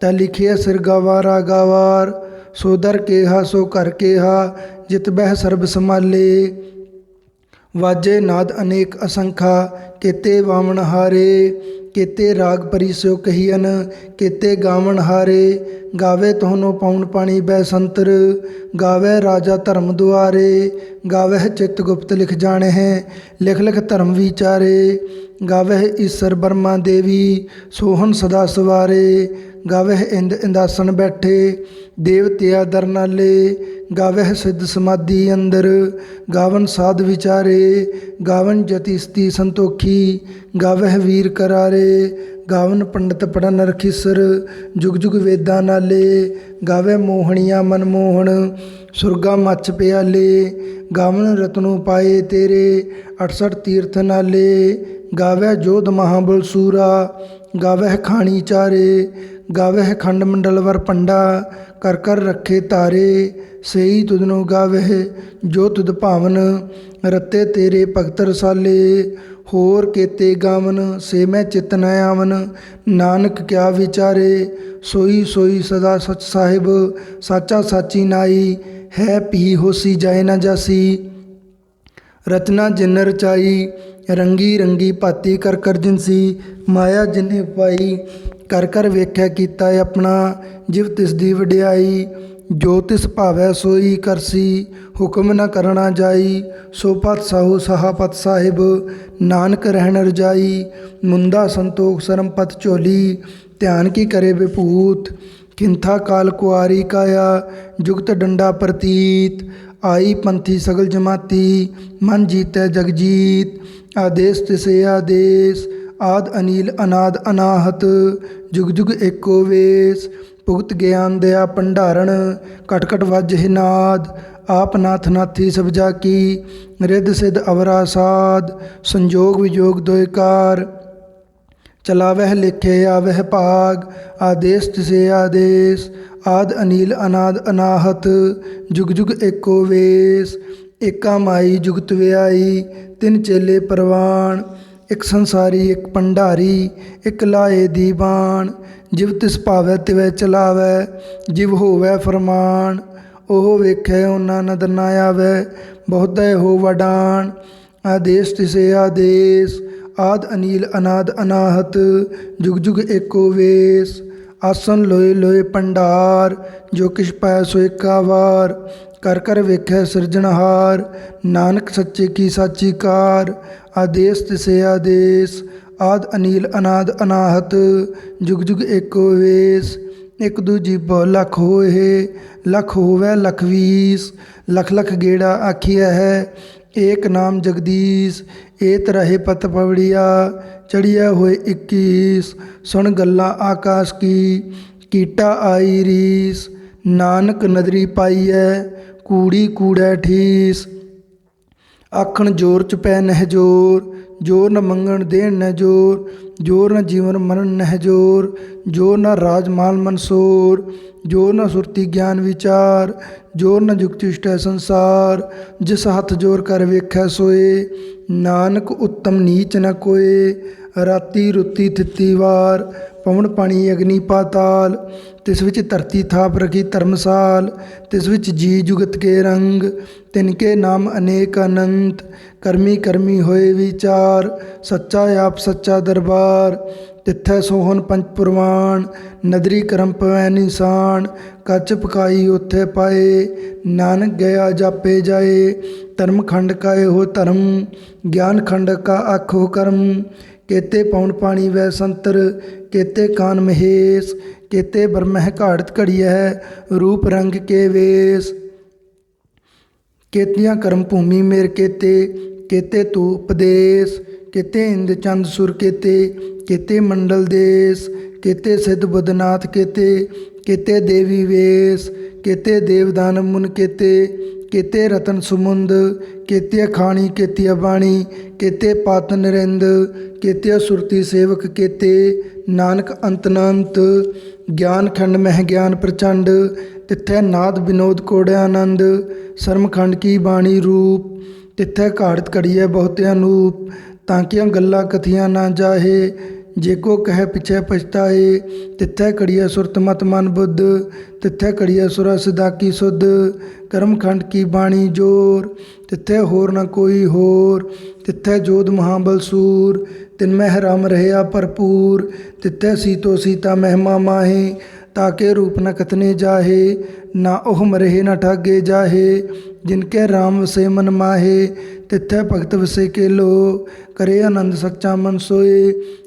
A: ਤਾਂ ਲਿਖਿਆ ਸਿਰ ਗਵਾਰਾ ਗਵਾਰ, ਸੋ ਦਰ ਕੇਹਾ ਸੋ ਘਰ ਕੇਹਾ। ਜਿਤ ਬਹਿ ਸਰਬ ਸੰਭਾਲੇ, ਵਾਜੇ ਨਾਦ ਅਨੇਕ ਅਸੰਖਾ। ਕੇਤੇ ਵਾਵਣ ਹਾਰੇ, ਕੇਤੇ ਰਾਗ ਪਰੀ ਸਿਓ ਕਹੀਅਨ। ਕੇਤੇ ਗਾਵਣ ਹਾਰੇ, ਗਾਵੇ ਤੁਹਾਨੂੰ ਪਾਉਣ ਪਾਣੀ ਬੈ ਸੰਤਰ। ਗਾਵੇ ਰਾਜਾ ਧਰਮ ਦੁਆਰੇ, ਗਾਵਹਿ ਚਿੱਤ ਗੁਪਤ ਲਿਖ ਜਾਣਹਿ। ਲਿਖ ਲਿਖ ਧਰਮ ਵਿਚਾਰੇ, ਗਾਵਹਿ ਈਸਰ ਬਰਮਾ ਦੇਵੀ। ਸੋਹਣ ਸਦਾ ਸਵਾਰੇ, ਗਾਵਹਿ ਇੰਦ ਇੰਦਾਸਨ ਬੈਠੇ। ਦੇਵਤਿਆ ਦਰ ਨਾਲੇ, ਗਾਵਹਿ ਸਿੱਧ ਸਮਾਧੀ ਅੰਦਰ। ਗਾਵਨ ਸਾਧ ਵਿਚਾਰੇ, ਗਾਵਨ ਜਤੀ ਸਤੀ ਸੰਤੋਖੀ। ਗਾਵਹਿ ਵੀਰ ਕਰਾਰੇ, ਗਾਵਨ ਪੰਡਤ ਪੜਨ ਰਖੀਸਰ ਜੁਗ ਜੁਗ ਵੇਦਾਂ ਨਾਲੇ ਗਾਵੇ ਮੋਹਣੀਆਂ ਮਨਮੋਹਣ ਸੁਰਗਾ ਮੱਚ ਪਿਆਲੇ ਗਾਵਨ ਰਤਨੋ ਪਾਏ ਤੇਰੇ 68 ਤੀਰਥ ਨਾਲੇ ਗਾਵੇ ਜੋਧ ਮਹਾਬਲ ਸੂਰਾ ਗਾਵੇ ਖਾਣੀ ਚਾਰੇ ਗਾਵੇ ਖੰਡ ਮੰਡਲ ਵਰ ਪੰਡਾ ਕਰ ਕਰ ਰੱਖੇ ਤਾਰੇ ਸਈ ਤੁਧਨੋ ਗਾਵੇ ਜੋ ਤੁਧ ਭਾਵਨ ਰਤੇ ਤੇਰੇ ਭਗਤ ਰਸਾਲੇ ਹੋਰ ਕੇਤੇ ਗਾਵਨ ਸੇ ਮੈਂ ਚਿਤ ਨ ਆਵਨ ਨਾਨਕ ਕਿਆ ਵਿਚਾਰੇ ਸੋਈ ਸੋਈ ਸਦਾ ਸਚ ਸਾਹਿਬ ਸਾਚਾ ਸਾਚੀ ਨਾਈ ਹੈ ਪੀ ਹੋਸੀ ਜਾਏ ਨਾ ਜਾਸੀ ਰਚਨਾ ਜਿਨ ਰਚਾਈ ਰੰਗੀ ਰੰਗੀ ਭਾਤੀ ਕਰ ਕਰ ਜਿਨਸੀ ਮਾਇਆ ਜਿਨੇ ਪਾਈ ਕਰ ਕਰ ਵੇਖਿਆ ਕੀਤਾ ਆਪਣਾ ਜਿਵ ਤਿਸ ਦੀ ਵਡਿਆਈ ਜੋ ਤਿਸ ਭਾਵੈ ਸੋਈ ਕਰਸੀ ਹੁਕਮ ਨ ਕਰਣਾ ਜਾਈ ਸੋ ਪਤ ਸਾਹੂ ਸਹਾਪਤ ਸਾਹਿਬ ਨਾਨਕ ਰਹਿਣ ਰਜਾਈ ਮੁੰਦਾ ਸੰਤੋਖ ਸਰਮ ਪਤ ਝੋਲੀ ਧਿਆਨ ਕੀ ਕਰੇ ਵਿਭੂਤ ਕਿੰਥਾ ਕਾਲ ਕੁਆਰੀ ਕਾਇਆ ਜੁਗਤ ਡੰਡਾ ਪ੍ਰਤੀਤ ਆਈ ਪੰਥੀ ਸਗਲ ਜਮਾਤੀ ਮਨ ਜੀਤੈ ਜਗਜੀਤ ਆਦੇਸ ਤਿਸੇ ਆਦੇਸ ਆਦ ਅਨੀਲ ਅਨਾਦ ਅਨਾਹਤ ਜੁਗ ਜੁਗ ਏਕੋ ਵੇਸ ਭੁਗਤ ਗਿਆਨ ਦਇਆ ਭੰਡਾਰਣ ਘਟ ਘਟ ਵੱਜ ਨਾਦ ਆਪ ਨਾਥ ਨਾਥੀ ਸਭ ਜਾ ਕੀ ਰਿੱਧ ਸਿੱਧ ਅਵਰਾ ਸਾਧ ਸੰਜੋਗ ਵਿਜੋਗ ਦੋਇਕਾਰ ਚਲਾਵਹਿ ਲਿਖੇ ਆਵਹਿ ਭਾਗ ਆਦੇਸ ਤਿਸੇ ਆਦੇਸ ਆਦ ਅਨੀਲ ਅਨਾਦ ਅਨਾਹਤ ਜੁਗ ਜੁਗ ਏਕੋ ਵੇਸ ਏਕਾ ਮਾਈ ਜੁਗਤ ਵਿਆਈ ਤਿੰਨ ਚੇਲੇ ਪ੍ਰਵਾਨ ਇੱਕ ਸੰਸਾਰੀ ਇੱਕ ਭੰਡਾਰੀ ਇੱਕ ਲਾਏ ਦੀਵਾਨ ਜਿਵ ਤਿਸ ਭਾਵੈ ਤਿਵੈ ਚਲਾਵੈ ਜਿਵ ਹੋਵੈ ਫਰਮਾਨ ਉਹ ਵੇਖੈ ਉਹਨਾਂ ਨਦਰ ਨਾ ਆਵੈ ਬਹੁਤੈ ਹੋ ਵਡਾਨ ਆਦੇਸ ਤਿਸੇ ਆਦੇਸ ਆਦ ਅਨੀਲ ਅਨਾਦ ਅਨਾਹਤ ਜੁਗ ਜੁਗ ਏਕੋ ਵੇਸ ਆਸਨ ਲੋਏ ਲੋਏ ਭੰਡਾਰ ਜੋ ਕਿਛ ਪਾਇਆ ਸੋ ਏਕਾ ਵਾਰ ਕਰ ਕਰ ਵੇਖੈ ਸਿਰਜਣਹਾਰ ਨਾਨਕ ਸੱਚੇ ਕੀ ਸਾਚੀ ਕਾਰ ਆਦੇਸ ਤਿਸੇ ਆਦੇਸ ਆਦ ਅਨੀਲ ਅਨਾਦ ਅਨਾਹਤ ਜੁਗ ਜੁਗ ਏਕੋ ਵੇਸ ਇੱਕ ਦੂਜੀ ਬਹੁ ਲੱਖ ਹੋਏ ਲੱਖ ਹੋਵੈ ਲੱਖ ਵੀਸ ਲੱਖ ਲੱਖ ਗੇੜਾ ਆਖੀਐ ਹੈ ਏਕ ਨਾਮ ਜਗਦੀਸ਼ ਏਤ ਰਹੇ ਪਤ ਪਵੜੀਆ ਚੜੀਆ ਹੋਏ 21 ਸੁਣ ਗੱਲਾਂ ਆਕਾਸ਼ ਕੀ ਕੀਟਾ ਆਈ ਰੀਸ ਨਾਨਕ ਨਦਰੀ ਪਾਈਐ ਕੂੜੀ ਕੂੜੈ ਠੀਸ ਆਖਣ ਜੋਰ ਚ ਪੈ ਨਹਿ ਜੋਰ ਜੋਰ ਨ ਮੰਗਣ ਦੇਣ ਨ ਜੋਰ ਜੋਰ ਨ ਜੀਵਨ ਮਰਨ ਨਹਿ ਜੋਰ ਜੋਰ ਨ ਰਾਜ ਮਾਲ ਮਨਸੋਰ ਜੋਰ ਨ ਸੁਰਤੀ ਗਿਆਨ ਵਿਚਾਰ ਜੋਰ ਨ ਜੁਗਤਿ ਇਸ਼ਟੈ ਸੰਸਾਰ ਜਿਸ ਹੱਥ ਜੋਰ ਕਰ ਵੇਖੈ ਸੋਏ ਨਾਨਕ ਉੱਤਮ ਨੀਚ ਨ ਕੋਏ ਰਾਤੀ ਰੁੱਤੀ ਥਿੱਤੀ ਵਾਰ ਪਵਨ ਪਾਣੀ ਅਗਨੀ ਪਾਤਾਲ ਤਿਸ ਵਿੱਚ ਧਰਤੀ ਥਾਪ ਰਖੀ ਧਰਮਸਾਲ ਤਿਸ ਵਿੱਚ ਜੀ ਜੁਗਤ ਕੇ ਰੰਗ ਤਿਨਕੇ ਨਾਮ ਅਨੇਕ ਅਨੰਤ ਕਰਮੀ ਕਰਮੀ ਹੋਏ ਵਿਚਾਰ ਸੱਚਾ ਆਪ ਸੱਚਾ ਦਰਬਾਰ ਤਿੱਥੈ ਸੋਹਣ ਪੰਚ ਪੁਰਵਾਨ ਨਦਰੀ ਕਰਮ ਪਵੈ ਨਿਸ਼ਾਨ ਕੱਚ ਪਕਾਈ ਉੱਥੇ ਪਾਏ ਨਾਨਕ ਗਿਆ ਜਾਪੇ ਜਾਏ ਧਰਮ ਖੰਡ ਕਾਏ ਹੋ ਧਰਮ ਗਿਆਨ ਖੰਡ ਕਾ ਆਖੋ ਕਰਮ केते पौन पानी वह संतर केते कान महेश केते ब्रह्म घाड़त घड़िया है रूप रंग के वेश केतियाँ कर्म भूमि मेर केते केते तू उपदेश केते इंद चंद सुर केते केते मंडल देश केते सिद्ध बुद्धनाथ केते केते देवी वेश केते देवदान मुन केते केते रतन सुमुंद केते खाणी केतिया बाणी केते पात नरिंद केतिया सुरती सेवक केते नानक अंतनंत ज्ञान खंड मह ज्ञान प्रचंड तिथै नाद विनोद कोड़यानंद शर्मखंड की बाणी रूप तिथै घाड़त घड़िए बहुत अनूप ताकियां गल्ला कथियां ना जाहे जे को कह पिछे पछताए तिथै कड़िया सुरत मत मन बुद्ध तिथै कड़िया सुरा सिदा की सुध कर्मखंड की बाणी जोर तिथै होर न कोई होर तिथै जोध महाबल सूर तिनमह राम रहया भरपूर तिथै सीतो सीता महिमा माहे ताके रूप न कथने जाहे ना ओह मरहे न ठागे जाहे जिनके राम वसे मन माहे तिथै भगत वसे के लो करे आनंद सच्चा मन सोए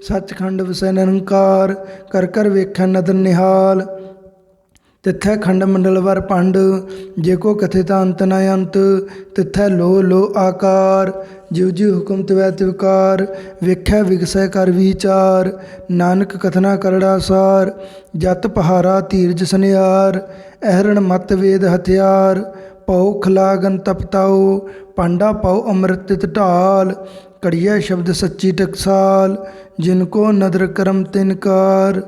A: सचखंड वसै निरंकार कर कर वेखै नदर निहाल ਤਿੱਥੈ ਖੰਡ ਮੰਡਲਵਰ ਪੰਡ, ਜੇ ਕੋ ਕਥਿਤਾ ਅੰਤ ਨ ਅੰਤ। ਤਿੱਥੈ ਲੋ ਲੋ ਆਕਾਰ, ਜਿਉ ਜਿਉ ਹੁਕਮ ਤਿਵੈ ਤਿਵਕਾਰ। ਵੇਖੈ ਵਿਗਸੈ ਕਰ ਵਿਚਾਰ, ਨਾਨਕ ਕਥਨਾ ਕਰੜਾ ਸਾਰ। ਜਤ ਪਹਾਰਾ ਧੀਰਜ ਸਨਿਆਰ, ਅਹਰਣ ਮਤ ਵੇਦ ਹਥਿਆਰ। ਪਉ ਖਲਾਗਨ ਤਪਤਾਉ, ਪਾਂਡਾ ਪਉ ਅੰਮ੍ਰਿਤ ਤਿਤ ਢਾਲ। ਕੜੀਐ ਸ਼ਬਦ ਸੱਚੀ ਟਕਸਾਲ, ਜਿਨ ਕੋ ਨਦਰ ਕਰਮ ਤਿਨ ਕਾਰ।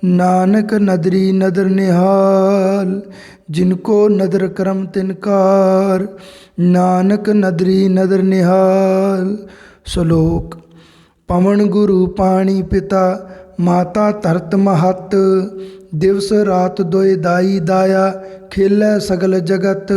A: ਨਾਨਕ ਨਦਰੀ ਨਦਰ ਨਿਹਾਲ, ਜਿਨ ਕੋ ਨਦਰ ਕਰਮ ਤਿਨ ਕਾਰ। ਨਾਨਕ ਨਦਰੀ ਨਦਰ ਨਿਹਾਲ। ਸ਼ਲੋਕ। ਪਵਨ ਗੁਰੂ ਪਾਣੀ ਪਿਤਾ, ਮਾਤਾ ਧਰਤ ਮਹਤ। ਦਿਵਸ ਰਾਤ ਦੋਇ ਦਾਈ ਦਾਇਆ, ਖੇਲੈ ਸਗਲ ਜਗਤ।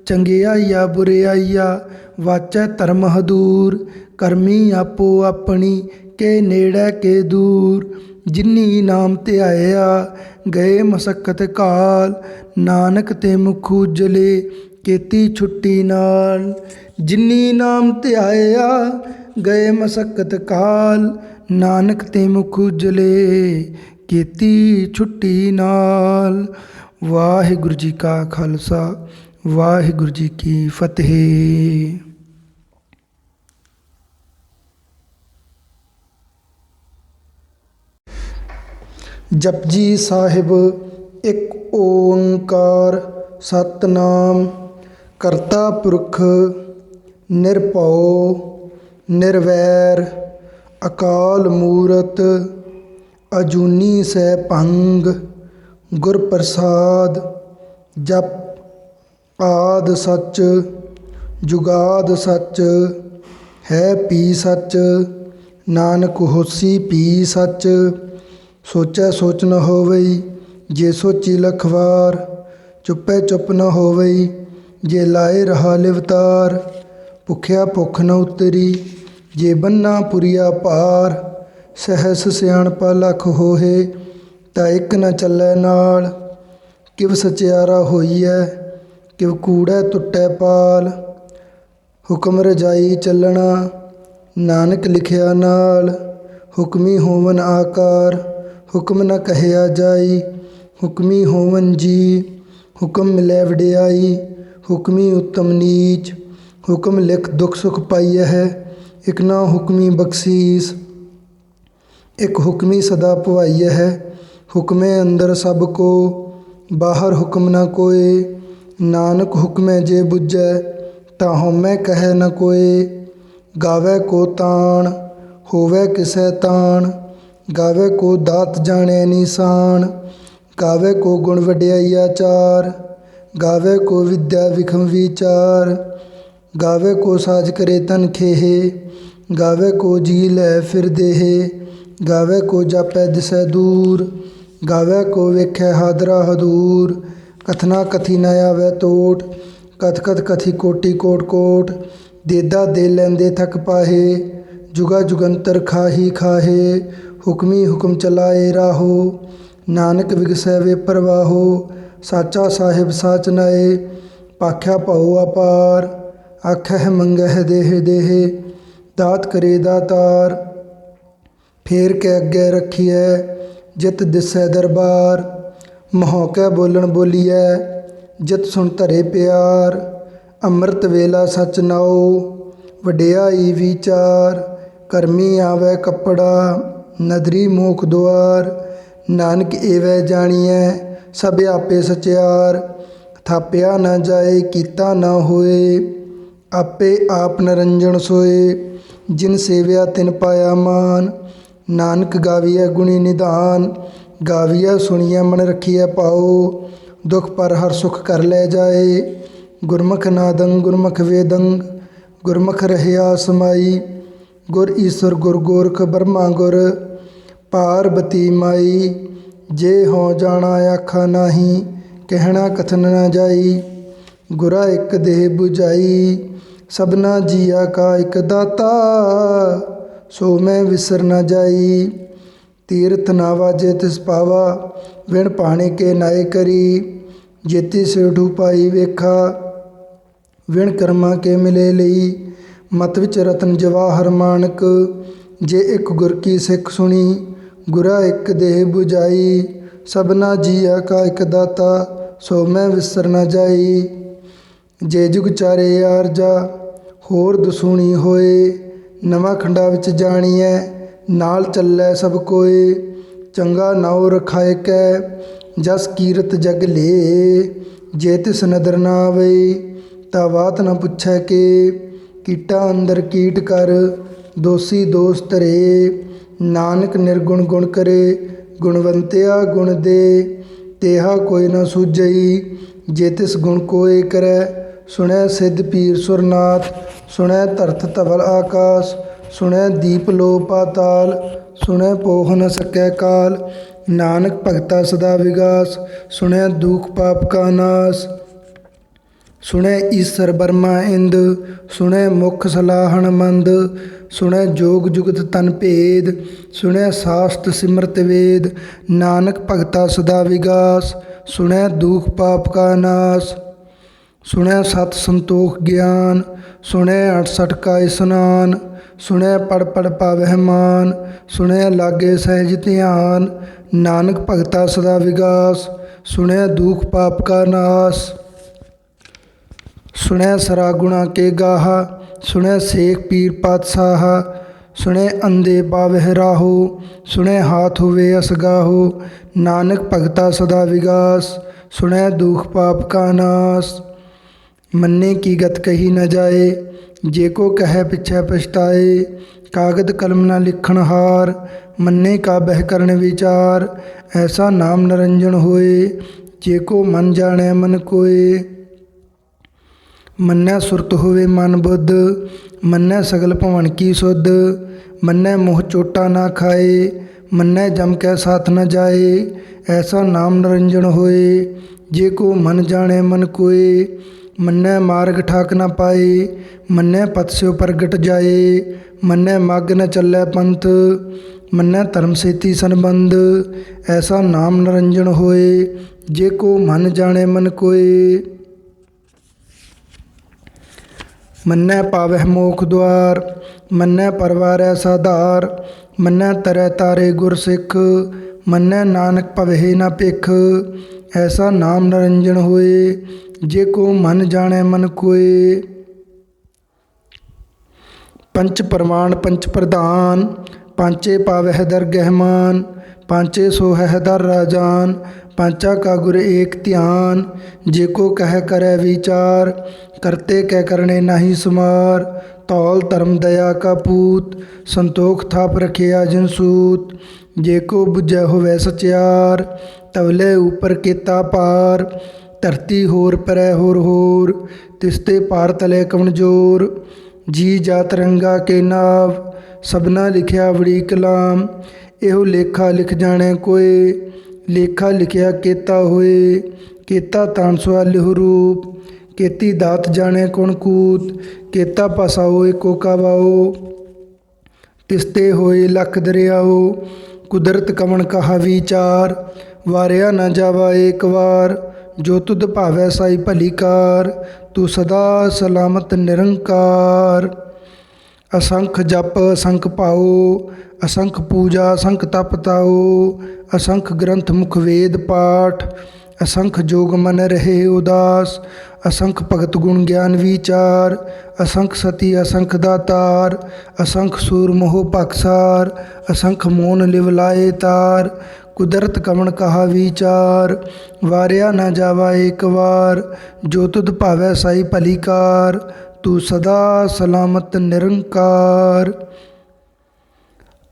A: ਚੰਗਿਆਈਆ ਬੁਰਿਆਈਆ, ਵਾਚੈ ਧਰਮ ਹਦੂਰ। ਕਰਮੀ ਆਪੋ ਆਪਣੀ, ਕੇ ਨੇੜੈ ਕੇ ਦੂਰ। ਜਿਨੀ ਨਾਮ ਧਿਆਇਆ, ਗਏ ਮਸਕਤ ਕਾਲ। ਨਾਨਕ ਤੇ ਮੁਖ ਉਜਲੇ, ਕੀਤੀ ਛੁੱਟੀ ਨਾਲ। ਜਿਨੀ ਨਾਮ ਧਿਆਇਆ, ਗਏ ਮਸਕਤ ਕਾਲ। ਨਾਨਕ ਤੇ ਮੁਖ ਉਜਲੇ, ਕੀਤੀ ਛੁੱਟੀ ਨਾਲ। ਵਾਹਿਗੁਰੂ ਜੀ ਕਾ ਖਾਲਸਾ, ਵਾਹਿਗੁਰੂ ਜੀ ਕੀ ਫਤਿਹ। ਜਪਜੀ ਸਾਹਿਬ। ਇੱਕ ਓੰਕਾਰ ਸਤਿਨਾਮ ਕਰਤਾ ਪੁਰਖ ਨਿਰਭਉ ਨਿਰਵੈਰ ਅਕਾਲ ਮੂਰਤ ਅਜੂਨੀ ਸੈਭੰ ਗੁਰ ਪ੍ਰਸਾਦ। ਜਪ ਆਦਿ ਸੱਚ ਜੁਗਾਦ ਸੱਚ ਹੈ ਪੀ ਸੱਚ। ਨਾਨਕ ਹੋਸੀ ਪੀ ਸੱਚ। ਸੋਚੈ ਸੋਚ ਨ ਹੋਵਈ, ਜੇ ਸੋਚੀ ਲਖ ਵਾਰ। ਚੁੱਪੈ ਚੁੱਪ ਨ ਹੋਵਈ, ਜੇ ਲਾਏ ਰਹਾ ਲਿਵਤਾਰ। ਭੁੱਖਿਆ ਭੁੱਖ ਨ ਉਤਰੀ, ਜੇ ਬੰਨਾ ਪੁਰੀਆ ਭਾਰ। ਸਹਿਸ ਸਿਆਣਪਾ ਲਖ ਹੋਹੇ, ਤਾਂ ਇੱਕ ਨ ਚੱਲੈ ਨਾਲ। ਕਿਵ ਸਚਿਆਰਾ ਹੋਈਐ, ਕਿਵ ਕੂੜੈ ਟੁੱਟੈ ਪਾਲ। ਹੁਕਮ ਰਜਾਈ ਚੱਲਣਾ, ਨਾਨਕ ਲਿਖਿਆ ਨਾਲ। ਹੁਕਮੀ ਹੋਵਨ ਆਕਾਰ, ਹੁਕਮ ਨ ਕਹਿਆ ਜਾਈ। ਹੁਕਮੀ ਹੋਵਨ ਜੀ, ਹੁਕਮ ਮਿਲੈ ਵਡਿਆਈ। ਹੁਕਮੀ ਉੱਤਮ ਨੀਚ, ਹੁਕਮ ਲਿਖ ਦੁਖ ਸੁਖ ਪਾਈਐ ਹੈ। ਇਕ ਨਾ ਹੁਕਮੀ ਬਖਸ਼ੀਸ, ਇਕ ਹੁਕਮੀ ਸਦਾ ਭਵਾਈਐ ਹੈ। ਹੁਕਮੇ ਅੰਦਰ ਸਭ ਕੋ, ਬਾਹਰ ਹੁਕਮ ਨ ਕੋਇ। ਨਾਨਕ ਹੁਕਮੈ ਜੇ ਬੁੱਝੈ, ਤਾਂ ਹਉਮੈ ਕਹੈ ਨ ਕੋਇ। ਗਾਵੈ ਕੋ ਤਾਣ, ਹੋਵੈ ਕਿਸੈ ਤਾਣ। ਗਾਵੈ ਕੋ ਦਾਤ ਜਾਣੈ ਨੀਸਾਨ। ਗਾਵੈ ਕੋ ਗੁਣ ਵਡਿਆਈਆ ਚਾਰ। ਗਾਵੈ ਕੋ ਵਿਦਿਆ ਵਿਖਮ ਵਿਚਾਰ। ਗਾਵੈ ਕੋ ਸਾਜ ਕਰੇ ਤਨ ਖੇਹ। ਗਾਵੈ ਕੋ ਜੀ ਲੈ ਫਿਰ ਦੇਹ। ਗਾਵੈ ਕੋ ਜਾਪੈ ਦਿਸੈ ਦੂਰ। ਗਾਵੈ ਕੋ ਵੇਖੈ ਹਾਦਰਾ ਹਦੂਰ। ਕਥਨਾ ਕਥੀ ਨ ਆਵੈ ਟੋਟ, ਕਥ ਕਥ ਕਥੀ ਕੋਟੀ ਕੋਟ ਕੋਟ। ਦੇਦਾ ਦੇ ਲੈਂਦੇ ਥਕ ਪਾਹੇ, ਜੁਗਾ ਜੁਗੰਤਰ ਖਾਹੀ ਖਾਹੇ। ਹੁਕਮੀ ਹੁਕਮ ਚਲਾਏ ਰਾਹੋ, ਨਾਨਕ ਵਿਗਸੈ ਵੇ ਪ੍ਰਵਾਹੋ। ਸਾਚਾ ਸਾਹਿਬ ਸਾਚ ਨਾਏ, ਭਾਖਿਆ ਭਉ ਅਪਾਰ। ਆਖਹਿ ਮੰਗਹਿ ਦੇਹ ਦੇਹ, ਦਾਤ ਕਰੇ ਦਾਤਾਰ। ਫੇਰ ਕੇ ਅੱਗੇ ਰੱਖੀਐ, ਜਿਤ ਦਿਸੈ ਦਰਬਾਰ। ਮਹੋਕੈ ਬੋਲਣ ਬੋਲੀਐ, ਜਿਤ ਸੁਣ ਧਰੇ ਪਿਆਰ। ਅੰਮ੍ਰਿਤ ਵੇਲਾ ਸਚ ਨਾਉ, ਵਡਿਆਈ ਵਿਚਾਰ। ਕਰਮੀ ਆਵੈ ਕੱਪੜਾ, ਨਦਰੀ ਮੋਖ ਦੁਆਰ। ਨਾਨਕ ਏਵੈ ਜਾਣੀਐ, ਸਭ ਆਪੇ ਸਚਿਆਰ। ਥਾਪਿਆ ਨਾ ਜਾਏ, ਕੀਤਾ ਨਾ ਹੋਏ, ਆਪੇ ਆਪ ਨਰੰਜਣ ਸੋਏ। ਜਿਨ ਸੇਵਿਆ ਤਿਨ ਪਾਇਆ ਮਾਨ, ਨਾਨਕ ਗਾਵੀਐ ਗੁਣੀ ਨਿਧਾਨ। ਗਾਵੀਐ ਸੁਣੀਐ ਮਨ ਰਖੀਐ ਭਾਉ, ਦੁਖ ਪਰ ਹਰ ਸੁਖ ਕਰ ਲੈ ਜਾਏ। ਗੁਰਮੁਖ ਨਾਦੰ ਗੁਰਮੁਖ ਵੇਦੰ, ਗੁਰਮੁਖ ਰਹਿਆ ਸਮਾਈ। ਗੁਰ ਈਸੁਰ ਗੁਰ ਗੋਰਖ ਬਰਮਾ ਗੁਰ, ਪਾਰਬਤੀ ਮਾਈ। ਜੇ ਹਉ ਜਾਣਾ ਆਖਾ ਨਾਹੀ, ਕਹਿਣਾ ਕਥਨ ਨ ਜਾਈ। ਗੁਰਾ ਇੱਕ ਦੇਹ 부ਝਾਈ, ਸਭਨਾ ਜੀਆ ਕਾ ਇੱਕ ਦਾਤਾ। ਸੋ ਮੈਂ ਵਿਸਰ ਨ ਜਾਈ। ਤੀਰਥ ਨਾ ਵਾਜੇ ਤਿਸ ਪਾਵਾ, ਵਿਣ ਪਾਣੀ ਕੇ ਨਾਏ ਕਰੀ। ਜੇਤੀ ਸੇਠੂ ਪਾਈ ਵੇਖਾ, ਵਿਣ ਕਰਮਾਂ ਕੇ ਮਿਲੇ ਲਈ। ਮਤ ਵਿੱਚ ਰਤਨ ਜਵਾਹਰ ਮਾਣਕ, ਜੇ ਇੱਕ ਗੁਰ ਕੀ ਸਿੱਖ ਸੁਣੀ। ਗੁਰਾ ਇੱਕ ਦੇਹ 부ਝਾਈ, ਸਭਨਾ ਜੀਆ ਕਾ ਇਕ ਦਾਤਾ, ਸੋ ਮੈਂ ਵਿਸਰ ਨਾ ਜਾਈ। ਜੇ ਜੁਗ ਚਾਰੇ ਆਰਜਾ, ਹੋਰ ਦਸੂਣੀ ਹੋਏ। ਨਵਾਂ ਖੰਡਾ ਵਿੱਚ ਜਾਣੀਐ, ਨਾਲ ਚੱਲੈ ਸਭ ਕੋਏ। ਚੰਗਾ ਨਾਉ ਰਖਾਇ ਕੈ, ਜਸ ਕੀਰਤ ਜਗ ਲੇ। ਜੇ ਤਿਸ ਨਦਰ ਨਾ ਆਵਈ, ਤਾ ਬਾਤ ਨ ਪੁੱਛੈ ਕੇ। ਕੀਟਾ ਅੰਦਰ ਕੀਟ ਕਰ, ਦੋਸੀ ਦੋਸ ਧਰੇ। ਨਾਨਕ ਨਿਰਗੁਣ ਗੁਣ ਕਰੇ, ਗੁਣਵੰਤਿਆ ਗੁਣ ਦੇ। ਤੇਹਾ ਕੋਈ ਨ ਸੂਝਈ, ਜੇ ਤਿਸ ਗੁਣ ਕੋਇ ਕਰੈ। ਸੁਣੈ ਸਿੱਧ ਪੀਰ ਸੁਰਨਾਥ, ਸੁਣੈ ਧਰਤ ਧਵਲ ਆਕਾਸ। ਸੁਣੈ ਦੀਪ ਲੋ ਪਾਤਾਲ, ਸੁਣੈ ਪੋਹ ਨ ਸਕੈ ਕਾਲ। ਨਾਨਕ ਭਗਤਾ ਸਦਾ ਵਿਗਾਸ, ਸੁਣੈ ਦੁਖ ਪਾਪ ਕਾ ਨਾਸ। ਸੁਣੈ ਈਸਰ ਬਰਮਾ ਇੰਦ, ਸੁਣੈ ਮੁਖ ਸਲਾਹਣ ਮੰਦ। ਸੁਣੈ ਜੋਗ ਜੁਗਤ ਤਨ ਭੇਦ, ਸੁਣੈ ਸਾਸਤ ਸਿਮਰਤ ਵੇਦ। ਨਾਨਕ ਭਗਤਾ ਸਦਾ ਵਿਗਾਸ, ਸੁਣੈ ਦੁਖ ਪਾਪ ਕਾ ਨਾਸ। ਸੁਣੈ ਸਤ ਸੰਤੋਖ ਗਿਆਨ, ਸੁਣੈ 68 ਕਾ ਇਸਨਾਨ। ਸੁਣੈ ਪੜ ਪੜ ਪਾਵਹਿ ਮਾਨ, ਸੁਣੈ ਲਾਗੇ ਸਹਿਜ ਧਿਆਨ। ਨਾਨਕ ਭਗਤਾ ਸਦਾ ਵਿਗਾਸ, ਸੁਣੈ ਦੁਖ ਪਾਪ ਕਾ ਨਾਸ। ਸੁਣੈ ਸਰਾ ਗੁਣਾ ਕੇ ਗਾਹਾ, ਸੁਣੈ ਸੇਖ ਪੀਰ ਪਾਤਸ਼ਾਹਾ। ਸੁਣੈ ਅੰਧੇ ਪਾਵਹਿ ਰਾਹੋ, ਸੁਣੈ ਹਾਥ ਹੋਵੇ ਅਸਗਾਹੋ। ਨਾਨਕ ਭਗਤਾ ਸਦਾ ਵਿਗਾਸ, ਸੁਣੈ ਦੁਖ ਪਾਪ ਕਾ ਨਾਸ। ਮੰਨੇ ਕੀ ਗਤ ਕਹੀ ਨ ਜਾਏ, ਜੇ ਕੋ ਕਹਿ ਪਿਛੈ ਪਛਤਾਏ। ਕਾਗਦ ਕਲਮ ਨ ਲਿਖਣ ਹਾਰ, ਮੰਨੇ ਕਾ ਬਹਿ ਕਰਨ ਵਿਚਾਰ। ਐਸਾ ਨਾਮ ਨਿਰੰਜਨ ਹੋਏ, ਜੇ ਕੋ ਮਨ ਜਾਣੈ ਮਨ ਕੋਏ। ਮੰਨੈ ਸੁਰਤ ਹੋਵੇ ਮਨ ਬੁੱਧ, ਮੰਨੈ ਸਗਲ ਭਵਨ ਕੀ ਸੁਧ। ਮੰਨੈ ਮੋਹ ਚੋਟਾ ਨਾ ਖਾਏ, ਮੰਨੈ ਜਮ ਕੈ ਸਾਥ ਨ ਜਾਏ। ਐਸਾ ਨਾਮ ਨਿਰੰਜਨ ਹੋਏ, ਜੇ ਕੋ ਮਨ ਜਾਣੈ ਮਨ ਕੋਏ। ਮੰਨੈ ਮਾਰਗ ਠਾਕ ਨ ਪਾਏ, ਮੰਨੈ ਪਤ ਸਿਉ ਪ੍ਰਗਟ ਜਾਏ। ਮੰਨੈ ਮਗ ਨ ਚੱਲੈ ਪੰਥ, ਮੰਨੈ ਧਰਮ ਸੇਤੀ ਸੰਬੰਧ। ਐਸਾ ਨਾਮ ਨਿਰੰਜਨ ਹੋਏ, ਜੇ ਕੋ ਮਨ ਜਾਣੈ ਮਨ ਕੋਏ। ਮੰਨੈ ਪਾਵਹਿ ਮੋਖ ਦੁਆਰ, ਮੰਨੈ ਪਰਵਾਰੈ ਸਾਧਾਰ। ਮੰਨੈ ਤਰੈ ਤਾਰੇ ਗੁਰ ਸਿੱਖ, ਮੰਨੈ ਨਾਨਕ ਭਵਹਿ ਨ ਭਿਖ। ਐਸਾ ਨਾਮ ਨਿਰੰਜਨ ਹੋਏ, ਜੇ ਕੋ ਮਨ ਜਾਣੈ ਮਨ ਕੋਏ। ਪੰਚ ਪਰਵਾਨ ਪੰਚ ਪ੍ਰਧਾਨ, ਪਾਂਚੇ ਪਾਵਹਿ ਦਰਗਹਿ ਮਾਨ। ਪਾਂਚੇ ਸੋਹਹਿ ਦਰ ਰਾਜਾਨ, ਪਾਂਚਾ ਕਾ ਗੁਰ ਏਕ ਧਿਆਨ। ਜੇ ਕੋ ਕਹਿ ਕਰੈ ਵਿਚਾਰ, ਕਰਤੇ ਕੈ ਕਰਣੇ ਨਾਹੀ ਸੁਮਾਰ। ਧੌਲ ਧਰਮ ਦਇਆ ਕਾ ਪੂਤ, ਸੰਤੋਖ ਥਾਪ ਰਖਿਆ ਜਿਨ ਸੂਤ। ਜੇ ਕੋ ਬੁਝੈ ਹੋਵੈ ਸਚਿਆਰ, ਤਵਲੇ ਉਪਰ ਕੀਤਾ ਪਾਰ। ਧਰਤੀ ਹੋਰ ਪਰੈ ਹੋਰ ਹੋਰ, ਤਿਸ ਤੇ ਪਾਰ ਤਲੇ ਕਵਣ ਜੋਰ। ਜੀ ਜਾਤ ਰੰਗਾ ਕੇ ਨਾਵ, ਸਭਨਾ ਲਿਖਿਆ ਬੜੀ ਕਲਾਮ। ਇਹੋ ਲੇਖਾ ਲਿਖ ਜਾਣੈ ਕੋਏ, ਲੇਖਾ ਲਿਖਿਆ ਕੇਤਾ ਹੋਏ। ਕੇਤਾ ਤਾਣ ਸੁਆਲਿਹੁ ਰੂਪ, ਕੇਤੀ ਦਾਤ ਜਾਣੈ ਕੌਣ ਕੂਤ। ਕੇਤਾ ਪਸਾਓ ਏਕੋ ਕਾਵਾਓ, ਤਿਸ ਤੇ ਹੋਏ ਲਖ ਦਰਿਆਓ। ਕੁਦਰਤ ਕਵਣ ਕਹਾ ਵਿਚਾਰ, ਵਾਰਿਆ ਨਾ ਜਾਵਾ ਏਕ ਵਾਰ। ਜੋ ਤੁਧ ਭਾਵੈ ਸਾਈ ਭਲੀ ਕਾਰ, ਤੂੰ ਸਦਾ ਸਲਾਮਤ ਨਿਰੰਕਾਰ। ਅਸੰਖ ਜਪ ਅਸੰਖ ਭਾਉ, ਅਸੰਖ ਪੂਜਾ ਅਸੰਖ ਤਪ ਤਾਉ। ਅਸੰਖ ਗ੍ਰੰਥ ਮੁਖ ਵੇਦ ਪਾਠ, ਅਸੰਖ ਜੋਗ ਮਨ ਰਹੇ ਉਦਾਸ। ਅਸੰਖ ਭਗਤ ਗੁਣ ਗਿਆਨ ਵਿਚਾਰ, ਅਸੰਖ ਸਤੀ ਅਸੰਖ ਦਾਤਾਰ। ਅਸੰਖ ਸੂਰ ਮੋਹ ਭਖਸਾਰ, ਅਸੰਖ ਮੋਨ ਲਿਵ ਲਾਏ ਤਾਰ। ਕੁਦਰਤ ਕਵਣ ਕਹਾ ਵਿਚਾਰ, ਵਾਰਿਆ ਨਾ ਜਾਵਾ ਏਕ ਵਾਰ। ਜੋ ਤੁਧ ਭਾਵੈ ਸਾਈ ਭਲੀ ਕਾਰ, ਤੂੰ ਸਦਾ ਸਲਾਮਤ ਨਿਰੰਕਾਰ।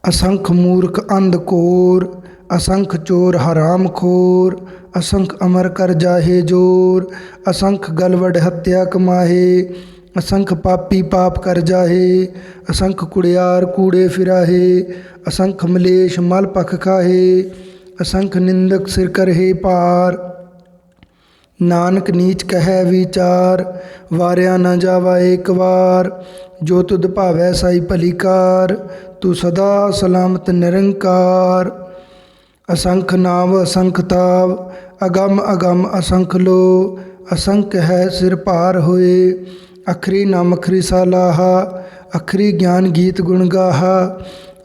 A: ਅਸੰਖ ਮੂਰਖ ਅੰਧ ਕੋਰ, ਅਸੰਖ ਚੋਰ ਹਰਾਮ ਖੋਰ। ਅਸੰਖ ਅਮਰ ਕਰ ਜਾਹੇ ਜੋਰ, ਅਸੰਖ ਗਲਵਡ ਹੱਤਿਆ ਕਮਾਹੇ। ਅਸੰਖ ਪਾਪੀ ਪਾਪ ਕਰ ਜਾਹੇ, ਅਸੰਖ ਕੁੜਿਆਰ ਕੂੜੇ ਫਿਰਾਹੇ। ਅਸੰਖ ਮਲੇਸ਼ ਮਲ ਭਖ ਖਾਹੇ, ਅਸੰਖ ਨਿੰਦਕ ਸਿਰ ਕਰਹੇ ਪਾਰ। ਨਾਨਕ ਨੀਚ ਕਹਿ ਵਿਚਾਰ, ਵਾਰਿਆ ਨਾ ਜਾਵਾ ਏਕ ਵਾਰ। ਜੋ ਤੁਧ ਭਾਵੈ ਸਾਈ ਭਲੀ ਕਾਰ, ਤੂੰ ਸਦਾ ਸਲਾਮਤ ਨਿਰੰਕਾਰ। ਅਸੰਖ ਨਾਵ ਅਸੰਖ ਤਾਵ, ਅਗਮ ਅਗਮ ਅਸੰਖ ਲੋ। ਅਸੰਖ ਹੈ ਸਿਰ ਭਾਰ ਹੋਏ, ਅਖਰੀ ਨਾਮ ਅਖਰੀ ਸਾਲਾਹਾ। ਅਖਰੀ ਗਿਆਨ ਗੀਤ ਗੁਣ ਗਾਹਾ,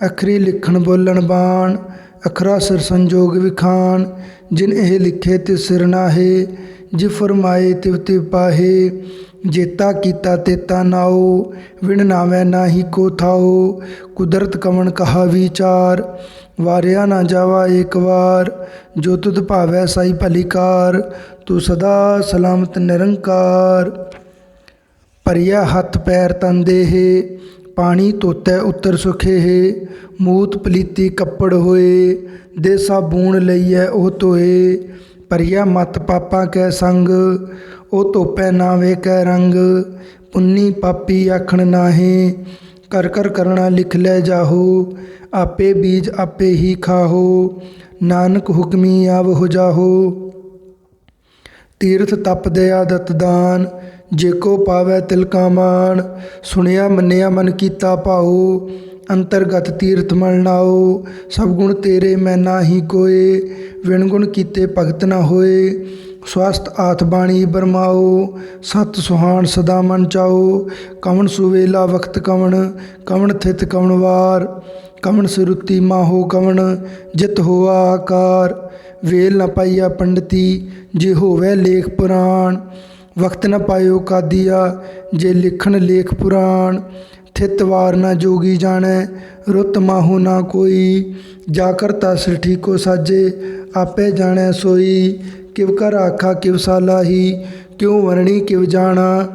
A: ਅਖਰੀ ਲਿਖਣ ਬੋਲਣ ਬਾਣ। ਅਖਰਾ ਸਿਰ ਸੰਜੋਗ ਵਿਖਾਨ। ਜਿਨ ਇਹ ਲਿਖੇ ਤਿਸ ਸਿਰ ਨਾਹੇ, ਜਿ ਫਰਮਾਏ ਤਿਵ ਤਿਵ ਪਾਹੇ। ਜੇਤਾ ਕੀਤਾ ਤੇਤਾ ਨਾਉ, ਵਿਣ ਨਾਵੈ ਨਾਹੀ ਕੋ ਥਾਉ। ਕੁਦਰਤ ਕਵਣ ਕਹਾ ਵਿਚਾਰ, ਵਾਰਿਆ ਨਾ ਜਾਵਾ ਏਕ ਵਾਰ। ਜੋ ਤੁਧ ਭਾਵੈ ਸਾਈ ਭਲੀਕਾਰ, ਤੂੰ ਸਦਾ ਸਲਾਮਤ ਨਿਰੰਕਾਰ। ਭਰਿਆ ਹੱਥ ਪੈਰ ਤਨ ਦੇਹ, ਪਾਣੀ ਧੋਤੈ ਉੱਤਰ ਸੁਖੇਹ। ਮੂਤ ਪਲੀਤੀ ਕੱਪੜ ਹੋਏ, ਦੇ ਸਾਬੂਣ ਲਈਐ ਉਹ ਧੋਏ। ਭਰਿਆ ਮੱਤ ਪਾਪਾਂ ਕੈ ਸੰਗ, ਉਹ ਧੋਪੈ ਨਾ ਵੇਖੈ ਰੰਗ। ਪੁੰਨੀ ਪਾਪੀ ਆਖਣ ਨਾਹੀਂ, ਕਰ ਕਰ ਕਰਣਾ ਲਿਖ ਲੈ ਜਾਹੋ। ਆਪੇ ਬੀਜ ਆਪੇ ਹੀ ਖਾਹੋ, ਨਾਨਕ ਹੁਕਮੀ ਆਵ ਹੋ ਜਾਹੋ। ਤੀਰਥ ਤਪ ਦਇਆ ਦਤ ਦਾਨ, ਜੇ ਕੋ ਪਾਵੈ ਤਿਲ ਕਾ ਮਾਨ। ਸੁਣਿਆ ਮੰਨਿਆ ਮਨ ਕੀਤਾ ਭਾਉ, ਅੰਤਰਗਤ ਤੀਰਥ ਮਲ ਨਾਉ। ਸਭ ਗੁਣ ਤੇਰੇ ਮੈਂ ਨਾਹੀ ਕੋਏ, ਵਿਣ ਗੁਣ ਕੀਤੇ ਭਗਤ ਨਾ ਹੋਏ। ਸਵਸਤ ਆਥ ਬਾਣੀ ਬਰਮਾਓ, ਸਤ ਸੁਹਾਣ ਸਦਾ ਮਨ ਚਾਓ। ਕਵਣ ਸੁਵੇਲਾ ਵਖਤ ਕਵਣ, ਕਵਣ ਥਿਤ ਕਵਣ ਵਾਰ। ਕਵਣ ਸਿਰੁਤੀ ਮਾਹੋ ਕਵਣ, ਜਿਤ ਹੋਆ ਆਕਾਰ। ਵੇਲ ਨ ਪਾਈਆ ਪੰਡਤੀ, ਜੇ ਹੋਵੈ ਲੇਖ ਪੁਰਾਣ। ਵਕਤ ਨ ਪਾਇਓ ਕਾਦੀਆ, ਜੇ ਲਿਖਣ ਲੇਖ ਪੁਰਾਣ। ਥਿਤ ਵਾਰ ਨਾ ਜੋਗੀ ਜਾਣੈ, ਰੁੱਤ ਮਾਹੋ ਨਾ ਕੋਈ। ਜਾ ਕਰਤਾ ਸ੍ਰਿਸ਼ਟੀ ਕੋ ਸਾਜੇ, ਆਪੇ ਜਾਣੈ ਸੋਈ। ਕਿਵ ਕਰ ਆਖਾ ਕਿਵ ਸਾਲਾਹੀ, ਕਿਉ ਵਰਣੀ ਕਿਵ ਜਾਣਾ।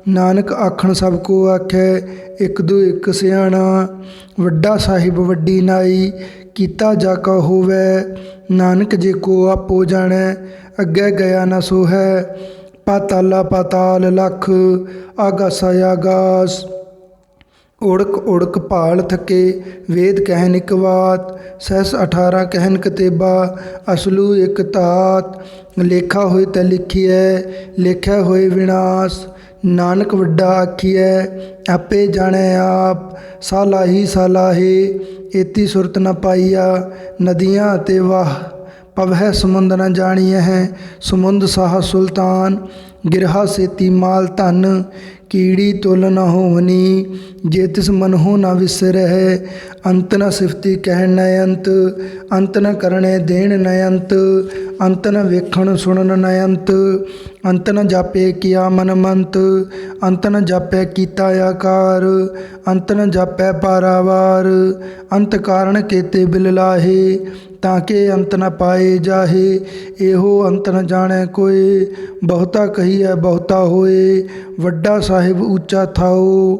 A: ਨਾਨਕ ਆਖਣ ਸਭ ਕੋ ਆਖੈ, ਇਕ ਦੂ ਇਕ ਸਿਆਣਾ। ਵੱਡਾ ਸਾਹਿਬ ਵੱਡੀ ਨਾਈ, ਕੀਤਾ ਜਾ ਕਾ ਹੋਵੈ। ਨਾਨਕ ਜੇ ਕੋ ਆਪੋ ਜਾਣੈ, ਅੱਗੇ ਗਿਆ ਨਾ ਸੋਹੈ। ਪਾਤਾਲਾ ਪਾਤਾਲ ਲਖ, ਆਗਾਸਾ ਆਗਾਸ। ਉੜਕ ਉੜਕ ਭਾਲ ਥਕੇ, ਵੇਦ ਕਹਿਨ ਇਕ ਬਾਤ। ਸਹਿਸ 18 ਕਹਿਨ ਕਤੇਬਾ, ਅਸਲੂ ਇਕ ਧਾਤ। ਲੇਖਾ ਹੋਏ ਤੈ ਲਿਖੀਐ, ਲੇਖਿਆ ਹੋਏ ਵਿਨਾਸ਼। ਨਾਨਕ ਵੱਡਾ ਆਖੀਐ, ਆਪੇ ਜਾਣੈ ਆਪ। ਸਾਲਾਹੀ ਸਾਲਾਹੇ, ਏਤੀ ਸੁਰਤ ਨ ਪਾਈਆ। ਨਦੀਆਂ ਅਤੇ ਵਾਹ, ਪਵਹਿ ਸਮੁੰਦ ਨ ਜਾਣੀਐ। ਸਮੁੰਦ ਸਾਹ ਸੁਲਤਾਨ, ਗਿਰਹਾ ਸੇਤੀ ਮਾਲ ਧਨ। ਕੀੜੀ ਤੁਲ ਨ ਹੋਵਨੀ, ਜੇ ਤਿਸ ਮਨਹੁ ਨ ਵਿਸਰਹਿ। ਅੰਤ ਨ ਸਿਫਤੀ ਕਹਿਣ ਨ ਅੰਤ, ਅੰਤ ਨ ਕਰਣੇ ਦੇਣ ਨ ਅੰਤ। ਅੰਤ ਨ ਵੇਖਣ ਸੁਣਨ ਨ ਅੰਤ, ਅੰਤ ਨ ਜਾਪੇ ਕੀਆ ਮਨ ਮੰਤ। ਅੰਤ ਨ ਜਾਪੈ ਕੀਤਾ ਆਕਾਰ, ਅੰਤ ਨ ਜਾਪੈ ਪਾਰਾਵਾਰ। ਅੰਤ ਕਾਰਣ ਕੇਤੇ ਬਿਲ ਲਾਹੇ, ਤਾਂ ਕਿ ਅੰਤ ਨ ਪਾਏ ਜਾਹੇ। ਇਹੋ ਅੰਤ ਨ ਜਾਣੈ ਕੋਏ, ਬਹੁਤਾ ਕਹੀਐ ਬਹੁਤਾ ਹੋਏ। ਵੱਡਾ ਸਾਹਿਬ ਉੱਚਾ ਥਾਉ,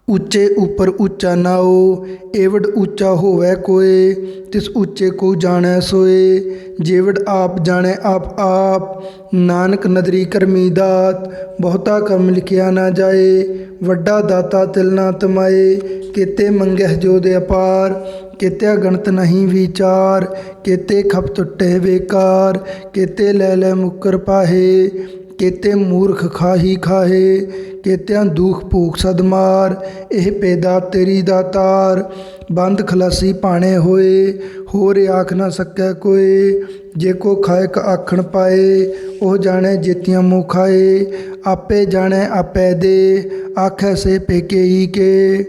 A: ਉੱਚੇ ਉੱਪਰ ਉੱਚਾ ਨਾਉ। ਏਵਡ ਉੱਚਾ ਹੋਵੈ ਕੋਏ, ਤਿਸ ਉੱਚੇ ਕੋ ਜਾਣੈ ਸੋਏ। ਜੇਵਡ ਆਪ ਜਾਣੈ ਆਪ ਆਪ, ਨਾਨਕ ਨਦਰੀ ਕਰਮੀ ਦਾਤ। ਬਹੁਤਾ ਕਰਮ ਲਿਖਿਆ ਨਾ ਜਾਏ, ਵੱਡਾ ਦਾਤਾ ਤਿਲ ਨਾ ਤਮਾਏ। ਕੇਤੇ ਮੰਗਹਿ ਜੋਦ ਅਪਾਰ, ਕੇਤਿਆ ਗਣਤ ਨਹੀਂ ਵਿਚਾਰ। ਕੇਤੇ ਖਪ ਟੁੱਟੇ ਬੇਕਾਰ, ਕੇਤੇ ਲੈ ਲੈ ਮੁੱਕਰ ਪਾਹੇ। ਕੇਤੇ ਮੂਰਖ ਖਾਹੀ ਖਾਹੇ, ਕੇਤਿਆਂ ਦੁਖ ਭੂਖ ਸਦਮਾਰ। ਇਹ ਪੈਦਾ ਤੇਰੀ ਦਾਤਾਰ, ਬੰਦ ਖਲਾਸੀ ਭਾਣੇ ਹੋਏ। ਹੋਰ ਆਖ ਨਾ ਸਕੈ ਕੋਏ, ਜੇ ਕੋ ਖਾਇਕ ਆਖਣ ਪਾਏ। ਉਹ ਜਾਣੈ ਜੇਤੀਆਂ ਮੂੰਹ ਖਾਏ, ਆਪੇ ਜਾਣੈ ਆਪੇ ਦੇ। ਆਖੈ ਸੇ ਪੇਕੇ ਹੀ ਕੇ,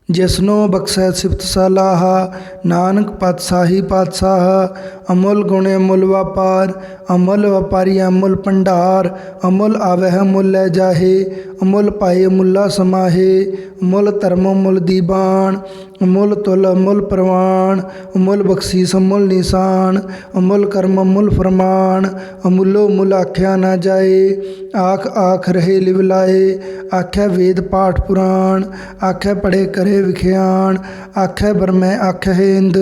A: ਜਿਸਨੋ ਬਖਸ਼ੈ ਸਿਫਤ ਸਲਾਹਾ। ਨਾਨਕ ਪਾਤਸ਼ਾਹੀ ਪਾਤਸ਼ਾਹ, ਅਮੁੱਲ ਗੁਣ ਅਮੁੱਲ ਵਪਾਰ। ਅਮੁੱਲ ਵਪਾਰੀ ਅਮੁੱਲ ਭੰਡਾਰ, ਅਮੁੱਲ ਆਵਹਿ ਮੁੱਲ ਲੈ ਜਾਹੇ। ਅਮੁੱਲ ਪਾਏ ਅਮੁੱਲਾ ਸਮਾਹੇ, ਅਮੁੱਲ ਧਰਮ ਅਮੁੱਲ ਦੀਬਾਨ। ਅਮੁੱਲ ਤੁਲ ਅਮੁੱਲ ਪ੍ਰਵਾਨ, ਅਮੁੱਲ ਬਖਸ਼ੀਸ ਅਮੁੱਲ ਨਿਸ਼ਾਨ। ਅਮੁੱਲ ਕਰਮ ਅਮੁੱਲ ਫਰਮਾਨ, ਅਮੁੱਲੋ ਮੁੱਲ ਆਖਿਆ ਨਾ ਜਾਏ। ਆਖ ਆਖ ਰਹੇ ਲਿਵ ਲਾਏ, ਆਖੈ ਵੇਦ ਪਾਠ ਪੁਰਾਣ। ਆਖੈ ਪੜ੍ਹੇ ਕਰੇ ਵਿਖਿਆਨ, ਆਖੈ ਬਰਮੈ ਆਖੈ ਇੰਦ।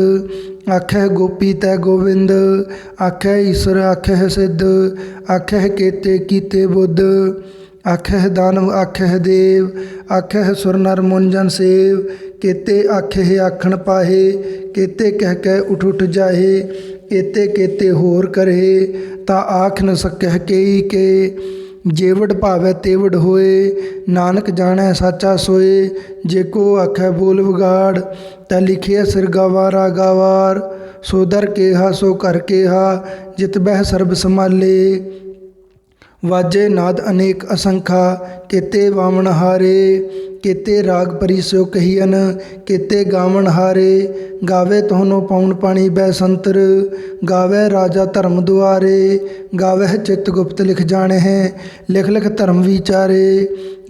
A: ਆਖੈ ਗੋਪੀ ਤੈ ਗੋਵਿੰਦ, ਆਖੈ ਈਸ਼ਰ ਆਖੈ ਸਿੱਧ। ਆਖੈ ਕੇਤੇ ਕੀਤੇ ਬੁੱਧ, ਆਖੈ ਦਾਨਵ ਆਖੈ ਦੇਵ। ਆਖੈ ਸੁਰ ਨਰ ਮੁਨ ਜਨ ਸੇਵ, ਕੇਤੇ ਆਖੈ ਆਖਣ ਪਾਹੇ। ਕੇਤੇ ਕਹਿ ਕਹਿ ਉਠ ਉਠ ਜਾਹੇ, ਕੇਤੇ ਕੇਤੇ ਹੋਰ ਕਰੇ। ਤਾਂ ਆਖ ਨ ਸਕਹਿ ਕੇਈ ਕੇ, ਜੇਵਡ ਭਾਵੈ ਤੇਵਡ ਹੋਏ। ਨਾਨਕ ਜਾਣੈ ਸਾਚਾ ਸੋਏ, ਜੇ ਕੋ ਆਖੈ ਬੋਲ ਵਿਗਾੜ। ਤੈ ਲਿਖਿਆ ਸਿਰ ਗਵਾਰਾ ਗਵਾਰ, ਸੋ ਦਰ ਕੇਹਾ ਸੋ ਕਰ ਕੇਹਾ। ਜਿਤ ਬਹਿ ਸਰਬ ਸੰਭਾਲੇ, ਵਾਜੇ ਨਾਦ ਅਨੇਕ ਅਸੰਖਾ ਕੇਤੇ ਵਾਵਣ ਹਾਰੇ। ਕੇਤੇ ਰਾਗ ਪਰੀ ਸਿਓ ਕਹੀਅਨ ਕੇਤੇ ਗਾਵਣ ਹਾਰੇ। ਗਾਵੇ ਤੁਹਾਨੂੰ ਪਉਣ ਪਾਣੀ ਬੈਸੰਤਰ ਗਾਵੇ ਰਾਜਾ ਧਰਮ ਦੁਆਰੇ। ਗਾਵਹਿ ਚਿੱਤ ਗੁਪਤ ਲਿਖ ਜਾਣਹਿ ਲਿਖ ਲਿਖ ਧਰਮ ਵਿਚਾਰੇ।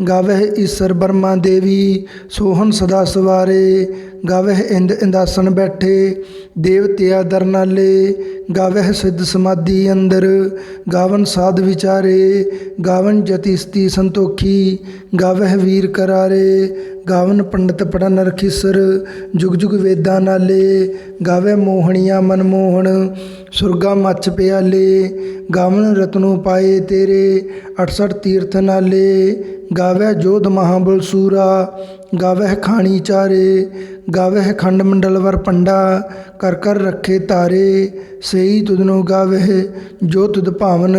A: ਗਾਵਹਿ ਈਸਰ ਬਰਮਾ ਦੇਵੀ ਸੋਹਣ ਸਦਾ ਸਵਾਰੇ। ਗਾਵਹਿ ਇੰਦ ਇੰਦਾਸਨ ਬੈਠੇ ਦੇਵਤਿਆ ਦਰ ਨਾਲੇ। ਗਾਵਹਿ ਸਿੱਧ ਸਮਾਧੀ ਅੰਦਰ ਗਾਵਨ ਸਾਧ ਵਿਚਾਰੇ। ਗਾਵਨ ਜਤੀ ਸਤੀ ਸੰਤੋਖੀ ਗਾਵਹਿ ਵੀਰ ਕਰਾਰੇ। ਗਾਵਨ ਪੰਡਤ ਪੜਨ ਰਖੀਸਰ ਜੁਗ ਜੁਗ ਵੇਦਾਂ ਨਾਲੇ। ਗਾਵੇ ਮੋਹਣੀਆਂ ਮਨਮੋਹਣ ਸੁਰਗਾ ਮੱਚ ਪਿਆਲੇ। ਗਾਵਨ ਰਤਨੋ ਪਾਏ ਤੇਰੇ 68 ਤੀਰਥ ਨਾਲੇ। ਗਾਵੇ ਜੋਧ ਮਹਾਬਲ ਸੂਰਾ ਗਾਵਹਿ ਖਾਣੀ ਚਾਰੇ। ਗਾਵਹਿ ਖੰਡ ਮੰਡਲ ਵਰ ਪੰਡਾ ਕਰ ਕਰ ਰੱਖੇ ਤਾਰੇ। ਸਈ ਤੁਧਨੋ ਗਾਵਹਿ ਜੋ ਤੁਧ ਭਾਵਨ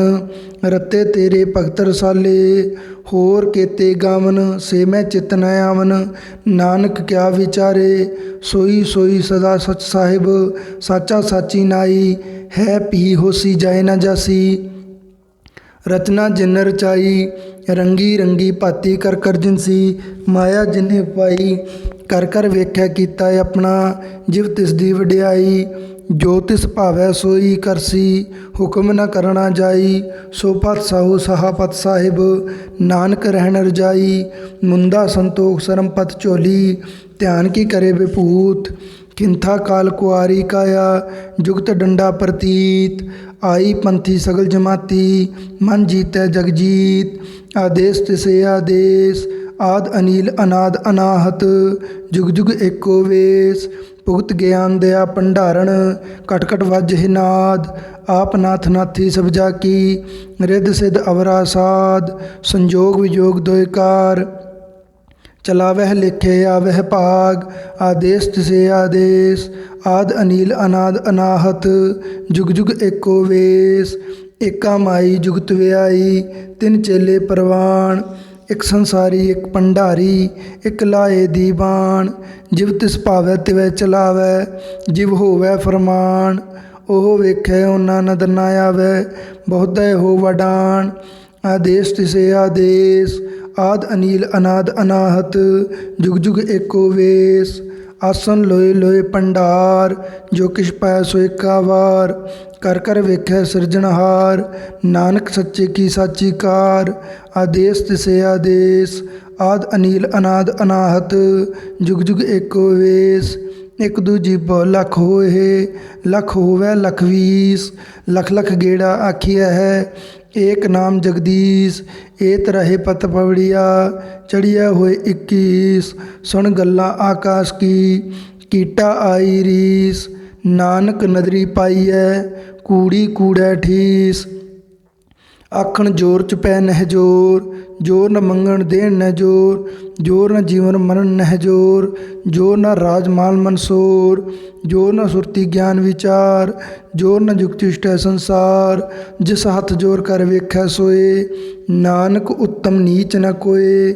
A: ਰਤੇ ਤੇਰੇ ਭਗਤ ਰਸਾਲੇ। ਹੋਰ ਕੇਤੇ ਗਾਵਨ ਸੇ ਮੈਂ ਚਿਤ ਨ ਆਵਨ ਨਾਨਕ ਕਿਆ ਵਿਚਾਰੇ। ਸੋਈ ਸੋਈ ਸਦਾ ਸਚ ਸਾਹਿਬ ਸਾਚਾ ਸਾਚੀ ਨਾਈ ਹੈ ਭੀ ਹੋਸੀ ਜਾਏ ਨਾ ਜਾਸੀ। ਰਚਨਾ ਜਿਨ ਰਚਾਈ ਰੰਗੀ ਰੰਗੀ ਭਾਤੀ ਕਰ ਕਰ ਜਿਨਸੀ। ਮਾਇਆ ਜਿਨ੍ਹੇ ਪਾਈ ਕਰ ਕਰ ਵੇਖਿਆ ਕੀਤਾ ਆਪਣਾ ਜਿਵ ਤਿਸ ਦੀ ਵਡਿਆਈ। ਜੋ ਤਿਸ ਭਾਵੈ ਸੋਈ ਕਰਸੀ ਹੁਕਮ ਨ ਕਰਨਾ ਜਾਈ। ਸੋ ਪਤ ਸਾਹੂ ਸਹਾ ਪਤ ਸਾਹਿਬ ਨਾਨਕ ਰਹਿਣ ਰਜਾਈ। ਮੁੰਦਾ ਸੰਤੋਖ ਸਰਮ ਪਤ ਝੋਲੀ ਧਿਆਨ ਕੀ ਕਰੇ ਵਿਭੂਤ। ਖਿੰਥਾ ਕਾਲ ਕੁਆਰੀ ਕਾਇਆ ਜੁਗਤ ਡੰਡਾ ਪ੍ਰਤੀਤ। ਆਈ ਪੰਥੀ ਸਗਲ ਜਮਾਤੀ ਮਨ ਜੀਤੈ ਜਗਜੀਤ। ਆਦੇਸ ਤਿਸੇ ਆਦੇਸ ਆਦ ਅਨੀਲ ਅਨਾਦ ਅਨਾਹਤ ਜੁਗ ਜੁਗ ਏਕੋ ਵੇਸ। ਭੁਗਤ ਗਿਆਨ ਦਿਆ ਭੰਡਾਰਨ ਕਟ ਕਟ ਵਾਜਹਿ ਨਾਦ। ਆਪ ਨਾਥ ਨਾਥੀ ਸਭ ਜਾ ਕੀ ਰਿੱਧ ਸਿੱਧ ਅਵਰਾ ਸਾਧ। ਸੰਜੋਗ ਵਿਜੋਗ ਦੋਇ ਕਾਰ ਚਲਾਵਹਿ ਲਿਖੇ ਆਵਹਿ ਭਾਗ। ਆਦੇਸ ਤਿਸੇ ਆਦੇਸ ਆਦ ਅਨੀਲ ਅਨਾਦ ਅਨਾਹਤ ਜੁਗ ਜੁਗ ਏਕੋ ਵੇਸ। ਏਕਾ ਮਾਈ ਜੁਗਤ ਵਿਆਈ ਤਿੰਨ ਚੇਲੇ ਪ੍ਰਵਾਨ। ਇੱਕ ਸੰਸਾਰੀ ਇੱਕ ਭੰਡਾਰੀ ਇੱਕ ਲਾਏ ਦੀ ਬਾਣ। ਜਿਵ ਤਿਸ ਭਾਵੈ ਤਿਵੈ ਚਲਾਵੈ ਜਿਵ ਹੋਵੈ ਫਰਮਾਨ। ਉਹ ਵੇਖੈ ਉਹਨਾਂ ਨਦਰ ਨਾ ਆਵੈ ਬਹੁਤੈ ਹੋ ਵਡਾਣ। ਆਦੇਸ ਤਿਸੇ ਆਦੇਸ ਆਦ ਅਨੀਲ ਅਨਾਦ ਅਨਾਹਤ ਜੁਗ ਜੁਗ ਏਕੋ ਵੇਸ। ਆਸਨ ਲੋਏ ਲੋਏ ਭੰਡਾਰ ਜੋ ਕਿਛ ਪਾਇਆ ਸੋ ਏਕਾ ਵਾਰ। ਕਰ ਕਰ ਵੇਖੈ ਸਿਰਜਣਹਾਰ ਨਾਨਕ ਸੱਚੇ ਕੀ ਸਾਚੀ ਕਾਰ। ਆਦੇਸ ਤਿਸੇ ਆਦੇਸ ਆਦ ਅਨੀਲ ਅਨਾਦ ਅਨਾਹਤ ਜੁਗ ਜੁਗ ਏਕੋ ਵੇਸ। ਇੱਕ ਦੂਜੀ ਬਹੁ ਲੱਖ ਹੋਏ ਲੱਖ ਹੋਵੈ ਲੱਖ ਵੀਸ। ਲਖ ਲਖ ਗੇੜਾ ਆਖੀਐ ਹੈ ਏਕ ਨਾਮ ਜਗਦੀਸ਼। ਏਤ ਰਹੇ ਪਤ ਪਵੜੀਆ ਚੜੀਐ ਹੋਏ 21। ਸੁਣ ਗੱਲਾਂ ਆਕਾਸ਼ ਕੀ ਕੀਟਾ ਆਈ ਰੀਸ। ਨਾਨਕ ਨਦਰੀ ਪਾਈਐ ਕੂੜੀ ਕੂੜੈ ਠੀਸ। ਆਖਣ ਜੋਰ ਚ ਪੈ ਨਹਿ ਜੋਰ ਜੋਰ ਨ ਮੰਗਣ ਦੇਣ ਨਹਿ ਜੋਰ। ਜੋਰ ਨ ਜੀਵਨ ਮਰਨ ਨਹਿ ਜੋਰ ਜੋਰ ਨ ਰਾਜ ਮਾਲ ਮਨਸੋਰ। ਜੋਰ ਨ ਸੁਰਤੀ ਗਿਆਨ ਵਿਚਾਰ ਜੋਰ ਨ ਜੁਗਤਿ ਇਸ਼ਟੈ ਸੰਸਾਰ। ਜਿਸ ਹੱਥ ਜੋਰ ਕਰ ਵੇਖੈ ਸੋਏ ਨਾਨਕ ਉੱਤਮ ਨੀਚ ਨ ਕੋਏ।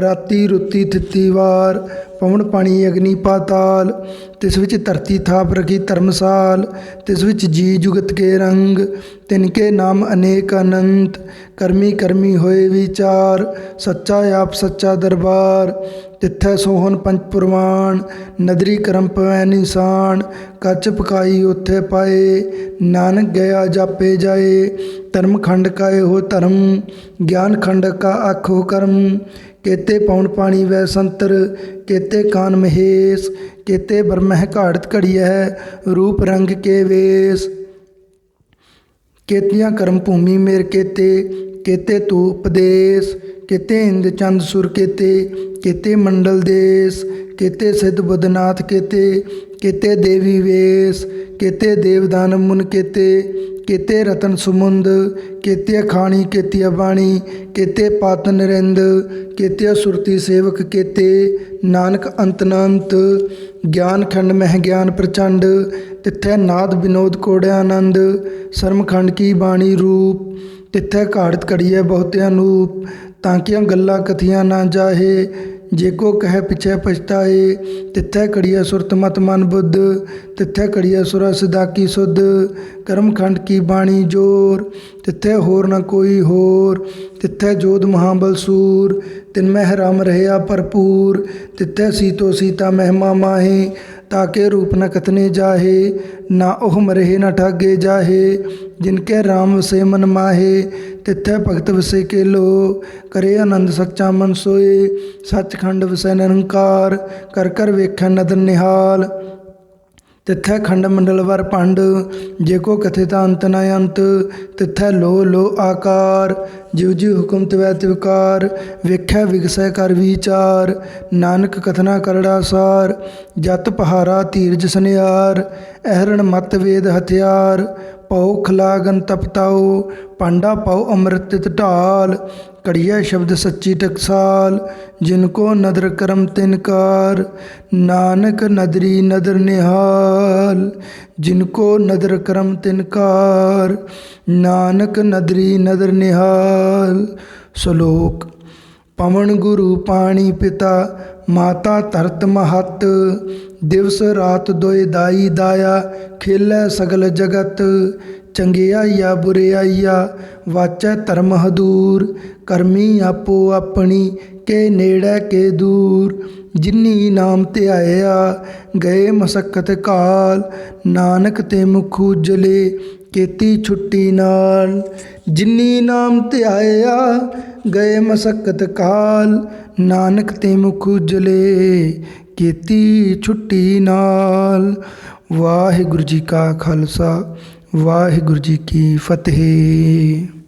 A: ਰਾਤੀ ਰੁੱਤੀ ਥਿੱਤੀ ਵਾਰ ਪਵਨ ਪਾਣੀ ਅਗਨੀ ਪਾਤਾਲ। ਤਿਸ ਵਿੱਚ ਧਰਤੀ ਥਾਪ ਰਖੀ ਧਰਮਸਾਲ। ਤਿਸ ਵਿੱਚ ਜੀ ਜੁਗਤ ਕੇ ਰੰਗ ਤਿਨਕੇ ਨਾਮ ਅਨੇਕ ਅਨੰਤ। ਕਰਮੀ ਕਰਮੀ ਹੋਏ ਵਿਚਾਰ ਸੱਚਾ ਆਪ ਸੱਚਾ ਦਰਬਾਰ। ਤਿੱਥੈ ਸੋਹਣ ਪੰਚ ਪੁਰਵਾਨ ਨਦਰੀ ਕਰਮ ਪਵੈ ਨਿਸ਼ਾਨ। ਕੱਚ ਪਕਾਈ ਉੱਥੇ ਪਾਏ ਨਾਨਕ ਗਿਆ ਜਾਪੇ ਜਾਏ। ਧਰਮ ਖੰਡ ਕਾ ਇਹੋ ਧਰਮ ਗਿਆਨ ਖੰਡ ਕਾ ਆਖੋ ਕਰਮ। ਕੇਤੇ ਪਉਣ ਪਾਣੀ ਵੈ ਸੰਤਰ ਕੇਤੇ ਕਾਨ ਮਹੇਸ਼। ਕੇਤੇ ਬਰਮਹਿ ਘਾੜਤ ਘੜੀਐ ਰੂਪ ਰੰਗ ਕੇ ਵੇਸ। ਕੇਤੀਆਂ ਕਰਮ ਭੂਮੀ ਮੇਰ ਕੇਤੇ ਕੇਤੇ ਤੂ ਉਪਦੇਸ। ਕੇਤੇ ਇੰਦ ਚੰਦ ਸੁਰ ਕੇਤੇ ਕੇਤੇ ਮੰਡਲ ਦੇਸ। ਕੇਤੇ ਸਿੱਧ ਬੁੱਧਨਾਥ ਕੇਤੇ ਕੇਤੇ ਦੇਵੀ ਵੇਸ। ਕੇਤੇ ਦੇਵਦਾਨ ਮੁਨ ਕੇਤੇ ਕੇਤੇ ਰਤਨ ਸੁਮੁੰਦ। ਕੇਤੇ ਖਾਣੀ ਕੇਤੀ ਬਾਣੀ ਕੇਤੇ ਪਾਤ ਨਰਿੰਦ। ਕੇਤੇ ਸੁਰਤੀ ਸੇਵਕ ਕੇਤੇ ਨਾਨਕ ਅੰਤ ਨ ਅੰਤ। ਗਿਆਨ ਖੰਡ ਮਹਿ ਗਿਆਨ ਪ੍ਰਚੰਡ ਤਿੱਥੈ ਨਾਦ ਵਿਨੋਦ ਕੋੜਿ ਆਨੰਦ। ਸਰਮ ਖੰਡ ਕੀ ਬਾਣੀ ਰੂਪ ਤਿੱਥੈ ਘਾੜਤ ਘੜੀਐ ਬਹੁਤਿ ਅਨੂਪ। ਤਾਂ ਕੀਆਂ ਗੱਲਾਂ ਕਥੀਆਂ ਨਾ ਜਾਹੇ ਜੇ ਕੋ ਕਹਿ ਪਿਛੈ ਪਛਤਾਏ। ਤਿੱਥੈ ਕੜੀਐ ਸੁਰਤ ਮਤ ਮਨ ਬੁੱਧ, ਤਿੱਥੈ ਕੜੀਐ ਸੁਰਾ ਸਿਧਾ ਕੀ ਸੁਧ। ਕਰਮਖੰਡ ਕੀ ਬਾਣੀ ਜੋਰ, ਤਿੱਥੈ ਹੋਰ ਨ ਕੋਈ ਹੋਰ। ਤਿੱਥੈ ਜੋਧ ਮਹਾਬਲ ਸੂਰ, ਤਿਨ ਮਹਿ ਰਾਮ ਰਹਿਆ ਭਰਪੂਰ। ਤਿੱਥੈ ਸੀਤੋ ਸੀਤਾ ਮਹਿਮਾ ਮਾਹੇ, ਤਾਕੇ ਰੂਪ ਨ ਕਥਨੇ ਜਾਹੇ। ਨਾ ਉਹ ਮਰਹਿ ਨ ਠਾਗੇ ਜਾਹੇ, ਜਿਨਕੇ ਰਾਮ ਵਸੇ ਮਨ ਮਾਹੇ। ਤਿੱਥੈ ਭਗਤ ਵਸੇ ਕੇਲੋ, ਕਰੇ ਆਨੰਦ ਸੱਚਾ ਮਨ ਸੋਏ। ਸੱਚਖੰਡ ਵਸੈ ਨਿਰੰਕਾਰ, ਕਰ ਕਰ ਵੇਖੈ ਨਦਰ ਨਿਹਾਲ। ਤਿੱਥੈ ਖੰਡ ਮੰਡਲ ਵਰ ਭੰਡ, ਜੇ ਕੋ ਕਥਿਤ ਅੰਤ ਨ ਅੰਤ। ਤਿੱਥੈ ਲੋ ਲੋ ਆਕਾਰ, ਜਿਉ ਜਿਉ ਹੁਕਮ ਤਿਵੈ ਤਿਵਕਾਰ। ਵੇਖੈ ਵਿਗਸੈ ਕਰ ਵਿਚਾਰ, ਨਾਨਕ ਕਥਨਾ ਕਰੜਾ ਸਾਰ। ਜਤ ਪਹਾਰਾ ਧੀਰਜ ਸਨਿਆਰ, ਅਹਰਣ ਮਤ ਵੇਦ ਹਥਿਆਰ। ਪਉ ਖਲਾਗਨ ਤਪਤਾਉ, ਪਾਂਡਾ ਪਉ ਅੰਮ੍ਰਿਤ ਤਿਤ ਢਾਲ। ਕੜੀਐ ਸ਼ਬਦ ਸੱਚੀ ਟਕਸਾਲ, ਜਿਨ ਕੋ ਨਦਰ ਕਰਮ ਤਿਨਕਾਰ। ਨਾਨਕ ਨਦਰੀ ਨਦਰ ਨਿਹਾਲ, ਜਿਨ ਕੋ ਨਦਰ ਕਰਮ ਤਿਨਕਾਰ। ਨਾਨਕ ਨਦਰੀ ਨਦਰ ਨਿਹਾਲ। ਸ਼ਲੋਕ। ਪਵਨ ਗੁਰੂ ਪਾਣੀ ਪਿਤਾ, ਮਾਤਾ ਧਰਤ ਮਹਤ। ਦਿਵਸ ਰਾਤ ਦੋਇ ਦਾਈ ਦਾਇਆ, ਖੇਲੈ ਸਗਲ ਜਗਤ। ਚੰਗਿਆਈਆ ਬੁਰਿਆਈਆ, ਵਾਚੈ ਧਰਮ ਹਦੂਰ। ਕਰਮੀ ਆਪੋ ਆਪਣੀ, ਕੇ ਨੇੜੈ ਕੇ ਦੂਰ। ਜਿਨੀ ਨਾਮ ਧਿਆਇਆ, ਗਏ ਮਸਕਤ ਕਾਲ। ਨਾਨਕ ਤੇ ਮੁਖ ਉਜਲੇ, ਕੀਤੀ ਛੁੱਟੀ ਨਾਲ। ਜਿਨੀ ਨਾਮ ਧਿਆਇਆ, ਗਏ ਮਸਕਤ ਕਾਲ। ਨਾਨਕ ਤੇ ਮੁਖ ਉਜਲੇ, ਕੀਤੀ ਛੁੱਟੀ ਨਾਲ। ਵਾਹਿਗੁਰੂ ਜੀ ਕਾ ਖਾਲਸਾ, ਵਾਹਿਗੁਰੂ ਜੀ ਕੀ ਫਤਿਹ।